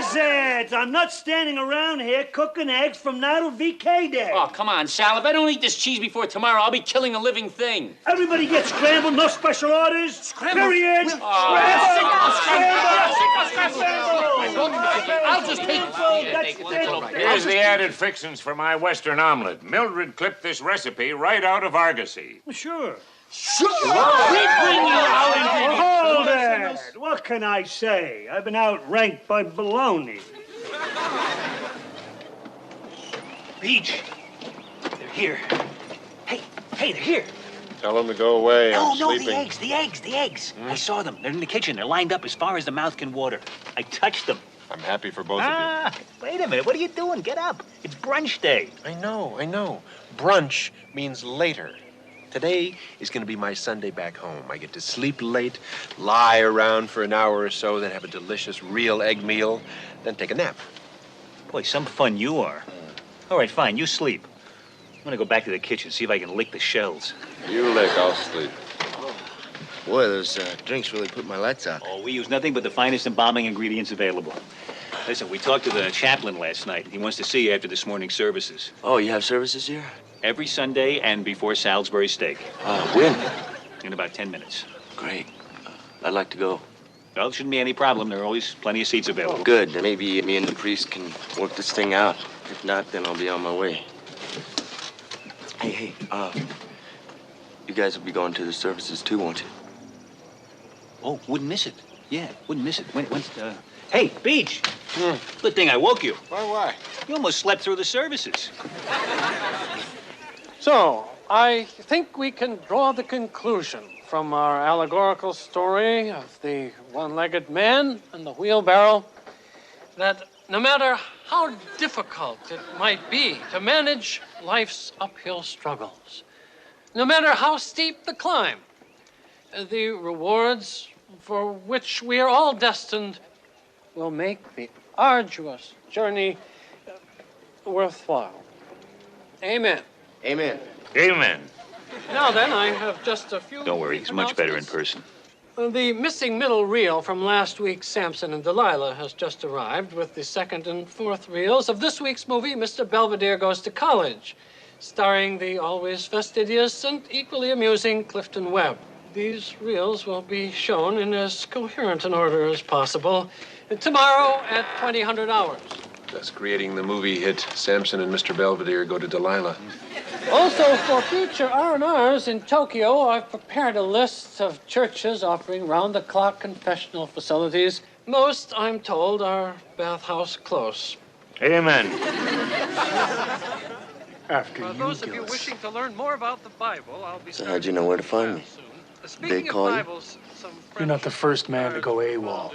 does it! I'm not standing around here cooking eggs from now to VK Day. Oh, come on, Sal. If I don't eat this cheese before tomorrow, I'll be killing a living thing. Everybody gets scrambled, no special orders. Scrambled? Period. Scrambled. I'll just take it. Here's the added fixings for my Western omelet. Mildred clipped this recipe right out of Argosy. Sure. We bring you our ingredients. Hold it. What can I say? I've been outranked by baloney. Beach, they're here. Hey, they're here. Tell them to go away. I'm No, sleeping. the eggs. I saw them. They're in the kitchen. They're lined up as far as the mouth can water. I touched them. I'm happy for both of you. Wait a minute. What are you doing? Get up. It's brunch day. I know. Brunch means later. Today is going to be my Sunday back home. I get to sleep late, lie around for an hour or so, then have a delicious real egg meal, then take a nap. Boy, some fun you are. All right, fine. You sleep. I'm going to go back to the kitchen, see if I can lick the shells. You lick, I'll sleep. Boy, those drinks really put my lights out. Oh, we use nothing but the finest embalming ingredients available. Listen, we talked to the chaplain last night. He wants to see you after this morning's services. Oh, you have services here? Every Sunday and before Salisbury steak. When? In about 10 minutes. Great. I'd like to go. Well, it shouldn't be any problem. There are always plenty of seats available. Good. Then maybe me and the priest can work this thing out. If not, then I'll be on my way. Hey, you guys will be going to the services too, won't you? Oh, wouldn't miss it. Yeah, wouldn't miss it. Hey, Beach. Good thing I woke you. Why? You almost slept through the services. So, I think we can draw the conclusion from our allegorical story of the one-legged man and the wheelbarrow that no matter how difficult it might be to manage life's uphill struggles, no matter how steep the climb, the rewards for which we are all destined will make the arduous journey worthwhile. Amen. Amen. Amen. Now then, I have just a few... Don't worry, he's much better in person. The missing middle reel from last week's Samson and Delilah has just arrived with the second and fourth reels of this week's movie, Mr. Belvedere Goes to College, starring the always fastidious and equally amusing Clifton Webb. These reels will be shown in as coherent an order as possible tomorrow at 2000 hours. Thus creating the movie hit Samson and Mr. Belvedere Go to Delilah. Also, for future R&Rs in Tokyo, I've prepared a list of churches offering round-the-clock confessional facilities. Most, I'm told, are bathhouse close. Amen. For those of you wishing to learn more about the Bible, I'll be... So how'd you know where to find me? Speaking of call you? Bibles, You're not the first man to go AWOL.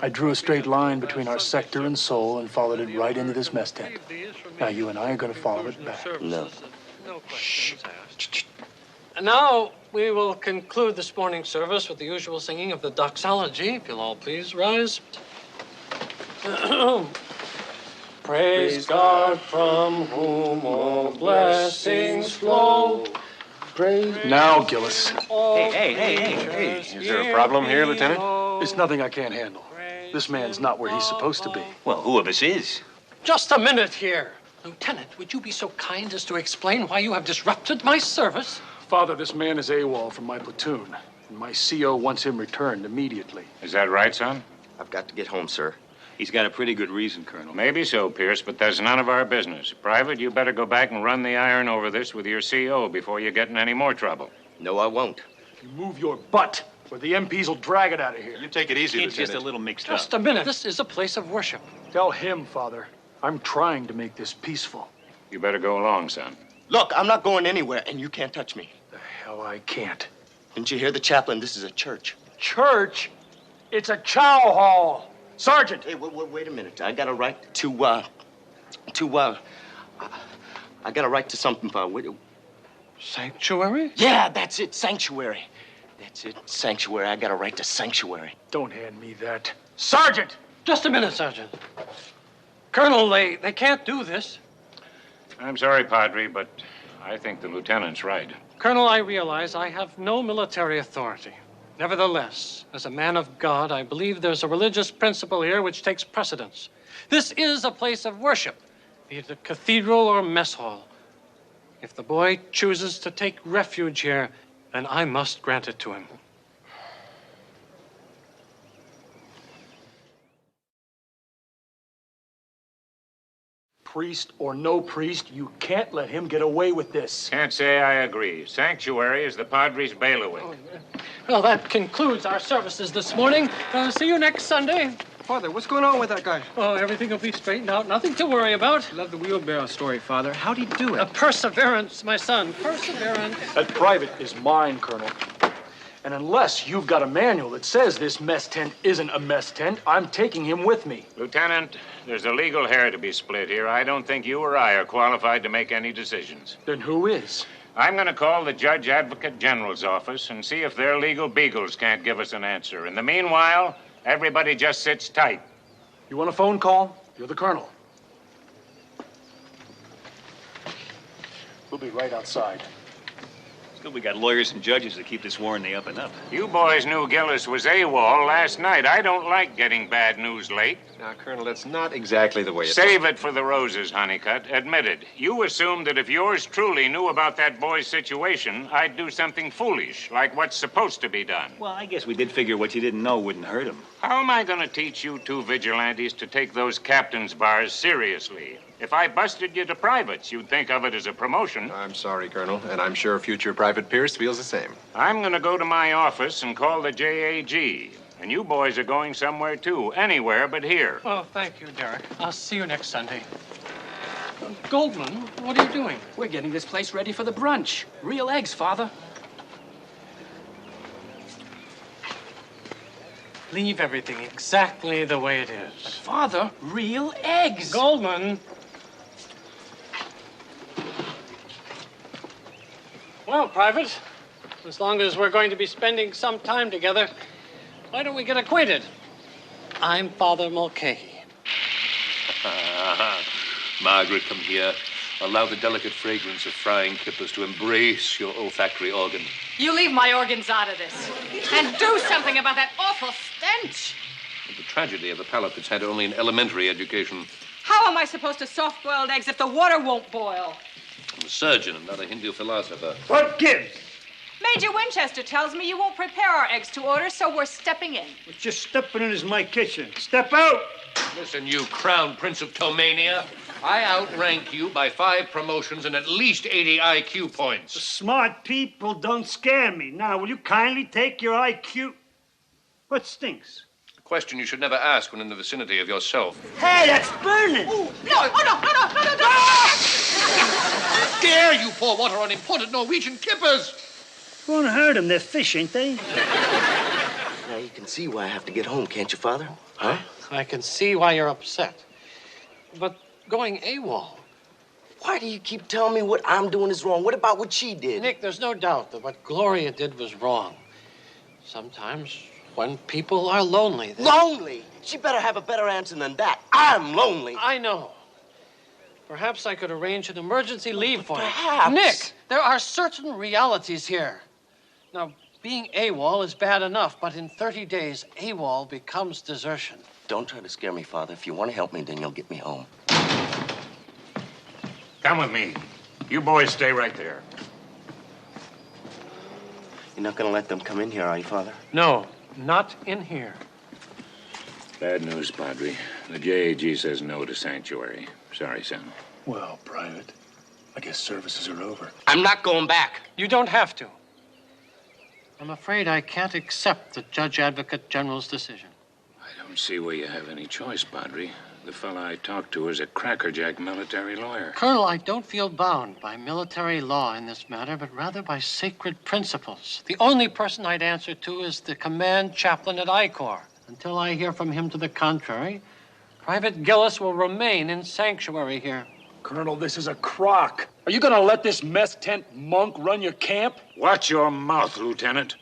I drew a straight line between our sector and Seoul and followed it right into this mess tent. Now you and I are going to follow it back. No. Shh. And now we will conclude this morning's service with the usual singing of the doxology. If you'll all please rise. Praise God from whom all blessings flow. Praise. Now, Gillis. Hey. Is there a problem here, Lieutenant? It's nothing I can't handle. This man's not where he's supposed to be. Well, who of us is? Just a minute here. Lieutenant, would you be so kind as to explain why you have disrupted my service? Father, this man is AWOL from my platoon, and my CO wants him returned immediately. Is that right, son? I've got to get home, sir. He's got a pretty good reason, Colonel. Maybe so, Pierce, but that's none of our business. Private, you better go back and run the iron over this with your CO before you get in any more trouble. No, I won't. You move your butt, or the MPs will drag it out of here. You take it easy, It's Lieutenant. just a little mixed up. Just a minute. This is a place of worship. Tell him, Father. I'm trying to make this peaceful. You better go along, son. Look, I'm not going anywhere, and you can't touch me. The hell I can't. Didn't you hear the chaplain? This is a church. Church? It's a chow hall. Sergeant! Hey, wait a minute. I got a right to I got a right to something, Sanctuary? Yeah, that's it. Sanctuary. That's it. Sanctuary. I got a right to sanctuary. Don't hand me that. Sergeant! Just a minute, Sergeant. Colonel, they can't do this. I'm sorry, Padre, but I think the lieutenant's right. Colonel, I realize I have no military authority. Nevertheless, as a man of God, I believe there's a religious principle here which takes precedence. This is a place of worship, be it a cathedral or mess hall. If the boy chooses to take refuge here, then I must grant it to him. Priest or no priest, you can't let him get away with this. Can't say I agree. Sanctuary is the Padre's bailiwick. Well, that concludes our services this morning. See you next Sunday. Father, what's going on with that guy? Oh, everything will be straightened out. Nothing to worry about. Love the wheelbarrow story, Father. How'd he do it? Perseverance, my son. Perseverance. That private is mine, Colonel. And unless you've got a manual that says this mess tent isn't a mess tent, I'm taking him with me. Lieutenant, there's a legal hair to be split here. I don't think you or I are qualified to make any decisions. Then who is? I'm going to call the Judge Advocate General's office and see if their legal beagles can't give us an answer. In the meanwhile, everybody just sits tight. You want a phone call? You're the Colonel. We'll be right outside. Still, we got lawyers and judges that keep this war in the up and up. You boys knew Gillis was AWOL last night. I don't like getting bad news late. Now, Colonel, that's not exactly the way it's... Save it for the roses, Honeycutt. Admitted. You assumed that if yours truly knew about that boy's situation, I'd do something foolish, like what's supposed to be done. Well, I guess we did figure what you didn't know wouldn't hurt him. How am I going to teach you two vigilantes to take those captain's bars seriously? If I busted you to privates, you'd think of it as a promotion. I'm sorry, Colonel, and I'm sure future Private Pierce feels the same. I'm going to go to my office and call the JAG. And you boys are going somewhere, too. Anywhere but here. Oh, thank you, Derek. I'll see you next Sunday. Goldman, what are you doing? We're getting this place ready for the brunch. Real eggs, Father. Leave everything exactly the way it is. Father, real eggs. Goldman. Well, Private, as long as we're going to be spending some time together, why don't we get acquainted? I'm Father Mulcahy. Margaret, come here. Allow the delicate fragrance of frying kippers to embrace your olfactory organ. You leave my organs out of this. And do something about that awful stench. The tragedy of a palate that's had only an elementary education. How am I supposed to soft-boiled eggs if the water won't boil? I'm a surgeon and not a Hindu philosopher. What gives? Major Winchester tells me you won't prepare our eggs to order, so we're stepping in. What you're stepping in is my kitchen. Step out! Listen, you crown prince of Tomania. I outrank you by 5 promotions and at least 80 IQ points. Smart people don't scare me. Now, will you kindly take your IQ? What stinks? A question you should never ask when in the vicinity of yourself. Hey, that's burning! No, no. How dare you pour water on imported Norwegian kippers? Won't hurt them. They're fish, ain't they? Now you can see why I have to get home, can't you, Father? Huh? I can see why you're upset. But going AWOL. Why do you keep telling me what I'm doing is wrong? What about what she did? Nick, there's no doubt that what Gloria did was wrong. Sometimes when people are lonely... Lonely? She better have a better answer than that. I'm lonely. I know. Perhaps I could arrange an emergency leave for Perhaps. you. Nick, there are certain realities here. Now, being AWOL is bad enough, but in 30 days, AWOL becomes desertion. Don't try to scare me, Father. If you want to help me, then you'll get me home. Come with me. You boys stay right there. You're not going to let them come in here, are you, Father? No, not in here. Bad news, Padre. The JAG says no to sanctuary. Sorry, son. Well, Private, I guess services are over. I'm not going back. You don't have to. I'm afraid I can't accept the Judge Advocate General's decision. I don't see where you have any choice, Padre. The fella I talked to is a crackerjack military lawyer. Colonel, I don't feel bound by military law in this matter, but rather by sacred principles. The only person I'd answer to is the command chaplain at I Corps. Until I hear from him to the contrary, Private Gillis will remain in sanctuary here. Colonel, this is a crock. Are you gonna let this mess tent monk run your camp? Watch your mouth, Lieutenant.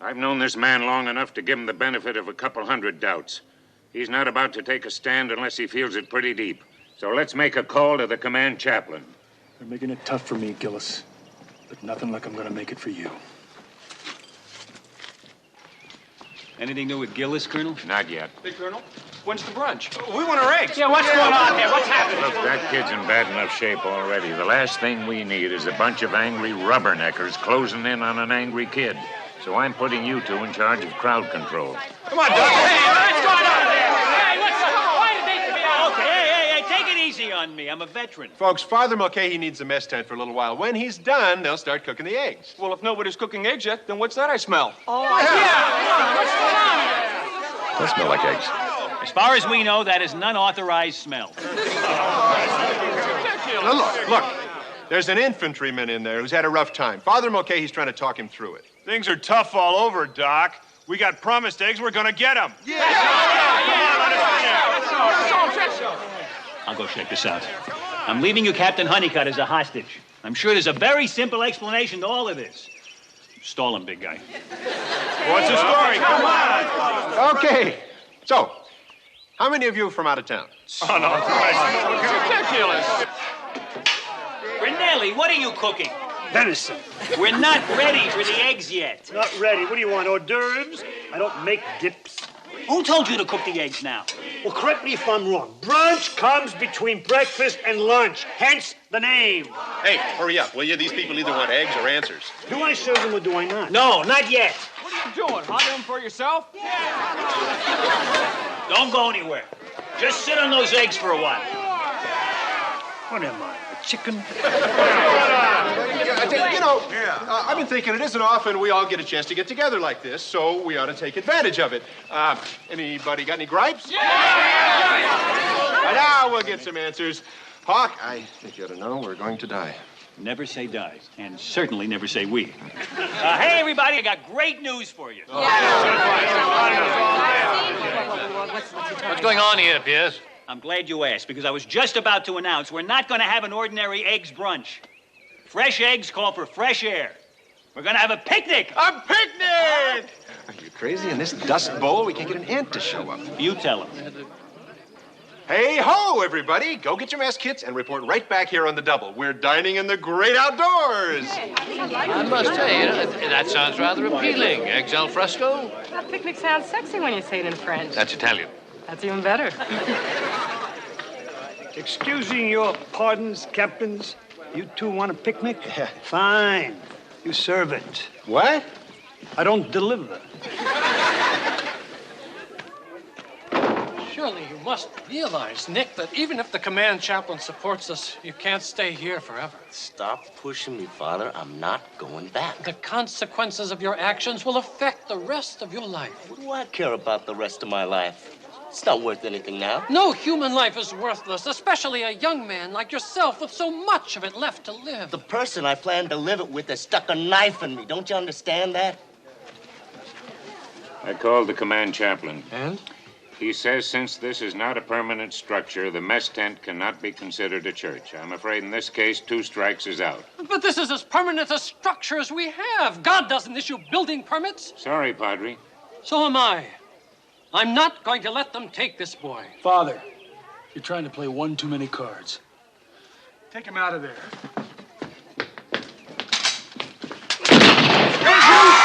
I've known this man long enough to give him the benefit of a couple hundred doubts. He's not about to take a stand unless he feels it pretty deep. So let's make a call to the command chaplain. They're making it tough for me, Gillis. But nothing like I'm gonna make it for you. Anything new with Gillis, Colonel? Not yet. Hey, Colonel, when's the brunch? We want our eggs. Yeah, what's going on here? What's happening? Look, that kid's in bad enough shape already. The last thing we need is a bunch of angry rubberneckers closing in on an angry kid. So I'm putting you two in charge of crowd control. Come on, Doc. Hey, what's going on there? Hey, why did they be out? Okay, hey, take it easy on me. I'm a veteran. Folks, Father Mulcahy needs a mess tent for a little while. When he's done, they'll start cooking the eggs. Well, if nobody's cooking eggs yet, then what's that I smell? Oh, yeah. What's going on here? They smell like eggs. As far as we know, that is an unauthorized smell. Now, look. There's an infantryman in there who's had a rough time. Father Mulcahy's trying to talk him through it. Things are tough all over, Doc. We got promised eggs. We're gonna get them. I'll go check this out. I'm leaving you Captain Honeycutt as a hostage. I'm sure there's a very simple explanation to all of this. Stall him, big guy. What's the story? Come on. Okay. So, how many of you are from out of town? Oh, no, Christ. Ridiculous. Brunelli, what are you cooking? Venison. We're not ready for the eggs yet. Not ready. What do you want, hors d'oeuvres? I don't make dips. Who told you to cook the eggs now? Well, correct me if I'm wrong. Brunch comes between breakfast and lunch, hence the name. Hey, hurry up, will you? These people either want eggs or answers. Do I serve them or do I not? No, not yet. What are you doing? Hot them for yourself? Don't go anywhere. Just sit on those eggs for a while. What am I, a chicken? I've been thinking it isn't often we all get a chance to get together like this, so we ought to take advantage of it. Anybody got any gripes? Yeah! Now we'll get some answers. Hawk, I think you ought to know we're going to die. Never say die, and certainly never say we. Hey, everybody, I got great news for you. What's going on here, Pierce? I'm glad you asked, because I was just about to announce we're not going to have an ordinary eggs brunch. Fresh eggs call for fresh air. We're going to have a picnic. A picnic! Are you crazy? In this dust bowl, we can't get an ant to show up. You tell them. Hey ho, everybody! Go get your mess kits and report right back here on the double. We're dining in the great outdoors. I must say, that sounds rather appealing. Eggs al fresco? That picnic sounds sexy when you say it in French. That's Italian. That's even better. Excusing your pardons, captains, you two want a picnic? Yeah. Fine. You serve it. What? I don't deliver. Surely you must realize, Nick, that even if the command chaplain supports us, you can't stay here forever. Stop pushing me, Father. I'm not going back. The consequences of your actions will affect the rest of your life. What do I care about the rest of my life? It's not worth anything now. No human life is worthless, especially a young man like yourself with so much of it left to live. The person I plan to live it with has stuck a knife in me. Don't you understand that? I called the command chaplain. And? He says since this is not a permanent structure, the mess tent cannot be considered a church. I'm afraid in this case, 2 strikes is out. But this is as permanent a structure as we have. God doesn't issue building permits. Sorry, Padre. So am I. I'm not going to let them take this boy. Father, you're trying to play one too many cards. Take him out of there.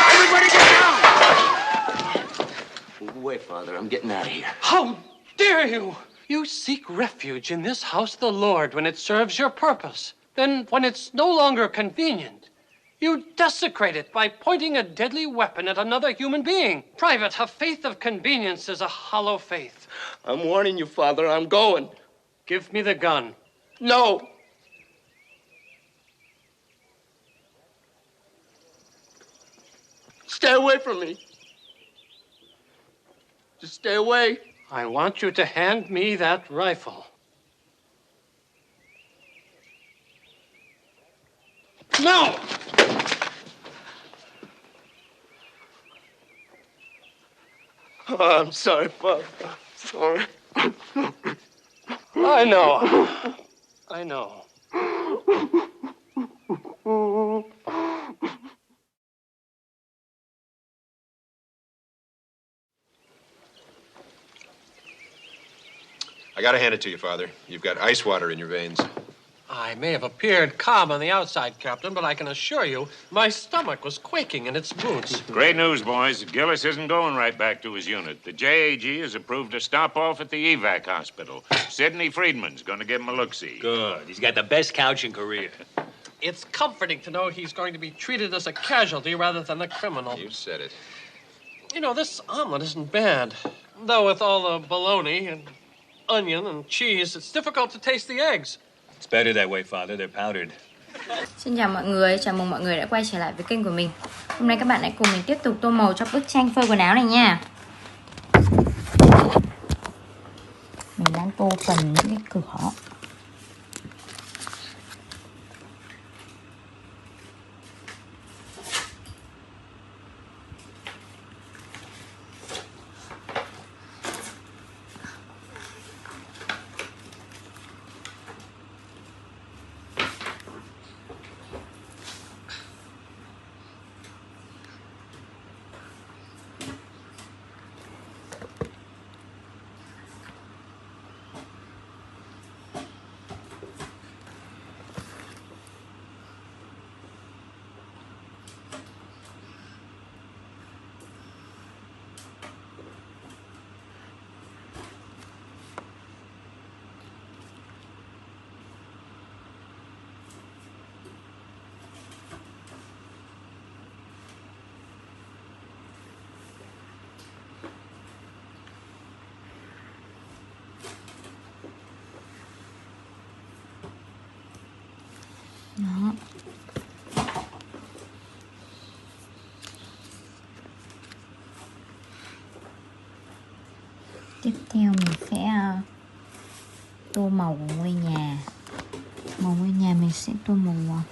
Everybody get down! Move away, Father. I'm getting out of here. How dare you? You seek refuge in this house of the Lord when it serves your purpose. Then, when it's no longer convenient, you desecrate it by pointing a deadly weapon at another human being. Private, a faith of convenience is a hollow faith. I'm warning you, Father. I'm going. Give me the gun. No. Stay away from me. Just stay away. I want you to hand me that rifle. No! Oh, I'm sorry, Father. Sorry. I know. I know. I gotta hand it to you, Father. You've got ice water in your veins. I may have appeared calm on the outside, Captain, but I can assure you my stomach was quaking in its boots. Great news, boys. Gillis isn't going right back to his unit. The JAG has approved a stop-off at the evac hospital. Sidney Friedman's going to give him a look-see. Good. He's got the best couch in Korea. It's comforting to know he's going to be treated as a casualty rather than a criminal. You said it. You know, this omelet isn't bad. Though with all the bologna and onion and cheese, it's difficult to taste the eggs. It's better that way, Father. They're powdered. Xin chào mọi người, chào mừng mọi người đã quay trở lại với kênh của mình. Hôm nay các bạn hãy cùng mình tiếp tục tô màu cho bức tranh phơi quần áo này nha. Mình đang tô phần những cái cửa. Đó. Tiếp theo mình sẽ tô màu của ngôi nhà. Màu ngôi nhà mình sẽ tô màu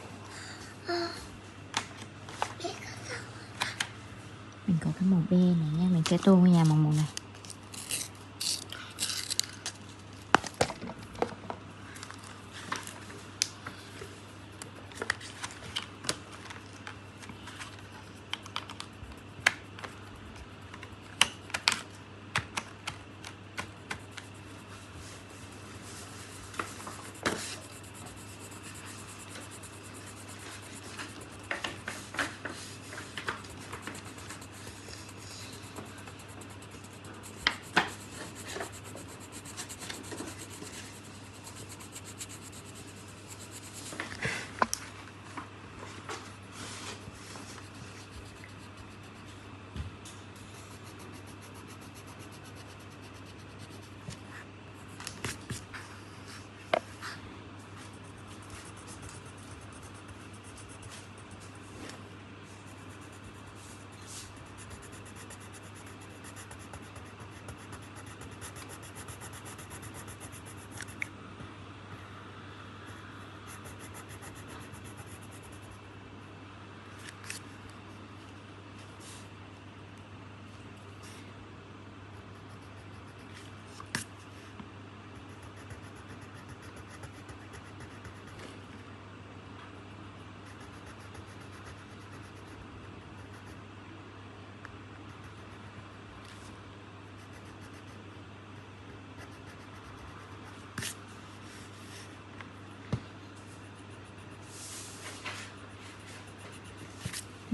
mình có cái màu be này nha, mình sẽ tô ngôi nhà màu này.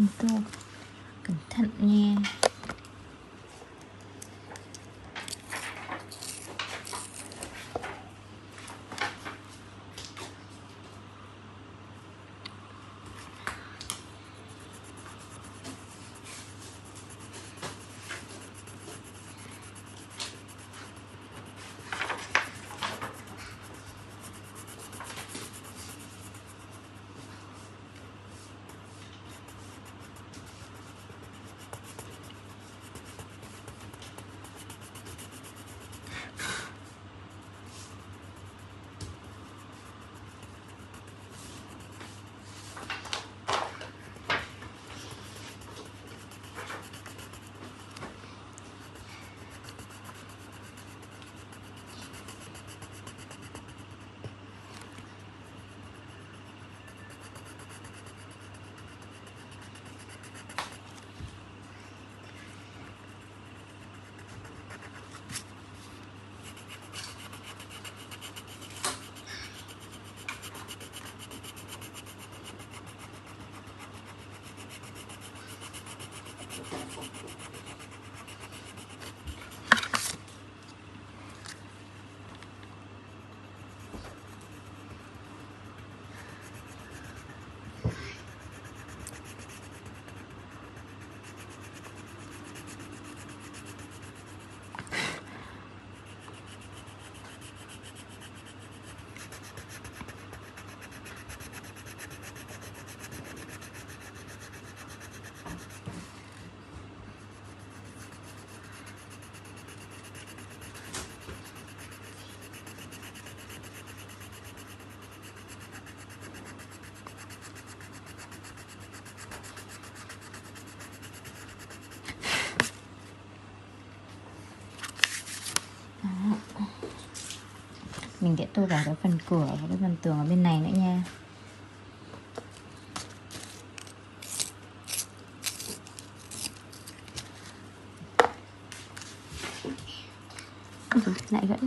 Tô cẩn thận nha. Mình sẽ tô vào cái phần cửa và cái phần tường ở bên này nữa nha. Lại gãy.